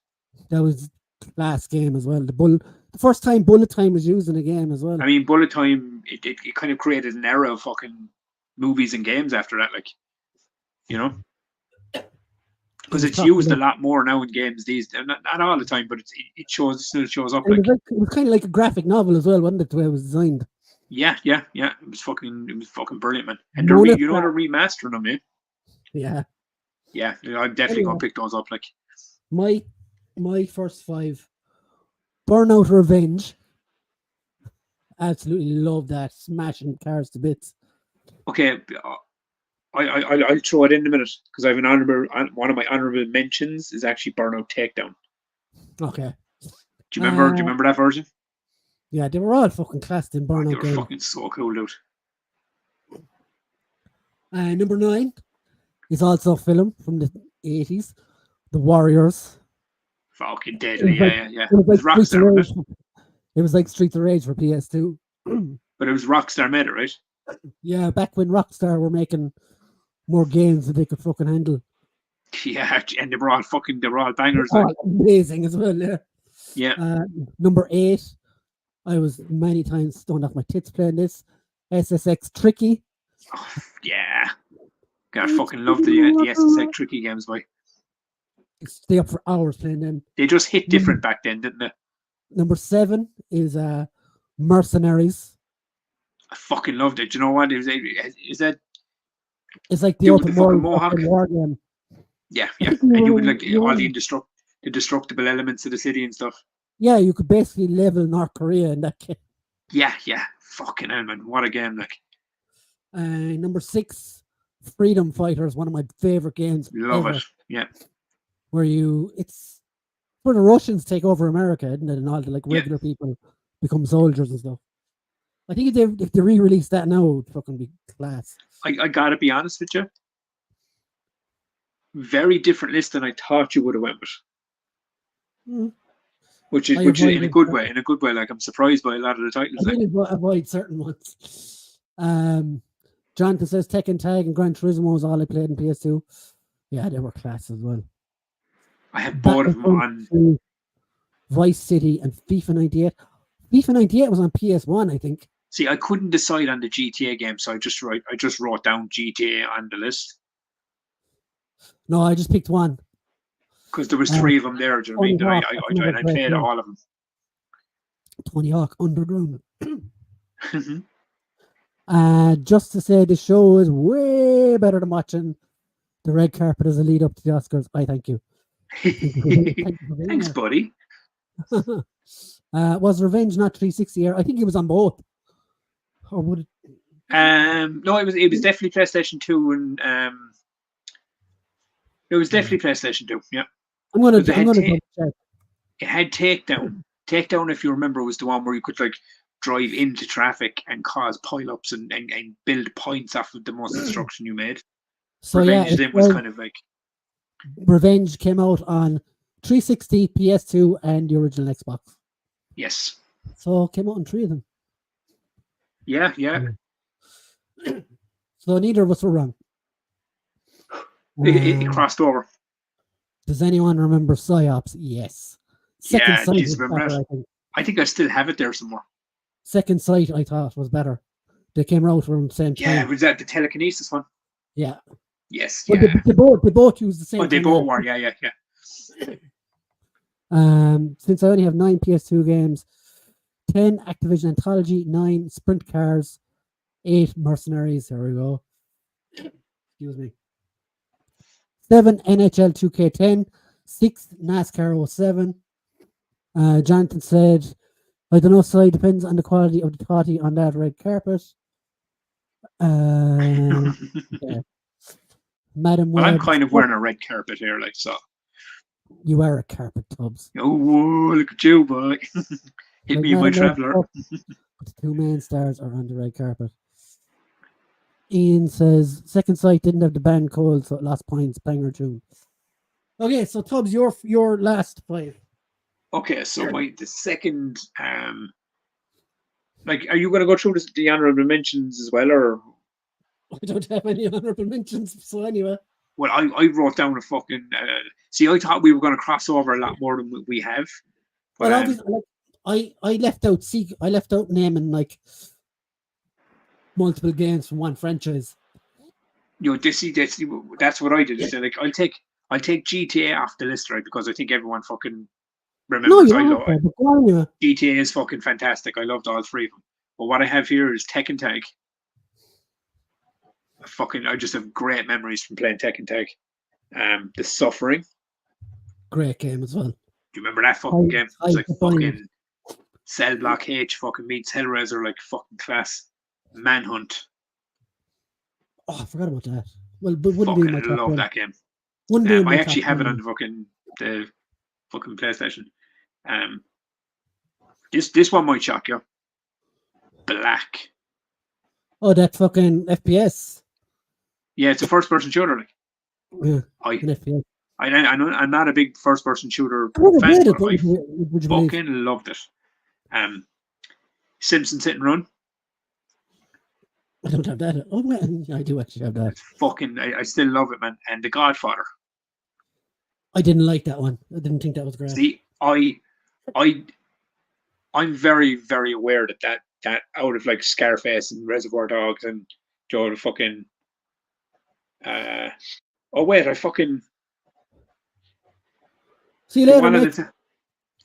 That was last game as well. The first time bullet time was used in a game as well. I mean, bullet time it kind of created an era of fucking movies and games after that, like, you know, because it's used a lot more now in games these days. Not all the time, but it still shows up. Like, it was kind of like a graphic novel as well, wasn't it? The way it was designed. Yeah. It was fucking brilliant, man. And they're remastering them, man. Yeah. Yeah, I'm definitely gonna pick those up. Like, my first 5: Burnout Revenge. Absolutely love that, smashing cars to bits. Okay, I'll throw it in a minute because I have one of my honorable mentions is actually Burnout Takedown. Okay. Do you remember that version? Yeah, they were all fucking classed in Burnout. They were fucking so cool, dude. Number 9 is also a film from the 80s, The Warriors. Fucking deadly, yeah. It was like Rockstar, wasn't it? It was like Streets of Rage for PS2. But it was Rockstar made it, right? Yeah, back when Rockstar were making more games than they could fucking handle. Yeah, and they were all bangers. Like. Amazing as well, yeah. Yeah. Number 8, I was many times stoned off my tits playing this. SSX Tricky. Oh, yeah. God, I fucking love the SSX Tricky games, boy. Stay up for hours playing them. They just hit different back then, didn't they? Number 7 is Mercenaries. I fucking loved it. Do you know what? Is that It's like the dude with open the fucking world mohawk? fucking war game. Yeah, I yeah. think And you would like you all were- the destructible elements of the city and stuff. Yeah, you could basically level North Korea in that game. Yeah, yeah. Fucking hell, man. What a game, like. Number 6, Freedom Fighters, one of my favorite games Love ever. it. Yeah. Where it's where the Russians take over America, isn't it? And all the like Yeah. regular people become soldiers and stuff. I think if they re-release that now, it would fucking be class. I gotta be honest with you. Very different list than I thought you would have went with. Mm. Which is I in a avoided good that. way. In a good way. Like I'm surprised by a lot of the titles. I Like, did avoid certain ones. Jonathan says Tekken Tag and Gran Turismo was all I played in PS2. Yeah, they were class as well. I have both of them on. Battlefront 2, Vice City and FIFA 98. FIFA 98 was on PS1, I think. See, I couldn't decide on the GTA game, so I just wrote down GTA on the list No, I just picked one. because there was 3 of them there. Do you know what I mean? Tony That Hawk, I another great played game. all of them. Tony Hawk Underground. Mhm. Just to say, the show is way better than watching the red carpet as a lead up to the Oscars. I thank you. Thank you for being Thanks, here. buddy. Was Revenge not 360 here? I think it was on both. Or would it? No, it was definitely PlayStation 2 and it was definitely PlayStation 2. Yeah, I'm gonna But they had double ta- check. it had Takedown. Takedown, if you remember, was the one where you could like drive into traffic and cause pileups and build points off of the most destruction you made. So Revenge yeah, then was kind of like Revenge came out on 360, PS2, and the original Xbox. yes, So it came out on 3 of them. yeah. So neither of us were wrong. It crossed over. Does anyone remember Psyops? Yes. Second Yeah, Sight jeez, was remember better, that? I think. I think I still have it there somewhere. Second Sight, I thought, was better. They came out around the same Yeah, time. was that the telekinesis one? Yeah. Yes, Well, yeah. they both use the same. Oh, they thing, both were. Yeah. Since I only have 9 PS2 games, 10 Activision Anthology, 9 Sprint Cars, 8 Mercenaries. There we go. Excuse me. 7 NHL 2K10, 6 NASCAR 07. Jonathan said, I don't know, so depends on the quality of the toddy on that red carpet. Yeah. Madam Well, I'm Webb, kind of wearing a red carpet here, like so. you are a carpet, Tubbs. Oh, whoa, look at you, boy! Hit Like me in my Madam Webb, traveller. The 2 main stars are on the red carpet. Ian says Second Sight didn't have the band cold, so it lost points. Banger tune. Okay, so Tubbs, your last 5. Okay, so the second, like, are you going to go through the honorable mentions as well, or? I don't have any honorable mentions, so anyway. Well, I wrote down a fucking. See, I thought we were going to cross over a lot more than we have. But, Well, obviously, like, I left out I left out naming like multiple games from one franchise. you know, that's what I did. So, like, I'll take GTA off the list, right? Because I think everyone fucking No, remembers. you don't. But go on, yeah. GTA is fucking fantastic. I loved all 3 of them. But what I have here is Tekken Tag. I just have great memories from playing Tekken Tag. The Suffering. Great game as well. Do you remember that fucking game? It was like defined. fucking Cell Block H fucking meets Hellraiser, like fucking class. Manhunt. Oh, I forgot about that. Well, but wouldn't be in my Fucking top love 10. that game. Wouldn't be in my I top actually have it 10. on the fucking PlayStation. This one might shock you. Black. Oh, that fucking FPS. Yeah, it's a first-person shooter. Like Yeah, I, an FPS. I'm not a big first-person shooter I never fan, played it, but I would you believe? fucking loved it. Simpsons Hit and Run. I don't have that. Oh, well, I do actually have that. I still love it, man. And The Godfather. I didn't like that one. I didn't think that was great. See, I'm very, very aware that out of like Scarface and Reservoir Dogs and Joe the fucking oh wait, I fucking See you the later, one Mick.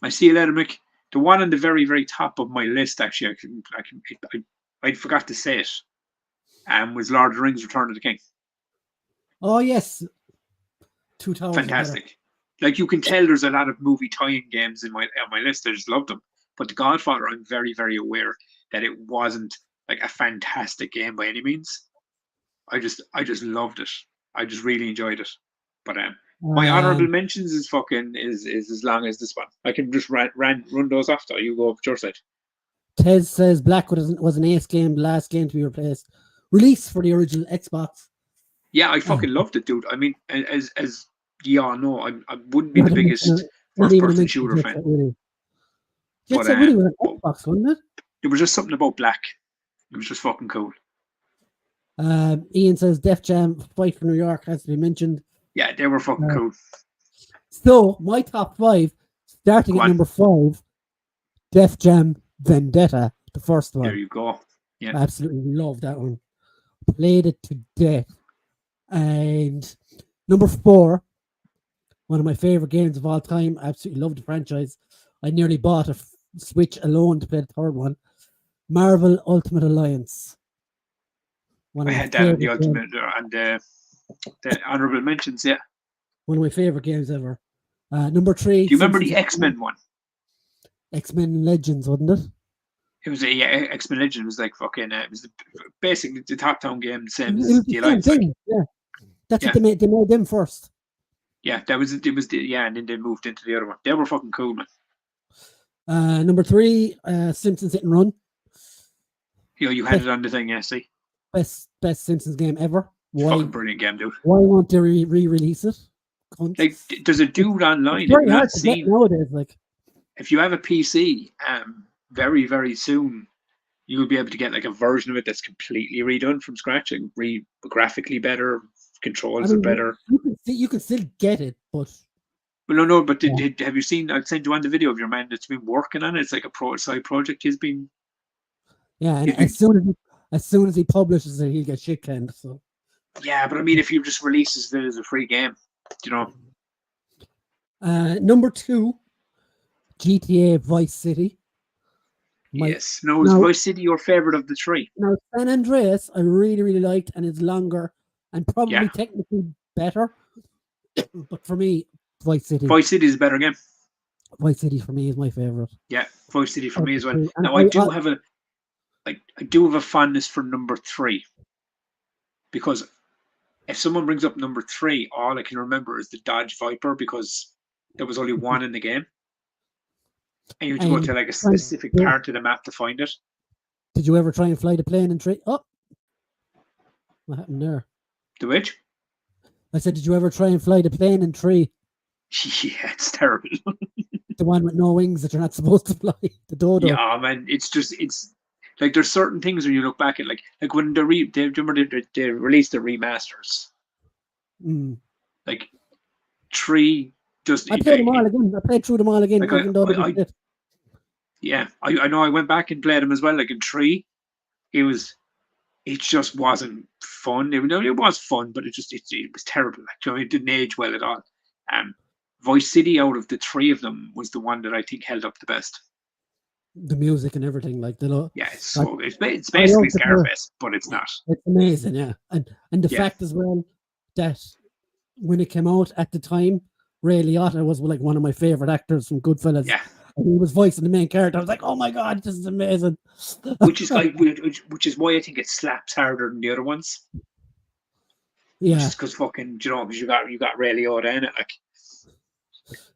I see you later, Mick. The one on the very, very top of my list, actually, I forgot to say it. Was Lord of the Rings: Return of the King. Oh yes, Two Towers. Fantastic. Like you can tell, there's a lot of movie tie-in games on my list. I just love them. But The Godfather, I'm very, very aware that it wasn't like a fantastic game by any means. I just loved it. I just really enjoyed it. But my honorable mentions is as long as this one. I can just run those off. Though you go up your side. Tez says Black was an ace game, the last game to be replaced. Release for the original Xbox. Yeah, I fucking loved it, dude. I mean, as you all know, I wouldn't be the biggest first-person shooter fan. Really. Jet Set really was an Xbox, wasn't it? It was just something about Black. It was just fucking cool. Ian says Def Jam Fight for New York has to be mentioned. Yeah, they were fucking cool. So, my top 5, starting at number 5, Def Jam Vendetta, the first one. There you go. Yeah. I absolutely love that one. Played it to death. And number 4, one of my favorite games of all time. I absolutely love the franchise. I nearly bought a Switch alone to play the third one. Marvel Ultimate Alliance. I had that in the Ultimate and the honorable mentions, yeah. One of my favorite games ever. Number 3. Do you remember the X-Men one? X-Men Legends, wasn't it? It was X-Men Legends was like fucking. It was basically the top-down game, same as the Alliance. Yeah, that's what they made. They made them first. Yeah, it was and then they moved into the other one. They were fucking cool, man. Number 3, Simpsons Hit and Run. You had it on the thing, yeah. See, best Simpsons game ever. Fucking brilliant game, dude. Why won't they re-release it? Like, there's a dude online. It's very hard to get nowadays. Like, if you have a PC, very, very soon you'll be able to get like a version of it that's completely redone from scratch and graphically better, controls are better. You can still get it, but no. But have you seen? I'd send you on the video of your man that's been working on it. It's like a side project. He's been. Yeah, and as soon as he publishes it, he'll get shit canned. So. Yeah, but I mean, if he just releases it as a free game, you know. Number 2, GTA Vice City. Yes. Now, is Vice City your favorite of the 3? Now, San Andreas, I really, really liked, and it's longer and probably technically better. But for me, Vice City. Vice City is a better game. Vice City for me is my favorite. Yeah, Vice City for me as well. Now, I do have a fondness for number 3 because if someone brings up number 3, all I can remember is the Dodge Viper because there was only one in the game. And you had to go to like a specific part of the map to find it. Did you ever try and fly the plane in 3? Oh, what happened there? The which? I said, did you ever try and fly the plane in 3? Yeah, it's terrible. The one with no wings that you're not supposed to fly. The dodo. Yeah, man, it's like there's certain things when you look back at like when they released the remasters. Like 3 just. I played them all again. I played through them all again. Like I know I went back and played them as well. Like in 3, it just wasn't fun. It was fun, but it was terrible. Like, it didn't age well at all. Vice City, out of the 3 of them, was the one that I think held up the best. The music and everything, like it's basically Scarface, but it's not. It's amazing, yeah, and the fact as well that when it came out at the time, Ray Liotta was like one of my favorite actors from Goodfellas. Yeah. And he was voicing the main character. I was like, oh my god, this is amazing. Which is why I think it slaps harder than the other ones. Yeah. Just because fucking, because you got Ray Liotta in it, like.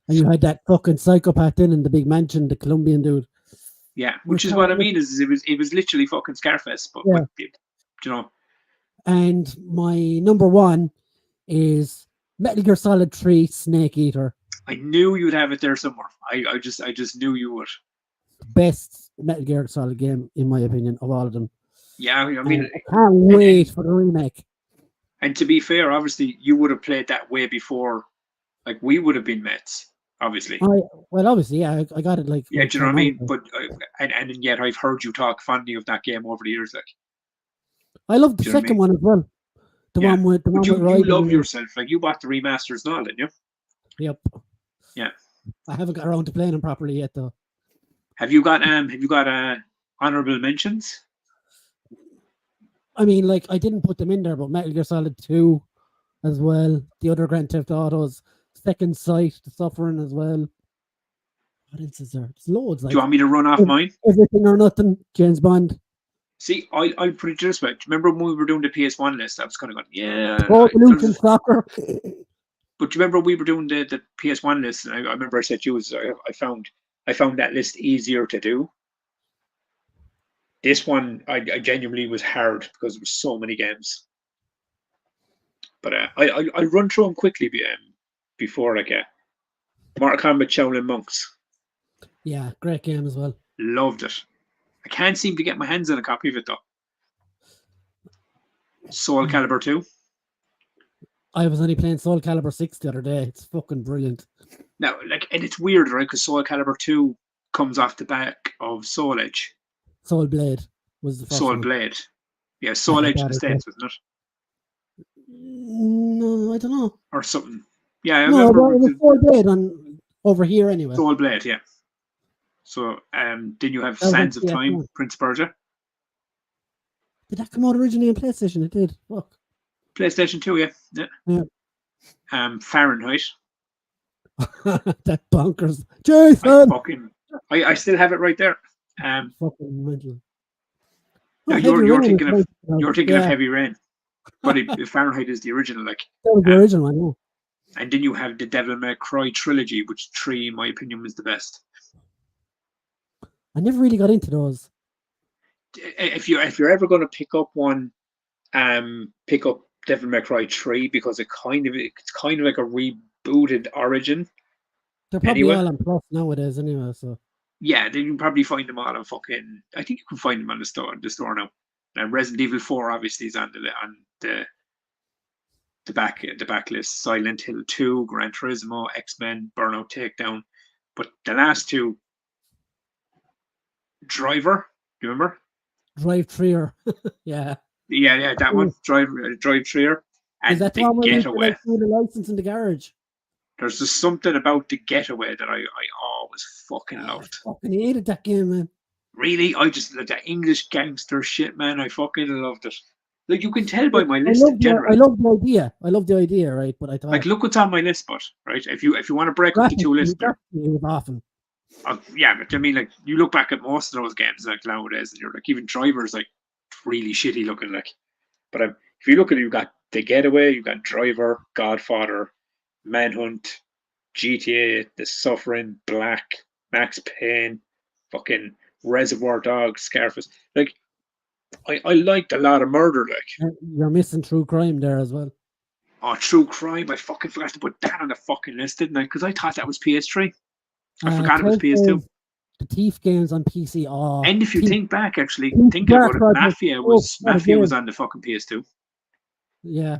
And you had that fucking psychopath in the big mansion, the Colombian dude. Yeah, which is what I mean. Is it was literally fucking Scarface, but And my number 1 is Metal Gear Solid 3 Snake Eater. I knew you'd have it there somewhere. I just knew you would. Best Metal Gear Solid game, in my opinion, of all of them. Yeah, I mean, I can't wait for the remake. And to be fair, obviously, you would have played that way before, like we would have been mates. Obviously. Obviously, yeah, I got it. Like, yeah, do you know what I mean? But and yet I've heard you talk fondly of that game over the years. Like, I love the second one as well. The one with you love yourself. Like, you bought the remasters now, didn't you? Yep. Yeah. I haven't got around to playing them properly yet, though. Have you got honorable mentions? I mean, like, I didn't put them in there, but Metal Gear Solid 2 as well. The other Grand Theft Autos, Second Sight, The Suffering as well. What else is there? There's loads. Do Like, you want me to run off mine? Everything or Nothing, James Bond. See, I'll put it this way. Remember when we were doing the PS1 list? I was kind of going, yeah. Pro Evolution Soccer. But you remember we were doing the PS1 list, and I remember I said to you, I found that list easier to do. This one, I genuinely was hard because there were so many games. But I run through them quickly before like Mortal Kombat Shaolin Monks. Yeah, great game as well. Loved it. I can't seem to get my hands on a copy of it though. Soul Calibur 2. I was only playing Soul Calibur 6 the other day. It's fucking brilliant. Now, like, and it's weird, right? Because Soul Calibur 2 comes off the back of Soul Edge. Soul Blade was the first Soul one. Blade. Yeah, Soul Edge in the States, wasn't it? No, I don't know. Or something. Yeah, I No, remember. it was Soul Blade over here anyway. Soul Blade, yeah. So, then you have Sands of Time, Prince Persia. Did that come out originally on PlayStation? It did. Fuck. PlayStation 2, yeah. Fahrenheit. That bonkers. Jason! I still have it right there. Fucking mental. No, you're thinking of Heavy Rain. But Fahrenheit is the original, like. That was the original one, yeah. And then you have the Devil May Cry trilogy, which 3, in my opinion, was the best. I never really got into those. If you're ever going to pick up one, pick up Devil May Cry 3 because it's kind of like a rebooted origin. They're probably all on Plus nowadays anyway, so. Yeah, then you can probably find them all on fucking. I think you can find them on the store now. And Resident Evil 4 obviously is on the back list. Silent Hill 2, Gran Turismo, X-Men, Burnout Takedown. But the last two, Driver, do you remember? Drive Trier. Yeah. Yeah, that one. Drive Trier. And is that the one Getaway. The license in the garage? There's just something about the Getaway that I always fucking loved. I fucking hated that game, man. Really? I just like that English gangster shit, man. I fucking loved it. Like, you can tell by my list in general. I love the idea. Right? But I thought, like, look what's on my list, but right, if you want to break up the two lists, it was often. Yeah, but I mean, like, you look back at most of those games like nowadays, and you're like, even Driver's like really shitty looking, like. But if you look at it, you got The Getaway, you got Driver, Godfather, Manhunt, GTA, The Suffering, Black, Max Payne, fucking Reservoir Dogs, Scarface. Like, I liked a lot of murder, like. You're missing True Crime there as well. Oh, True Crime! I fucking forgot to put that on the fucking list, didn't I? Because I thought that was PS3. I forgot it was PS2. The Thief games on PC. Oh, and if you think back, actually, think about it. Mafia was on the fucking PS2. Yeah.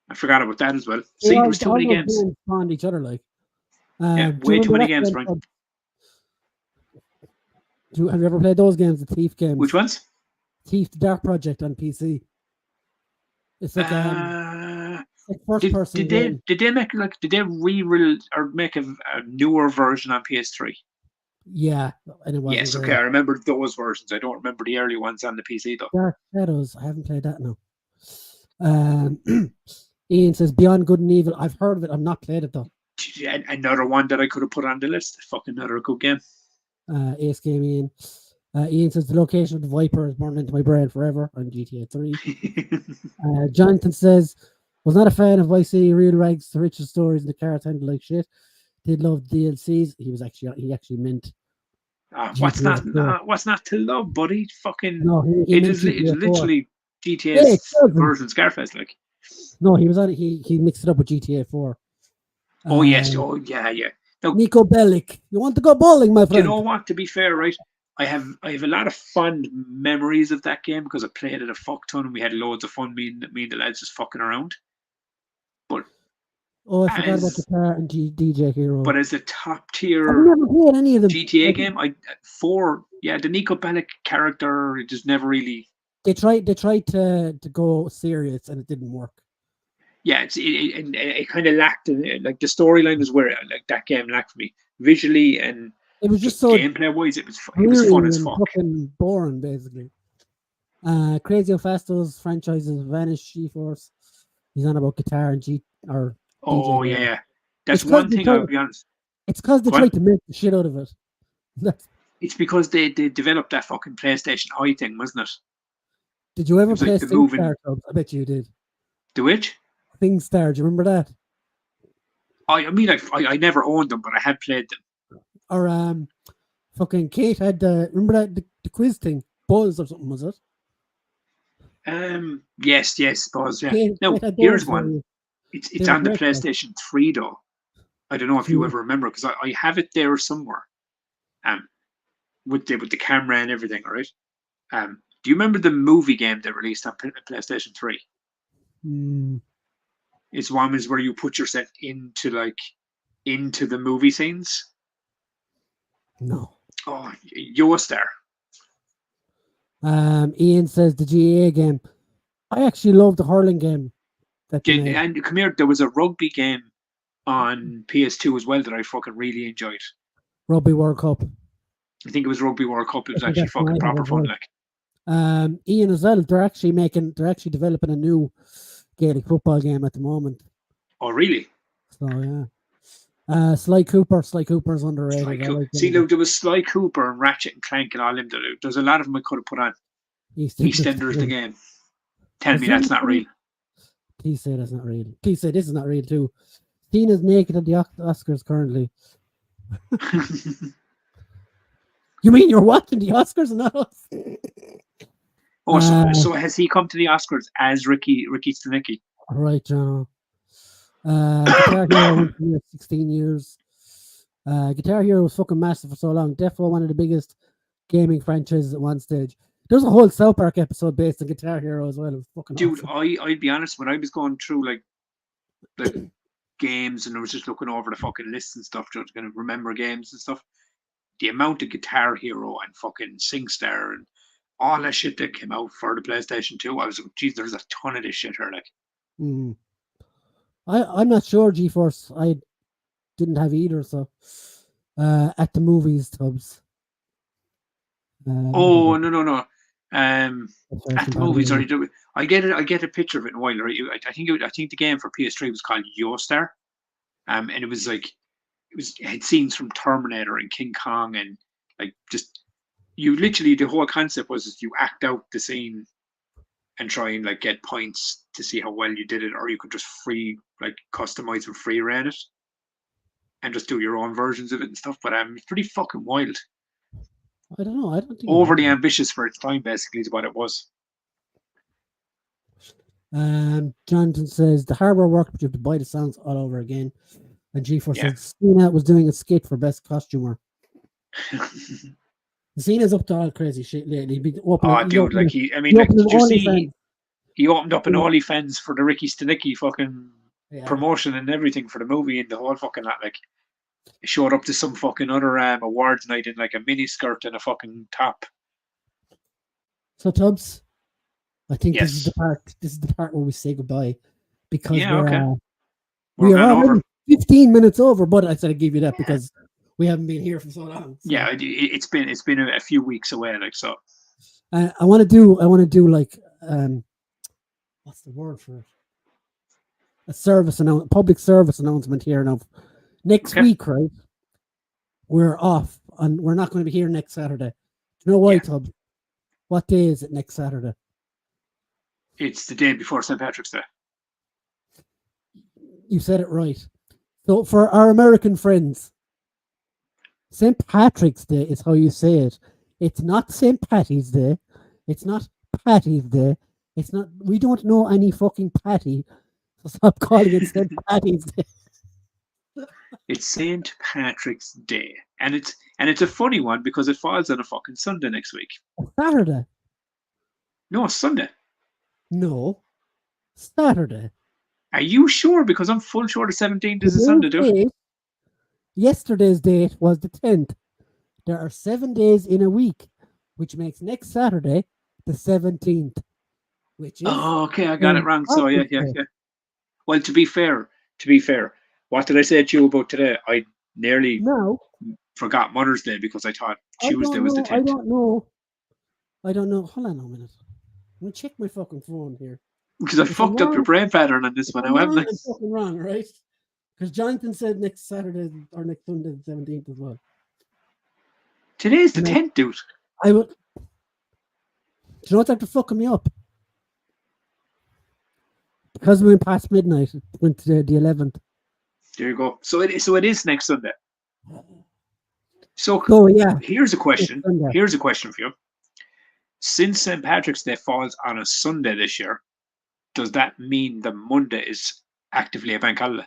I forgot about that as well. See, there was too many games. On each other, like. Yeah, way too many games, Brian. Have you ever played those games, the Thief games? Which ones? Thief: The Dark Project on PC. It's like first person. Did they make re-release or make a newer version on PS3? Yeah, and it was. Yes, okay, I remember those versions. I don't remember the early ones on the PC though. Dark Shadows. I haven't played that now. Ian says Beyond Good and Evil. I've heard of it. I've not played it though. Another one that I could have put on the list. Fucking another good game. Ace Game Ian. Ian says the location of the Viper is burned into my brain forever on GTA 3. Jonathan says was not a fan of Vice City, Real Rags, the Richest Stories, and the Cars Handled Like Shit. Did love DLCs. He actually meant. What's not to love, buddy? Fucking. No, it's literally GTA's version Scarface, like. No, he was on. He mixed it up with GTA 4. Oh yes. Oh yeah. Now, Nico Bellic, you want to go bowling, my friend? You know what? To be fair, right? I have a lot of fond memories of that game because I played it a fuck ton and we had loads of fun. Me and the lads just fucking around. But I forgot about the car and DJ Hero. But as a top tier, I've never played any of them. GTA game, the Nico Bellic character, it just never really. They tried to go serious and it didn't work. Yeah, it kind of lacked. Like the storyline is where like that game lacked for me visually and it was just so gameplay wise. It was fun as fuck. Fucking boring, basically. Crazy how fast those franchises vanish. G-Force. He's on about guitar and or Oh DJ. yeah, It's that's because one thing. I'll be honest. It's because they Go on. tried to make the shit out of it. That's, It's because they developed that fucking PlayStation Eye thing, wasn't it? did you It ever was play like the moving. SingStar? Club? I bet you did. The which? SingStar, do you remember that? I mean, I never owned them, but I had played them. Or fucking Kate had remember that the quiz thing, Buzz or something, was it? Yes, Buzz. Yeah. Kate Now had here's those. one. They It's were on the great. PlayStation 3 though. I don't know if you True. ever remember because I have it there somewhere. With the camera and everything, all right? Do you remember the movie game they released on PlayStation 3? Mm, It's one is where you put yourself into the movie scenes. no. Oh, Yoastar. Ian says the GAA game. I actually love the hurling game. That they made. And come here, there was a rugby game on PS2 as well that I fucking really enjoyed. Rugby World Cup. I think it was Rugby World Cup. It was I think actually that's fucking right, proper as fun. well. Like, Ian as well. They're actually developing a new Gaelic football game at the moment. oh really? So yeah. Sly Cooper's underrated. Sly I Cooper. like See, him. look, there was Sly Cooper and Ratchet and Clank and all them. There's a lot of them I could have put on. EastEnders the game. Tell me that's not real. He said that's not real. He said this is not real too. Tina's naked at the Oscars currently. You mean you're watching the Oscars and not us? Oh, so has he come to the Oscars as Ricky Stenicki? Right, John. Guitar Hero went for 16 years. Guitar Hero was fucking massive for so long. Definitely one of the biggest gaming franchises at one stage. There's a whole South Park episode based on Guitar Hero as well. It was fucking Dude, awesome. I'd be honest, when I was going through like the games and I was just looking over the fucking lists and stuff, just gonna remember games and stuff. The amount of Guitar Hero and fucking SingStar and all that shit that came out for the PlayStation 2, I was like, geez, there's a ton of this shit here. Like, I'm not sure, GeForce. I didn't have either, so at the movies, Tubbs. oh no. At the movies, I get a picture of it in a while. Right? I think the game for PS3 was called Yoastar, and it was like it had scenes from Terminator and King Kong and like just you literally the whole concept was you act out the scene and try and like get points to see how well you did it, or you could just customize and free reign it and just do your own versions of it and stuff. But it's pretty fucking wild. I don't know. I don't think overly ambitious for its time. Basically, is what it was. Jonathan says the hardware worked, but you have to buy the songs all over again. And G4 says Cena was doing a skit for best costumer. Cena's up to all crazy shit lately. Did you see? He opened up an OnlyFans for the Ricky Stenicki fucking promotion and everything for the movie and the whole fucking lot. Like, he showed up to some fucking other awards night in like a mini skirt and a fucking top. So Tubbs, I think this is the part. This is the part where we say goodbye because we are already 15 minutes over. But I said I'd give you that because we haven't been here for so long. So. Yeah, it's been a few weeks away. Like so. I want to do like what's the word for it? A public service announcement here now. Next week, right? We're off, and we're not going to be here next Saturday. Do you know why, Tubbs? What day is it next Saturday? It's the day before St. Patrick's Day. You said it right. So for our American friends, St. Patrick's Day is how you say it. It's not St. Patty's Day. It's not Patty's Day. It's not. We don't know any fucking Patty. So stop calling it St. Patty's Day. It's St. Patrick's Day, and it's a funny one because it falls on a fucking Sunday next week. Saturday. No, Sunday. No, Saturday. Are you sure? Because I'm full sure the 17th is a Sunday, dude. Yesterday's date was the 10th. There are 7 days in a week, which makes next Saturday the 17th. Which is okay, I got it wrong. So yeah. Well, to be fair, what did I say to you about today? I nearly forgot Mother's Day because I thought Tuesday was the 10th. I don't know. Hold on a minute. me check my fucking phone here. Because I If I'm fucked up your wrong- brain pattern on this If one. I'm Now, haven't wrong, I? I'm fucking wrong, right? Because Jonathan said next Saturday or next Sunday, the 17th as well. Today's the And 10th, dude. I would. Do you know what's after fucking me up? Because we went past midnight, it went to the 11th. There you go. So it is next Sunday. So So yeah, here's a question. Sunday. Here's a question for you. Since St. Patrick's Day falls on a Sunday this year, does that mean the Monday is actively a bank holiday?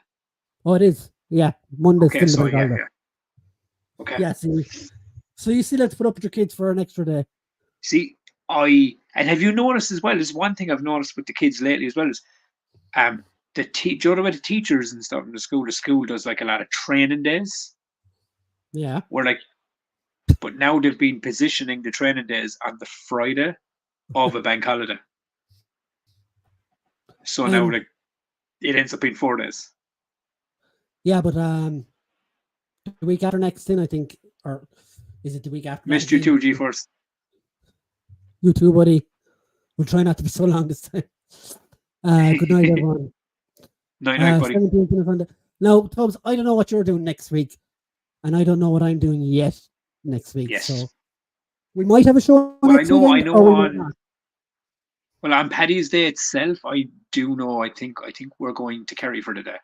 Oh, it is. Yeah, Monday's Okay, still so the bank holiday. yeah. Okay. Yeah, see. So you still have to put up with your kids for an extra day. See, and have you noticed as well? There's one thing I've noticed with the kids lately as well is, do you know about the teachers and stuff in the school does like a lot of training days. Yeah. Where like, but now they've been positioning the training days on the Friday of a bank holiday. So now like it ends up being 4 days. Yeah, but the week after next in, I think, or is it the week after? Missed you too, G-Force. You too, buddy. We'll try not to be so long this time. Good night, everyone. Night, buddy. 17th on Sunday. Now, Tubbs, I don't know what you're doing next week, and I don't know what I'm doing yet next week. Yes. So we might have a show next weekend. Well, on Paddy's Day itself, I do know. I think we're going to Kerry for the day.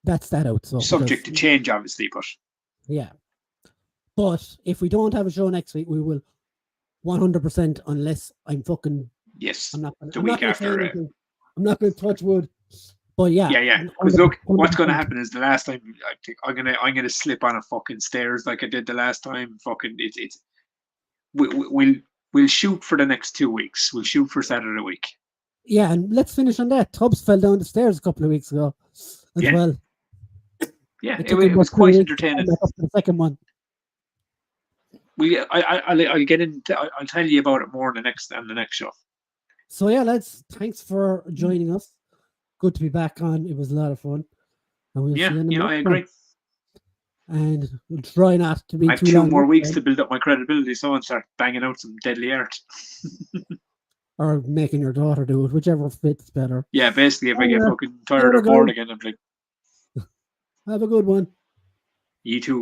That's that out. So subject to change, obviously, but yeah. But if we don't have a show next week, we will 100%, unless I'm fucking. Yes. I'm not the week after. I'm not going to touch wood. But yeah. Yeah. Because look, what's going to happen is the last time I think I'm gonna slip on a fucking stairs like I did the last time. Fucking it's we'll shoot for the next 2 weeks. We'll shoot for Saturday week. Yeah, and let's finish on that. Tubbs fell down the stairs a couple of weeks ago as well. Yeah, it was quite entertaining. The second one. I'll get into. I'll tell you about it more on the next show. So yeah, lads, thanks for joining us. Good to be back on. It was a lot of fun. And we'll see you in the I agree. And we'll try not to be I have too long. 2 more weeks to build up my credibility, so and start banging out some deadly art. Or making your daughter do it, whichever fits better. Yeah, basically, if I get fucking tired or bored again, I'm like, have a good one. You too.